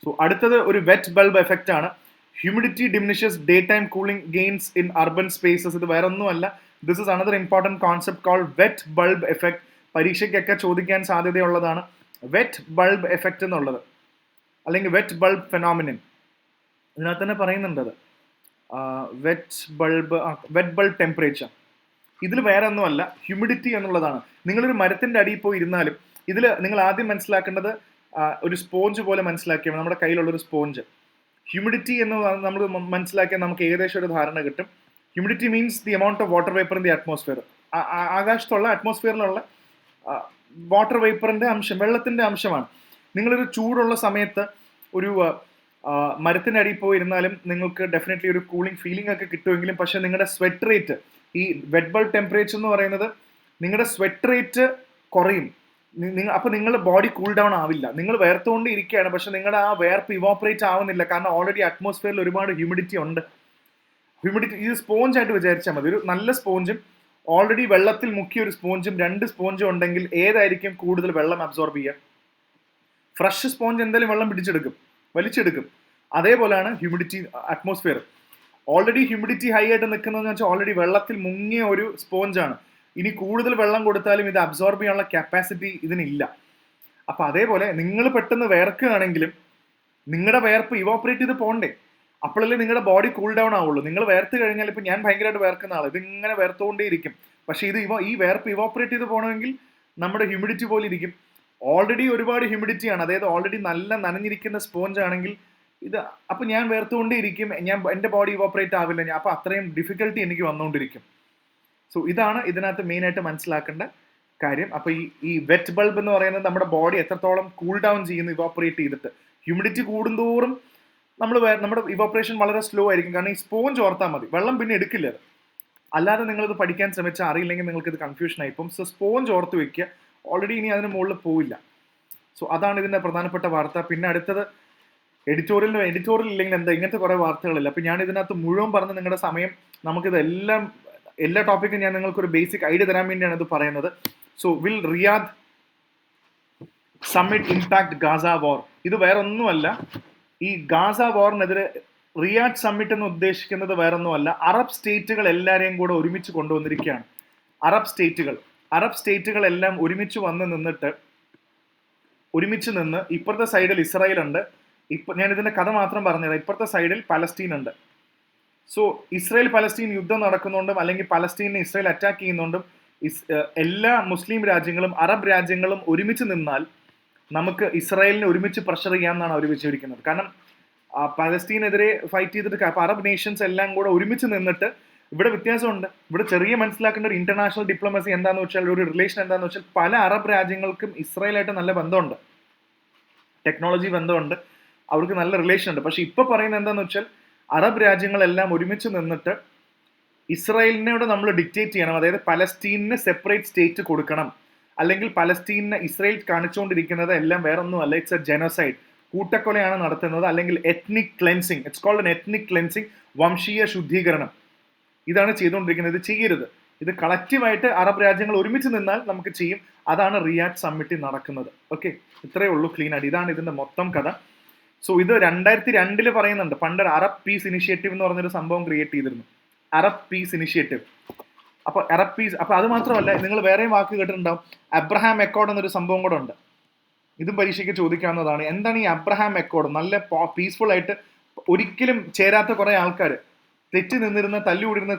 സോ അടുത്തത് ഒരു വെറ്റ് ബൾബ് എഫക്റ്റ് ആണ്. Humidity diminishes daytime cooling gains in urban spaces. ഇത് വേറെ ഒന്നുമല്ല. This is another important concept called wet bulb effect. പരീക്ഷയ്ക്കൊക്കെ ചോദിക്കാൻ സാധ്യതയുള്ളതാണ് വെറ്റ് ബൾബ് എഫക്റ്റ് എന്നുള്ളത്, അല്ലെങ്കിൽ വെറ്റ് ബൾബ് ഫെനോമിനൻ. ഇതിനകത്ത് തന്നെ പറയുന്നുണ്ട് അത് വെറ്റ് ബൾബ് ടെമ്പറേച്ചർ. ഇതിൽ വേറെ ഒന്നുമല്ല, ഹ്യൂമിഡിറ്റി എന്നുള്ളതാണ്. നിങ്ങളൊരു മരത്തിന്റെ അടിയിൽ പോയി ഇരുന്നാലും ഇതിൽ നിങ്ങൾ ആദ്യം മനസ്സിലാക്കേണ്ടത് ഒരു സ്പോഞ്ച് പോലെ മനസ്സിലാക്കിയാൽ നമ്മുടെ കയ്യിലുള്ളൊരു സ്പോഞ്ച്. ഹ്യൂമിഡിറ്റി എന്ന് നമ്മൾ മനസ്സിലാക്കിയാൽ നമുക്ക് ഏകദേശം ഒരു ധാരണ കിട്ടും. Humidity means the amount of water vapour in the atmosphere. ആകാശത്തുള്ള അറ്റ്മോസ്ഫിയറിലുള്ള വാട്ടർ വേപ്പറിന്റെ അംശം, വെള്ളത്തിന്റെ അംശമാണ്. നിങ്ങളൊരു ചൂടുള്ള സമയത്ത് ഒരു മരത്തിന്റെ അടിയിൽ പോയി ഇരുന്നാലും നിങ്ങൾക്ക് ഡെഫിനറ്റ്ലി ഒരു കൂളിംഗ് ഫീലിംഗ് ഒക്കെ കിട്ടുമെങ്കിലും, പക്ഷെ നിങ്ങളുടെ സ്വെറ്റ് റേറ്റ്, ഈ വെറ്റ് ബൾബ് ടെമ്പറേച്ചർ എന്ന് പറയുന്നത് നിങ്ങളുടെ സ്വെറ്റ് റേറ്റ് കുറയും. അപ്പൊ നിങ്ങളുടെ ബോഡി കൂൾ ഡൗൺ ആവില്ല. നിങ്ങൾ വേർത്തുകൊണ്ട് ഇരിക്കുകയാണ്, പക്ഷെ നിങ്ങളുടെ ആ വേർപ്പ് ഇവോപ്പറേറ്റ് ആവുന്നില്ല, കാരണം ഓൾറെഡി അറ്റ്മോസ്ഫിയറിൽ ഒരുപാട് ഹ്യൂമിഡിറ്റി ഉണ്ട്. ഹ്യൂമിഡിറ്റി ഇത് സ്പോഞ്ച് ആയിട്ട് വിചാരിച്ചാൽ മതി. ഒരു നല്ല സ്പോഞ്ചും ഓൾറെഡി വെള്ളത്തിൽ മുക്കിയ ഒരു സ്പോഞ്ചും 2 സ്പോഞ്ചും ഉണ്ടെങ്കിൽ ഏതായിരിക്കും കൂടുതൽ വെള്ളം അബ്സോർബ് ചെയ്യുക? ഫ്രഷ് സ്പോഞ്ച് എന്തായാലും വെള്ളം വലിച്ചെടുക്കും. അതേപോലെയാണ് humidity atmosphere. Already humidity high ആയിട്ട് നിൽക്കുന്നതെന്ന് വെച്ചാൽ ഓൾറെഡി വെള്ളത്തിൽ മുങ്ങിയ ഒരു സ്പോഞ്ചാണ്. ഇനി കൂടുതൽ വെള്ളം കൊടുത്താലും ഇത് അബ്സോർബ് ചെയ്യാനുള്ള കപ്പാസിറ്റി ഇതിനില്ല. അപ്പൊ അതേപോലെ നിങ്ങൾ പെട്ടെന്ന് വേർക്കുകയാണെങ്കിലും നിങ്ങളുടെ വേർപ്പ് ഇവോപ്പറേറ്റ് ചെയ്ത് പോകണ്ടേ? അപ്പോഴല്ലേ നിങ്ങളുടെ ബോഡി കൂൾ ഡൗൺ ആവുള്ളൂ. നിങ്ങൾ വേർത്ത് കഴിഞ്ഞാൽ, ഇപ്പൊ ഞാൻ ഭയങ്കരമായിട്ട് വേർക്കുന്ന ആൾ, ഇതിങ്ങനെ വേർത്തുകൊണ്ടേയിരിക്കും. പക്ഷെ ഈ വേർപ്പ് ഇവോപ്പറേറ്റ് ചെയ്ത് പോകണമെങ്കിൽ നമ്മുടെ ഹ്യൂമിഡിറ്റി പോലെ ഇരിക്കും. ഓൾറെഡി ഒരുപാട് ഹ്യൂമിഡിറ്റിയാണ്, അതായത് ഓൾറെഡി നല്ല നനഞ്ഞിരിക്കുന്ന സ്പോഞ്ച് ആണെങ്കിൽ ഇത്, അപ്പൊ ഞാൻ വേർത്തുകൊണ്ടേ ഇരിക്കും, എന്റെ ബോഡി ഇവോപ്പറേറ്റ് ആവില്ല, അപ്പൊ അത്രയും ഡിഫിക്കൽട്ടി എനിക്ക് വന്നുകൊണ്ടിരിക്കും. സോ ഇതാണ് ഇതിനകത്ത് മെയിൻ ആയിട്ട് മനസ്സിലാക്കേണ്ട കാര്യം. അപ്പൊ ഈ വെറ്റ് ബൾബ് എന്ന് പറയുന്നത് നമ്മുടെ ബോഡി എത്രത്തോളം കൂൾ ഡൗൺ ചെയ്യുന്നു ഇവോപ്പറേറ്റ് ചെയ്തിട്ട്. ഹ്യൂമിഡിറ്റി കൂടുന്തോറും നമ്മുടെ ഇവോപ്പറേഷൻ വളരെ സ്ലോ ആയിരിക്കും. കാരണം ഈ സ്പോഞ്ച് ഓർത്താൽ മതി, വെള്ളം പിന്നെ എടുക്കില്ല അത്. അല്ലാതെ നിങ്ങളിത് പഠിക്കാൻ ശ്രമിച്ചാൽ അറിയില്ലെങ്കിൽ നിങ്ങൾക്ക് ഇത് കൺഫ്യൂഷൻ ആയിപ്പം. സോ സ്പോഞ്ച് ഓർത്ത് വെക്കുക, ഓൾറെഡി ഇനി അതിന് മുകളിൽ പോവില്ല. സോ അതാണ് ഇതിന്റെ പ്രധാനപ്പെട്ട വാർത്ത. പിന്നെ അടുത്തത് എഡിറ്റോറിയൽ ഇല്ലെങ്കിൽ എന്താ, ഇങ്ങനത്തെ കുറെ വാർത്തകളില്ല. അപ്പൊ ഞാൻ ഇതിനകത്ത് മുഴുവൻ പറഞ്ഞ് നിങ്ങളുടെ സമയം, നമുക്കിത് എല്ലാ ടോപ്പിക്കും ഞാൻ നിങ്ങൾക്ക് ഒരു ബേസിക് ഐഡിയ തരാൻ വേണ്ടിയാണ് ഇത് പറയുന്നത്. So will Riyadh summit impact Gaza war? ഇത് വേറെ ഒന്നുമല്ല, ഈ ഗാസ വാറിനെതിരെ റിയാദ് സമ്മിറ്റ് എന്ന് ഉദ്ദേശിക്കുന്നത് വേറൊന്നുമല്ല, അറബ് സ്റ്റേറ്റുകൾ എല്ലാവരെയും കൂടെ ഒരുമിച്ച് കൊണ്ടുവന്നിരിക്കുകയാണ്. അറബ് സ്റ്റേറ്റുകൾ എല്ലാം ഒരുമിച്ച് നിന്ന് ഇപ്പുറത്തെ സൈഡിൽ ഇസ്രായേൽ ഉണ്ട്. ഞാൻ ഇതിന്റെ കഥ മാത്രം പറഞ്ഞുതരാം. ഇപ്പുറത്തെ സൈഡിൽ പലസ്തീൻ ഉണ്ട്. സോ ഇസ്രായേൽ പലസ്തീൻ യുദ്ധം നടക്കുന്നുണ്ടും അല്ലെങ്കിൽ പലസ്തീനെ ഇസ്രായേൽ അറ്റാക്ക് ചെയ്യുന്നുണ്ടും എല്ലാ മുസ്ലിം രാജ്യങ്ങളും അറബ് രാജ്യങ്ങളും ഒരുമിച്ച് നിന്നാൽ നമുക്ക് ഇസ്രായേലിനെ ഒരുമിച്ച് പ്രഷർ ചെയ്യാമെന്നാണ് അവർ വിചാരിക്കുന്നത്. കാരണം പലസ്തീനെതിരെ ഫൈറ്റ് ചെയ്തിട്ട് അറബ് നേഷൻസ് എല്ലാം കൂടെ ഒരുമിച്ച് നിന്നിട്ട്, ഇവിടെ വ്യത്യാസമുണ്ട്. ഇവിടെ ചെറിയ മനസ്സിലാക്കേണ്ട ഒരു ഇന്റർനാഷണൽ ഡിപ്ലോമസി എന്താണെന്ന് വെച്ചാൽ, ഒരു റിലേഷൻ എന്താണെന്ന് വെച്ചാൽ, പല അറബ് രാജ്യങ്ങൾക്കും ഇസ്രായേലായിട്ട് നല്ല ബന്ധമുണ്ട്, ടെക്നോളജി ബന്ധമുണ്ട്, അവർക്ക് നല്ല റിലേഷൻ ഉണ്ട്. പക്ഷെ ഇപ്പൊ പറയുന്നത് എന്താണെന്ന് വെച്ചാൽ, അറബ് രാജ്യങ്ങളെല്ലാം ഒരുമിച്ച് നിന്നിട്ട് ഇസ്രായേലിനോട് നമ്മൾ ഡിക്റ്റേറ്റ് ചെയ്യണം. അതായത് പലസ്തീനിന് സെപ്പറേറ്റ് സ്റ്റേറ്റ് കൊടുക്കണം, അല്ലെങ്കിൽ പലസ്തീനെ ഇസ്രായേൽ കാണിച്ചുകൊണ്ടിരിക്കുന്നത് എല്ലാം വേറൊന്നുമല്ല, ഇറ്റ്സ് എ ജെനോസൈഡ്, കൂട്ടക്കൊലയാണ് നടത്തുന്നത്, അല്ലെങ്കിൽ ethnic cleansing, it's called an ethnic cleansing, വംശീയ ശുദ്ധീകരണം. ഇതാണ് ചെയ്തുകൊണ്ടിരിക്കുന്നത്. ഇത് ചെയ്യരുത്. ഇത് കളക്റ്റീവായിട്ട് അറബ് രാജ്യങ്ങൾ ഒരുമിച്ച് നിന്നാൽ നമുക്ക് ചെയ്യും. അതാണ് റിയാദ് സമ്മിറ്റിൽ നടക്കുന്നത്. ഓക്കെ, ഇത്രയേ ഉള്ളൂ, ക്ലീൻ ആയിട്ട്. ഇതാണ് ഇതിന്റെ മൊത്തം കഥ. സോ ഇത് 2002 പറയുന്നുണ്ട്. പണ്ട് അറബ് പീസ് ഇനിഷ്യേറ്റീവ് എന്ന് പറഞ്ഞൊരു സംഭവം ക്രിയേറ്റ് ചെയ്തിരുന്നു, അറബ് പീസ് ഇനിഷ്യേറ്റീവ്. അപ്പൊ അറബ് പീസ്, അപ്പൊ അത് മാത്രമല്ല, നിങ്ങൾ വേറെയും വാക്ക് കേട്ടിട്ടുണ്ടാവും, അബ്രഹാം അക്കോർഡ് എന്നൊരു സംഭവം കൂടെ ഉണ്ട്. ഇതും പരീക്ഷയ്ക്ക് ചോദിക്കാവുന്നതാണ്. എന്താണ് ഈ അബ്രഹാം അക്കോർഡ്? നല്ല പീസ്ഫുൾ ആയിട്ട് ഒരിക്കലും ചേരാത്ത കുറെ ആൾക്കാർ, തെറ്റി നിന്നിരുന്ന തല്ലുകൂടിരുന്ന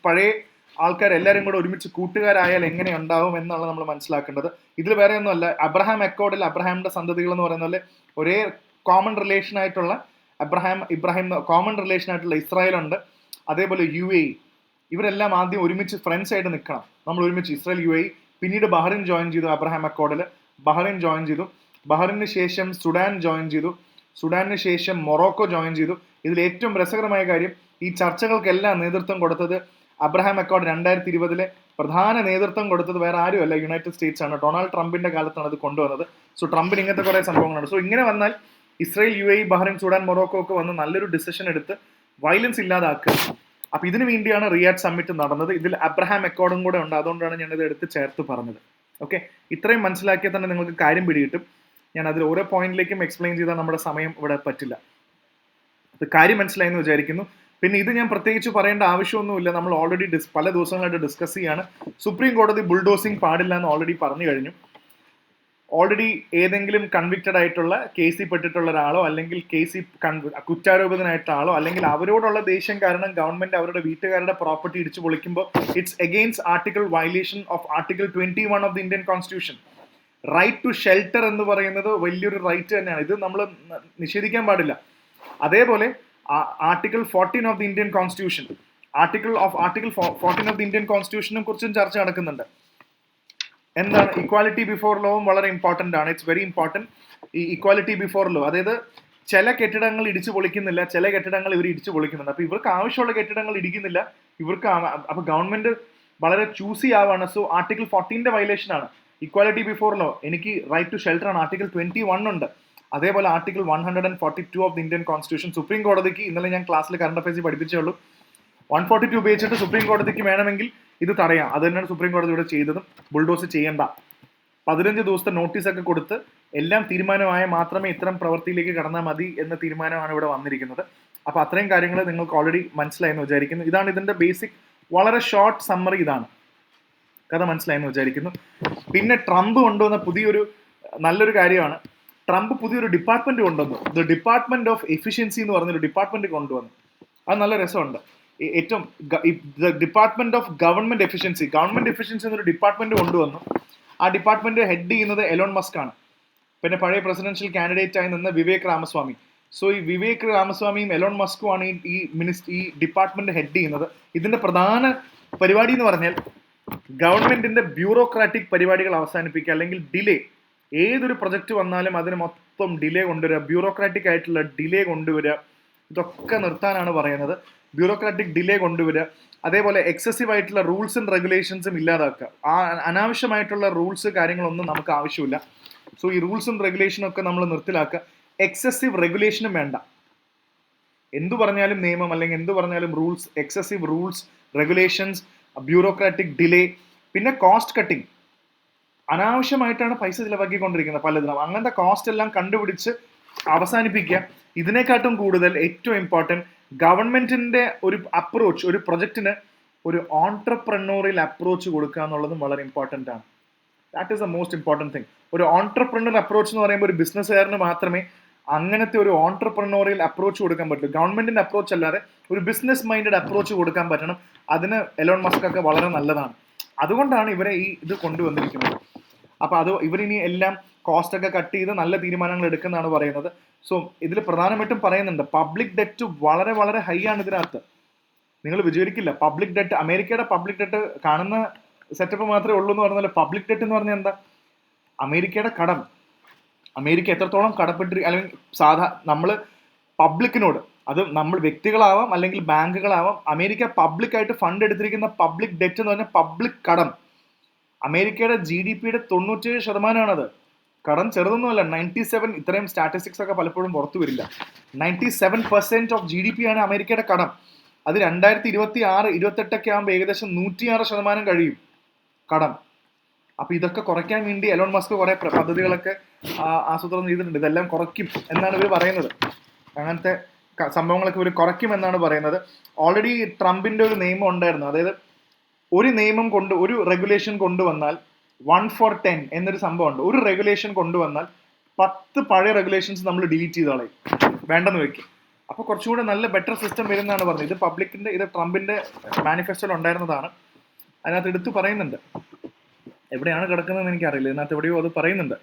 പഴയ ആൾക്കാർ എല്ലാവരും കൂടെ ഒരുമിച്ച് കൂട്ടുകാരായാൽ എങ്ങനെ ഉണ്ടാവും എന്നുള്ളത് നമ്മൾ മനസ്സിലാക്കേണ്ടത്. ഇതിൽ വേറെ ഒന്നുമല്ല, അബ്രഹാം അക്കോർഡിൽ അബ്രഹാമിന്റെ സന്തതികൾ എന്ന് പറയുന്ന പോലെ ഒരേ കോമൺ റിലേഷൻ ആയിട്ടുള്ള ഇബ്രാഹിം കോമൺ റിലേഷൻ ആയിട്ടുള്ള ഇസ്രായേൽ ഉണ്ട്, അതേപോലെ UAE. ഇവരെല്ലാം ആദ്യം ഒരുമിച്ച് ഫ്രണ്ട്സ് ആയിട്ട് നിൽക്കണം. നമ്മൾ ഒരുമിച്ച് ഇസ്രായേൽ, UAE, പിന്നീട് ബഹ്റിൻ ജോയിൻ ചെയ്തു. അബ്രഹാം അക്കോർഡിൽ ബഹ്റിൻ ജോയിൻ ചെയ്തു. ബഹ്റിന് ശേഷം സുഡാൻ ജോയിൻ ചെയ്തു. സുഡാനിന് ശേഷം മൊറോക്കോ ജോയിൻ ചെയ്തു. ഇതിൽ ഏറ്റവും രസകരമായ കാര്യം, ഈ ചർച്ചകൾക്കെല്ലാം നേതൃത്വം കൊടുത്തത് അബ്രഹാം അക്കോർഡ് 2020 പ്രധാന നേതൃത്വം കൊടുത്തത് വേറെ ആരുമല്ല, യുണൈറ്റഡ് സ്റ്റേറ്റ്സ് ആണ്. ഡൊണാൾഡ് ട്രംപിന്റെ കാലത്താണ് അത് കൊണ്ടുവന്നത്. സോ ട്രംപിന് ഇങ്ങനത്തെ കുറെ സംഭവങ്ങളാണ്. സോ ഇങ്ങനെ വന്നാൽ Israel, UAE, Bahrain, Sudan, Morocco ഒക്കെ വന്ന് നല്ലൊരു ഡിസിഷൻ എടുത്ത് വയലൻസ് ഇല്ലാതാക്കുക. അപ്പൊ ഇതിനു വേണ്ടിയാണ് റിയാദ് സമ്മിറ്റ് നടന്നത്. ഇതിൽ അബ്രഹാം അക്കോർഡും കൂടെ ഉണ്ട്. അതുകൊണ്ടാണ് ഞാനിത് എടുത്ത് ചേർത്ത് പറഞ്ഞത്. ഓക്കെ, ഇത്രയും മനസ്സിലാക്കിയാൽ തന്നെ നിങ്ങൾക്ക് കാര്യം പിടികിട്ടും. ഞാൻ അതിൽ ഓരോ പോയിന്റിലേക്കും എക്സ്പ്ലെയിൻ ചെയ്താൽ നമ്മുടെ സമയം ഇവിടെ പറ്റില്ല. അത് കാര്യം മനസ്സിലായെന്ന് വിചാരിക്കുന്നു. പിന്നെ ഇത് ഞാൻ പ്രത്യേകിച്ച് പറയേണ്ട ആവശ്യമൊന്നുമില്ല, നമ്മൾ ഓൾറെഡി പല ദിവസങ്ങളായിട്ട് ഡിസ്കസ് ചെയ്യാണ്. സുപ്രീം കോടതി ബുൾഡോസിങ് പാടില്ല എന്ന് ഓൾറെഡി പറഞ്ഞു കഴിഞ്ഞു. ഓൾറെഡി ഏതെങ്കിലും കൺവിക്റ്റഡ് ആയിട്ടുള്ള കേസിൽ പെട്ടിട്ടുള്ള ഒരാളോ അല്ലെങ്കിൽ കേസിൽ കുറ്റാരോപിതനായിട്ട ആളോ അല്ലെങ്കിൽ അവരോടുള്ള ദേഷ്യം കാരണം ഗവൺമെന്റ് അവരുടെ വീട്ടുകാരുടെ പ്രോപ്പർട്ടി ഇടിച്ചു പൊളിക്കുമ്പോൾ it's against article violation of article 21 of the Indian constitution. Right to shelter എന്ന് പറയുന്നത് വലിയൊരു റൈറ്റ് തന്നെയാണ്. ഇത് നമ്മൾ നിഷേധിക്കാൻ പാടില്ല. അതേപോലെ article 14 of the Indian constitution article 14 of the Indian കോൺസ്റ്റിറ്റ്യൂഷനെ കുറിച്ചും ചർച്ച നടക്കുന്നുണ്ട്. എന്താണ് ഇക്വാലിറ്റി ബിഫോർ ലോവും വളരെ ഇമ്പോർട്ടൻ്റ് ആണ്. It's very important. ഈ ഇക്വാലിറ്റി ബിഫോർ ലോ, അതായത് ചില കെട്ടിടങ്ങൾ ഇടിച്ചു പൊളിക്കുന്നില്ല, ചില കെട്ടിടങ്ങൾ ഇവർ ഇടിച്ചു പൊളിക്കുന്നുണ്ട്. അപ്പോൾ ഇവർക്ക് ആവശ്യമുള്ള കെട്ടിടങ്ങൾ ഇടിക്കുന്നില്ല, ഇവർക്ക് അപ്പോൾ ഗവൺമെന്റ് വളരെ ചൂസി ആവാണ്. സോ ആർട്ടിക്കിൾ 14 വയലേഷൻ ആണ്. ഇക്വാലിറ്റി ബിഫോർ ലോ, എനിക്ക് റൈറ്റ് ടു ഷെൽട്ടർ ആണ്, ആർട്ടിക്കിൾ 21 ഉണ്ട്. അതേപോലെ article 142 of the Indian constitution supreme കോടതിക്ക് ഇന്നലെ ഞാൻ ക്ലാസ്സിൽ കറണ്ട് അഫയേഴ്സിൽ പഠിപ്പിച്ചേ ഉള്ളൂ. 142 ഉപയോഗിച്ചിട്ട് സുപ്രീം കോടതിക്ക് വേണമെങ്കിൽ ഇത് തടയാം. അത് തന്നെയാണ് സുപ്രീം കോടതി ഇവിടെ ചെയ്തതും. ബുൾഡോസ് ചെയ്യണ്ട, 15 ദിവസത്തെ നോട്ടീസൊക്കെ കൊടുത്ത് എല്ലാം തീരുമാനമായ മാത്രമേ ഇത്തരം പ്രവൃത്തിയിലേക്ക് കടന്നാൽ മതി എന്ന തീരുമാനമാണ് ഇവിടെ വന്നിരിക്കുന്നത്. അപ്പോൾ അത്രയും കാര്യങ്ങൾ നിങ്ങൾക്ക് ഓൾറെഡി മനസ്സിലായെന്ന് വിചാരിക്കുന്നു. ഇതാണ് ഇതിന്റെ ബേസിക് വളരെ ഷോർട്ട് സമ്മറി. ഇതാണ് കഥ. മനസ്സിലായെന്ന് വിചാരിക്കുന്നു. പിന്നെ ട്രംപ് കൊണ്ടുവന്ന പുതിയൊരു നല്ലൊരു കാര്യമാണ്, ട്രംപ് പുതിയൊരു ഡിപ്പാർട്ട്മെന്റ് കൊണ്ടുവന്നു. ദ ഡിപ്പാർട്ട്മെന്റ് ഓഫ് എഫിഷ്യൻസി എന്ന് പറഞ്ഞൊരു ഡിപ്പാർട്ട്മെന്റ് കൊണ്ടുവന്നു. അത് നല്ല രസമുണ്ട്. ഏറ്റവും ഡിപ്പാർട്ട്മെന്റ് ഓഫ് ഗവൺമെന്റ് എഫിഷ്യൻസി എന്നൊരു ഡിപ്പാർട്ട്മെന്റ് കൊണ്ടുവന്നു. ആ ഡിപ്പാർട്ട്മെന്റ് ഹെഡ് ചെയ്യുന്നത് എലോൺ മസ്ക് ആണ്. പിന്നെ പഴയ പ്രസിഡൻഷ്യൽ കാൻഡിഡേറ്റ് ആയി നിന്ന് വിവേക് രാമസ്വാമി. സോ ഈ വിവേക് രാമസ്വാമിയും എലോൺ മസ്കും ആണ് ഈ ഡിപ്പാർട്ട്മെന്റ് ഹെഡ് ചെയ്യുന്നത്. ഇതിന്റെ പ്രധാന പരിപാടി എന്ന് പറഞ്ഞാൽ ഗവൺമെന്റിന്റെ ബ്യൂറോക്രാറ്റിക് പരിപാടികൾ അവസാനിപ്പിക്കുക, അല്ലെങ്കിൽ ഡിലേ. ഏതൊരു പ്രൊജക്ട് വന്നാലും അതിന് മൊത്തം ഡിലേ കൊണ്ടുവരിക, ബ്യൂറോക്രാറ്റിക് ആയിട്ടുള്ള ഡിലേ കൊണ്ടുവരിക, ഇതൊക്കെ നിർത്താനാണ് പറയുന്നത്. ബ്യൂറോക്രാറ്റിക് ഡിലേ കൊണ്ടുവരിക, അതേപോലെ എക്സസീവ് ആയിട്ടുള്ള റൂൾസും റെഗുലേഷൻസും ഇല്ലാതാക്കുക. അനാവശ്യമായിട്ടുള്ള റൂൾസ് കാര്യങ്ങളൊന്നും നമുക്ക് ആവശ്യമില്ല. സോ ഈ റൂൾസും റെഗുലേഷനും ഒക്കെ നമ്മൾ നിർത്തലാക്കുക. എക്സസീവ് റെഗുലേഷനും വേണ്ട. എന്തു പറഞ്ഞാലും നിയമം അല്ലെങ്കിൽ എന്തു പറഞ്ഞാലും rules, excessive rules, regulations, bureaucratic delay. പിന്നെ കോസ്റ്റ് കട്ടിങ്. അനാവശ്യമായിട്ടാണ് പൈസ ചിലവാക്കിക്കൊണ്ടിരിക്കുന്നത് പലതിനും. അങ്ങനത്തെ കോസ്റ്റ് എല്ലാം കണ്ടുപിടിച്ച് അവസാനിപ്പിക്കുക. ഇതിനെക്കാട്ടും കൂടുതൽ ഏറ്റവും ഇമ്പോർട്ടൻറ്റ്, ഗവൺമെന്റിന്റെ ഒരു അപ്രോച്ച്, ഒരു പ്രൊജക്ടിന് ഒരു ഓൺട്രപ്രനോറിയൽ അപ്രോച്ച് കൊടുക്കുക എന്നുള്ളതും വളരെ ഇമ്പോർട്ടൻ്റ് ആണ്. That is the most important thing. ഒരു ഓൺട്രപ്രനോറിയൽ അപ്രോച്ച് എന്ന് പറയുമ്പോൾ ഒരു ബിസിനസ്സുകാരന് മാത്രമേ അങ്ങനത്തെ ഒരു ഓൺട്രപ്രനോറിയൽ അപ്രോച്ച് കൊടുക്കാൻ പറ്റുള്ളൂ. ഗവൺമെന്റിന്റെ അപ്രോച്ച് അല്ലാതെ ഒരു ബിസിനസ് മൈൻഡഡ് അപ്രോച്ച് കൊടുക്കാൻ പറ്റണം. അതിന് എലോൺ മസ്ക് ഒക്കെ വളരെ നല്ലതാണ്. അതുകൊണ്ടാണ് ഇവരെ ഇത് കൊണ്ടുവന്നിരിക്കുന്നത്. അപ്പോൾ അത് ഇവരിനി എല്ലാം കോസ്റ്റ് ഒക്കെ കട്ട് ചെയ്ത് നല്ല തീരുമാനങ്ങൾ എടുക്കുന്നതാണ് പറയുന്നത്. സോ ഇതിൽ പ്രധാനമായിട്ടും പറയുന്നുണ്ട് പബ്ലിക് ഡെറ്റ് വളരെ വളരെ ഹൈ ആണ് ഇതിനകത്ത്. നിങ്ങൾ വിചാരിക്കില്ല പബ്ലിക് ഡെറ്റ്, അമേരിക്കയുടെ പബ്ലിക് ഡെറ്റ് കാണുന്ന സെറ്റപ്പ് മാത്രമേ ഉള്ളൂ എന്ന് പറഞ്ഞാൽ പബ്ലിക് ഡെറ്റ് എന്ന് പറഞ്ഞാൽ എന്താ? അമേരിക്കയുടെ കടം. അമേരിക്ക എത്രത്തോളം കടപ്പെട്ടി, അല്ലെങ്കിൽ നമ്മൾ പബ്ലിക്കിനോട്, അത് നമ്മൾ വ്യക്തികളാവാം അല്ലെങ്കിൽ ബാങ്കുകളാവാം, അമേരിക്ക പബ്ലിക്കായിട്ട് ഫണ്ട് എടുത്തിരിക്കുന്ന പബ്ലിക് ഡെറ്റ് എന്ന് പറഞ്ഞാൽ പബ്ലിക് കടം. അമേരിക്കയുടെ GDP-യുടെ 97%. കടം ചെറുതൊന്നുമല്ല. 97, ഇത്രയും സ്റ്റാറ്റിസ്റ്റിക്സ് ഒക്കെ പലപ്പോഴും പുറത്തു വരില്ല. 97% ഓഫ് GDP ആണ് അമേരിക്കയുടെ കടം. അത് 2026-28 ആകുമ്പോൾ ഏകദേശം 106% കഴിയും കടം. അപ്പൊ ഇതൊക്കെ കുറയ്ക്കാൻ വേണ്ടി എലോൺ മസ്ക് കുറെ പദ്ധതികളൊക്കെ ആസൂത്രണം ചെയ്തിട്ടുണ്ട്. ഇതെല്ലാം കുറയ്ക്കും എന്നാണ് ഇവർ പറയുന്നത്. അങ്ങനത്തെ സംഭവങ്ങളൊക്കെ ഇവർ കുറയ്ക്കും എന്നാണ് പറയുന്നത്. ഓൾറെഡി ട്രംപിന്റെ ഒരു നിയമം ഉണ്ടായിരുന്നു. അതായത് ഒരു റെഗുലേഷൻ കൊണ്ടുവന്നാൽ 1-for-10 എന്നൊരു സംഭവമുണ്ട്. ഒരു റെഗുലേഷൻ കൊണ്ടുവന്നാൽ 10 പഴയ റെഗുലേഷൻസ് നമ്മൾ ഡിലീറ്റ് ചെയ്ത് കളയും, വേണ്ടെന്ന് വെക്കും. അപ്പോൾ കുറച്ചുകൂടെ നല്ല ബെറ്റർ സിസ്റ്റം വരുന്നതാണ് പറഞ്ഞത്. ഇത് ട്രംപിന്റെ മാനിഫെസ്റ്റോയിൽ ഉണ്ടായിരുന്നതാണ്. അതിനകത്ത് എടുത്തു പറയുന്നുണ്ട്. എവിടെയാണ് കിടക്കുന്നതെന്ന് എനിക്കറിയില്ല, ഇതിനകത്ത് എവിടെയോ അത് പറയുന്നുണ്ട്.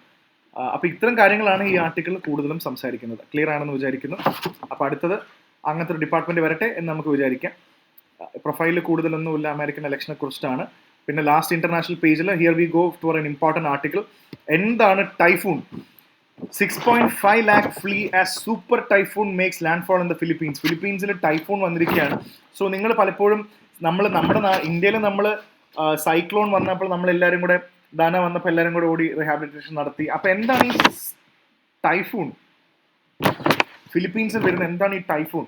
അപ്പോൾ ഇത്തരം കാര്യങ്ങളാണ് ഈ ആർട്ടിക്കിൾ കൂടുതലും സംസാരിക്കുന്നത്. ക്ലിയർ ആണെന്ന് വിചാരിക്കുന്നു. അപ്പോൾ അടുത്തത് അങ്ങനത്തെ ഒരു ഡിപ്പാർട്ട്മെന്റ് വരട്ടെ എന്ന് നമുക്ക് വിചാരിക്കാം. പ്രൊഫൈലിൽ കൂടുതലൊന്നുമില്ല, അമേരിക്കൻ ഇലക്ഷനെ കുറിച്ചിട്ടാണ്. പിന്നെ ലാസ്റ്റ് ഇന്റർനാഷണൽ പേജിൽ here we go to an important article. എന്താണ് typhoon? 6.5 lakh flee as super typhoon makes landfall in the Philippines. ഫിലിപ്പീൻസിൽ ടൈഫൂൺ വന്നിരിക്കുകയാണ്. സോ നിങ്ങൾ പലപ്പോഴും നമ്മുടെ ഇന്ത്യയിൽ നമ്മൾ സൈക്ലോൺ വന്നപ്പോൾ നമ്മളെല്ലാവരും കൂടെ ദാന വന്നപ്പോൾ എല്ലാവരും കൂടെ ഓടി റീഹാബിലിറ്റേഷൻ നടത്തി. അപ്പൊ എന്താണ് ഈ ടൈഫൂൺ? ഫിലിപ്പീൻസിൽ വരുന്ന എന്താണ് ഈ ടൈഫൂൺ?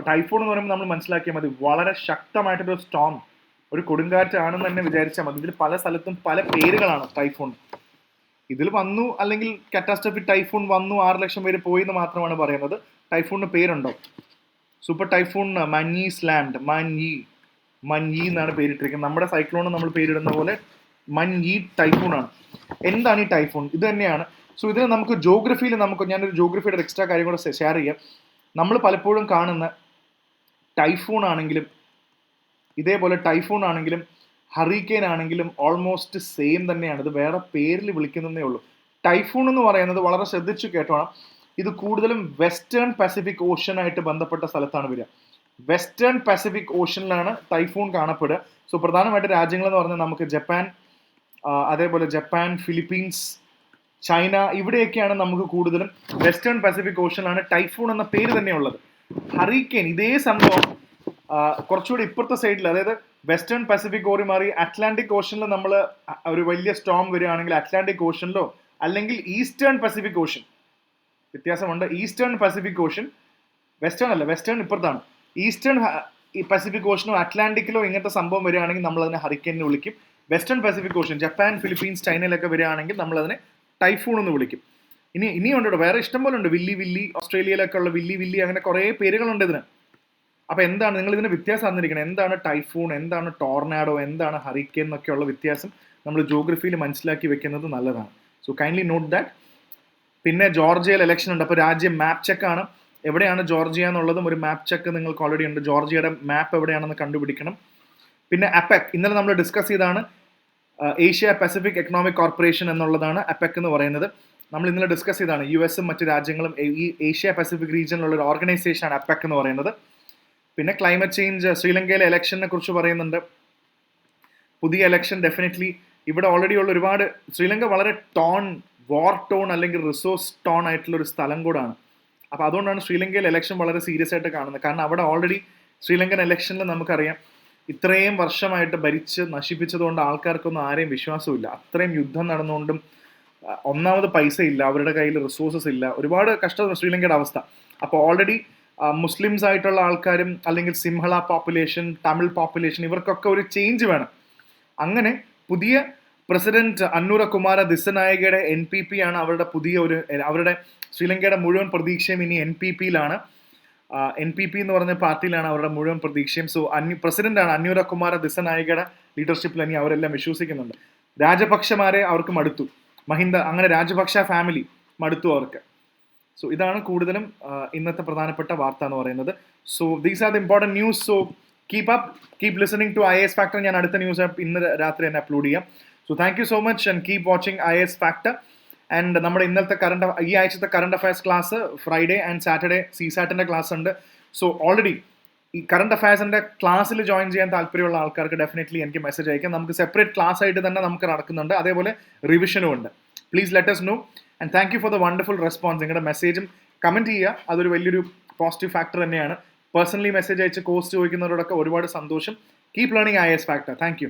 ടൈഫൂൺ എന്ന് പറയുമ്പോൾ നമ്മൾ മനസ്സിലാക്കിയാൽ മതി, വളരെ ശക്തമായിട്ടൊരു സ്റ്റോം, ഒരു കൊടുങ്കാറ്റാണെന്ന് തന്നെ വിചാരിച്ചാൽ മതി. ഇതിൽ പല സ്ഥലത്തും പല പേരുകളാണ് ടൈഫൂൺ. ഇതിൽ വന്നു അല്ലെങ്കിൽ കാറ്റാസ്ട്രോഫി ടൈഫൂൺ വന്നു 6 ലക്ഷം പേര് പോയി എന്ന് മാത്രമാണ് പറയുന്നത്. ടൈഫൂണിന് പേരുണ്ടോ? സൂപ്പർ ടൈഫൂൺ മഞ്ഞീസ്ലാൻഡ്, മഞ്ഞി എന്നാണ് പേരിട്ടിരിക്കുന്നത്. നമ്മുടെ സൈക്ലോൺ നമ്മൾ പേരിടുന്ന പോലെ മഞ്ഞി ടൈഫൂൺ ആണ്. എന്താണ് ഈ ടൈഫൂൺ? ഇത് തന്നെയാണ്. സോ ഇതിന് നമുക്ക് ജോഗ്രഫിയിൽ ഞാനൊരു ജോഗ്രഫിയുടെ എക്സ്ട്രാ കാര്യം കൂടെ ഷെയർ ചെയ്യാം. നമ്മൾ പലപ്പോഴും കാണുന്ന ടൈഫൂൺ ആണെങ്കിലും ഇതേപോലെ ടൈഫൂൺ ആണെങ്കിലും ഹറിക്കെയിൻ ആണെങ്കിലും ഓൾമോസ്റ്റ് സെയിം തന്നെയാണ്. ഇത് വേറെ പേരിൽ വിളിക്കുന്നതേ ഉള്ളൂ. ടൈഫൂൺ എന്ന് പറയുന്നത് വളരെ ശ്രദ്ധിച്ചു കേട്ടോണം, ഇത് കൂടുതലും വെസ്റ്റേൺ പസഫിക് ഓഷ്യനായിട്ട് ബന്ധപ്പെട്ട സ്ഥലത്താണ് വരിക. വെസ്റ്റേൺ പസഫിക് ഓഷ്യനിലാണ് ടൈഫൂൺ കാണപ്പെടുക. സോ പ്രധാനമായിട്ട് രാജ്യങ്ങൾ എന്ന് പറഞ്ഞാൽ നമുക്ക് ജപ്പാൻ, അതേപോലെ ജപ്പാൻ, ഫിലിപ്പീൻസ്, ചൈന, ഇവിടെയൊക്കെയാണ് നമുക്ക് കൂടുതലും വെസ്റ്റേൺ പസഫിക് ഓഷ്യനിലാണ് ടൈഫൂൺ എന്ന പേര് തന്നെയുള്ളത്. ഹറിക്കെയിൻ ഇതേ സംഭവം കുറച്ചുകൂടി ഇപ്പുറത്തെ സൈഡിൽ, അതായത് വെസ്റ്റേൺ പസഫിക് ഓറി മാറി അറ്റ്ലാന്റിക് ഓഷനിൽ നമ്മൾ ഒരു വലിയ സ്റ്റോം വരികയാണെങ്കിൽ അറ്റ്ലാന്റിക് ഓഷനിലോ അല്ലെങ്കിൽ ഈസ്റ്റേൺ പസഫിക് ഓഷൻ, വ്യത്യാസമുണ്ട്. ഈസ്റ്റേൺ പസഫിക് ഓഷൻ, വെസ്റ്റേൺ അല്ല, വെസ്റ്റേൺ ഇപ്പുറത്താണ്. ഈസ്റ്റേൺ പസഫിക് ഓഷനോ അറ്റ്ലാന്റിക്കിലോ ഇങ്ങനത്തെ സംഭവം വരികയാണെങ്കിൽ നമ്മൾ അതിനെ ഹറിക്കെയിൻ എന്ന് വിളിക്കും. Western Pacific ocean, Japan, Philippines, ചൈനയിലൊക്കെ വരികയാണെങ്കിൽ നമ്മൾ അതിനെ ടൈഫൂൺ എന്ന് വിളിക്കും. ഇനിയുണ്ടോ വേറെ ഇഷ്ടം പോലെ ഉണ്ട്. വില്ലി, ഓസ്ട്രേലിയയിലൊക്കെ ഉള്ള വില്ലി, അങ്ങനെ കുറേ പേരുകളുണ്ട് ഇതിന്. അപ്പൊ എന്താണ് നിങ്ങൾ ഇതിന്റെ വ്യത്യാസം അറിഞ്ഞിരിക്കണം. എന്താണ് ടൈഫൂൺ, എന്താണ് ടോർനാഡോ, എന്താണ് ഹറിക്കെയിൻ എന്നൊക്കെയുള്ള വ്യത്യാസം നമ്മൾ ജോഗ്രഫിയിൽ മനസ്സിലാക്കി വെക്കുന്നത് നല്ലതാണ്. So kindly note that. പിന്നെ ജോർജിയയിൽ ഇലക്ഷൻ ഉണ്ട്. അപ്പോൾ രാജ്യം മാപ്പ് ചെക്കാണ്. എവിടെയാണ് ജോർജിയ എന്നുള്ളതും ഒരു മാപ്പ് ചെക്ക് നിങ്ങൾക്ക് ഓൾറെഡി ഉണ്ട്. ജോർജിയയുടെ മാപ്പ് എവിടെയാണെന്ന് കണ്ടുപിടിക്കണം. പിന്നെ അപെക്, ഇന്നലെ നമ്മൾ ഡിസ്കസ് ചെയ്താണ്. ഏഷ്യ പസഫിക് എക്കണോമിക് കോർപ്പറേഷൻ എന്നുള്ളതാണ് അപെക് എന്ന് പറയുന്നത്. നമ്മൾ ഇന്നലെ ഡിസ്കസ് ചെയ്താണ്. US മറ്റു രാജ്യങ്ങളും ഈ ഏഷ്യ പസഫിക് റീജിയനിലുള്ള ഒരു ഓർഗനൈസേഷനാണ് അപെക് എന്ന് പറയുന്നത്. പിന്നെ ക്ലൈമറ്റ് ചേഞ്ച്, ശ്രീലങ്കയിലെ ഇലക്ഷനെ കുറിച്ച് പറയുന്നുണ്ട്. പുതിയ ഇലക്ഷൻ ഡെഫിനറ്റ്ലി ഇവിടെ ഓൾറെഡി ഉള്ള ഒരുപാട്, ശ്രീലങ്ക വളരെ വാർ ടോൺ അല്ലെങ്കിൽ റിസോഴ്സ് ടോൺ ആയിട്ടുള്ള ഒരു സ്ഥലം കൂടാണ്. അപ്പോൾ അതുകൊണ്ടാണ് ശ്രീലങ്കയിൽ ഇലക്ഷൻ വളരെ സീരിയസ് ആയിട്ട് കാണുന്നത്. കാരണം അവിടെ ഓൾറെഡി ശ്രീലങ്കൻ ഇലക്ഷനിൽ നമുക്കറിയാം ഇത്രയും വർഷമായിട്ട് ഭരിച്ച് നശിപ്പിച്ചതുകൊണ്ട് ആൾക്കാർക്കൊന്നും ആരെയും വിശ്വാസമില്ല. അത്രയും യുദ്ധം നടന്നുകൊണ്ടും ഒന്നാമത് പൈസ ഇല്ല, അവരുടെ കയ്യിൽ റിസോഴ്സസ് ഇല്ല, ഒരുപാട് കഷ്ടമാണ് ശ്രീലങ്കയുടെ അവസ്ഥ. അപ്പോൾ ഓൾറെഡി മുസ്ലിംസ് ആയിട്ടുള്ള ആൾക്കാരും അല്ലെങ്കിൽ സിംഹള പോപ്പുലേഷൻ, തമിഴ് പോപ്പുലേഷൻ, ഇവർക്കൊക്കെ ഒരു ചേഞ്ച് വേണം. അങ്ങനെ പുതിയ പ്രസിഡന്റ് അന്നൂര കുമാര ദിസനായകയുടെ NPP ആണ് അവരുടെ പുതിയ അവരുടെ ശ്രീലങ്കയുടെ മുഴുവൻ പ്രതീക്ഷയും ഇനി NPPയിലാണ്. NPP എന്ന് പറഞ്ഞ പാർട്ടിയിലാണ് അവരുടെ മുഴുവൻ പ്രതീക്ഷയും. സോ പ്രസിഡന്റാണ് അന്നൂര കുമാര ദിസനായകയുടെ ലീഡർഷിപ്പിൽ ഇനി അവരെല്ലാം വിശ്വസിക്കുന്നുണ്ട്. രാജപക്ഷമാരെ അവർക്ക് മടുത്തു, മഹിന്ദ, അങ്ങനെ രാജപക്ഷ ഫാമിലി മടുത്തു അവർക്ക്. സോ ഇതാണ് കൂടുതലും ഇന്നത്തെ പ്രധാനപ്പെട്ട വാർത്ത എന്ന് പറയുന്നത്. So these are the important news. So keep listening to IAS factor. ഞാൻ അടുത്ത ന്യൂസ് ഇന്ന് രാത്രി തന്നെ അപ്ലോഡ് ചെയ്യാം. So thank you so much and keep watching IAS factor. And നമ്മുടെ ഇന്നത്തെ ഈ ആഴ്ചത്തെ current affairs class Friday and Saturday CSATന്റെ ക്ലാസ് ഉണ്ട്. സോ ഓൾറെഡി ഈ കറണ്ട് അഫയേഴ്സിന്റെ ക്ലാസ്സിൽ ജോയിൻ ചെയ്യാൻ താല്പര്യമുള്ള ആൾക്കാർക്ക് ഡെഫിനറ്റ്ലി എനിക്ക് മെസ്സേജ് അയക്കാം. നമുക്ക് സെപ്പറേറ്റ് ക്ലാസ് ആയിട്ട് തന്നെ നമുക്ക് നടക്കുന്നുണ്ട്. അതേപോലെ റിവിഷനും ഉണ്ട്. Please let us know and thank you for the wonderful response. നിങ്ങളുടെ മെസ്സേജും കമൻറ്റ് ചെയ്യുക, അതൊരു വലിയൊരു പോസിറ്റീവ് ഫാക്ടർ തന്നെയാണ്. പേഴ്സണലി മെസ്സേജ് അയച്ച് കോഴ്സ് ചോദിക്കുന്നവരോടൊക്കെ ഒരുപാട് സന്തോഷം. Keep learning IAS factor. Thank you.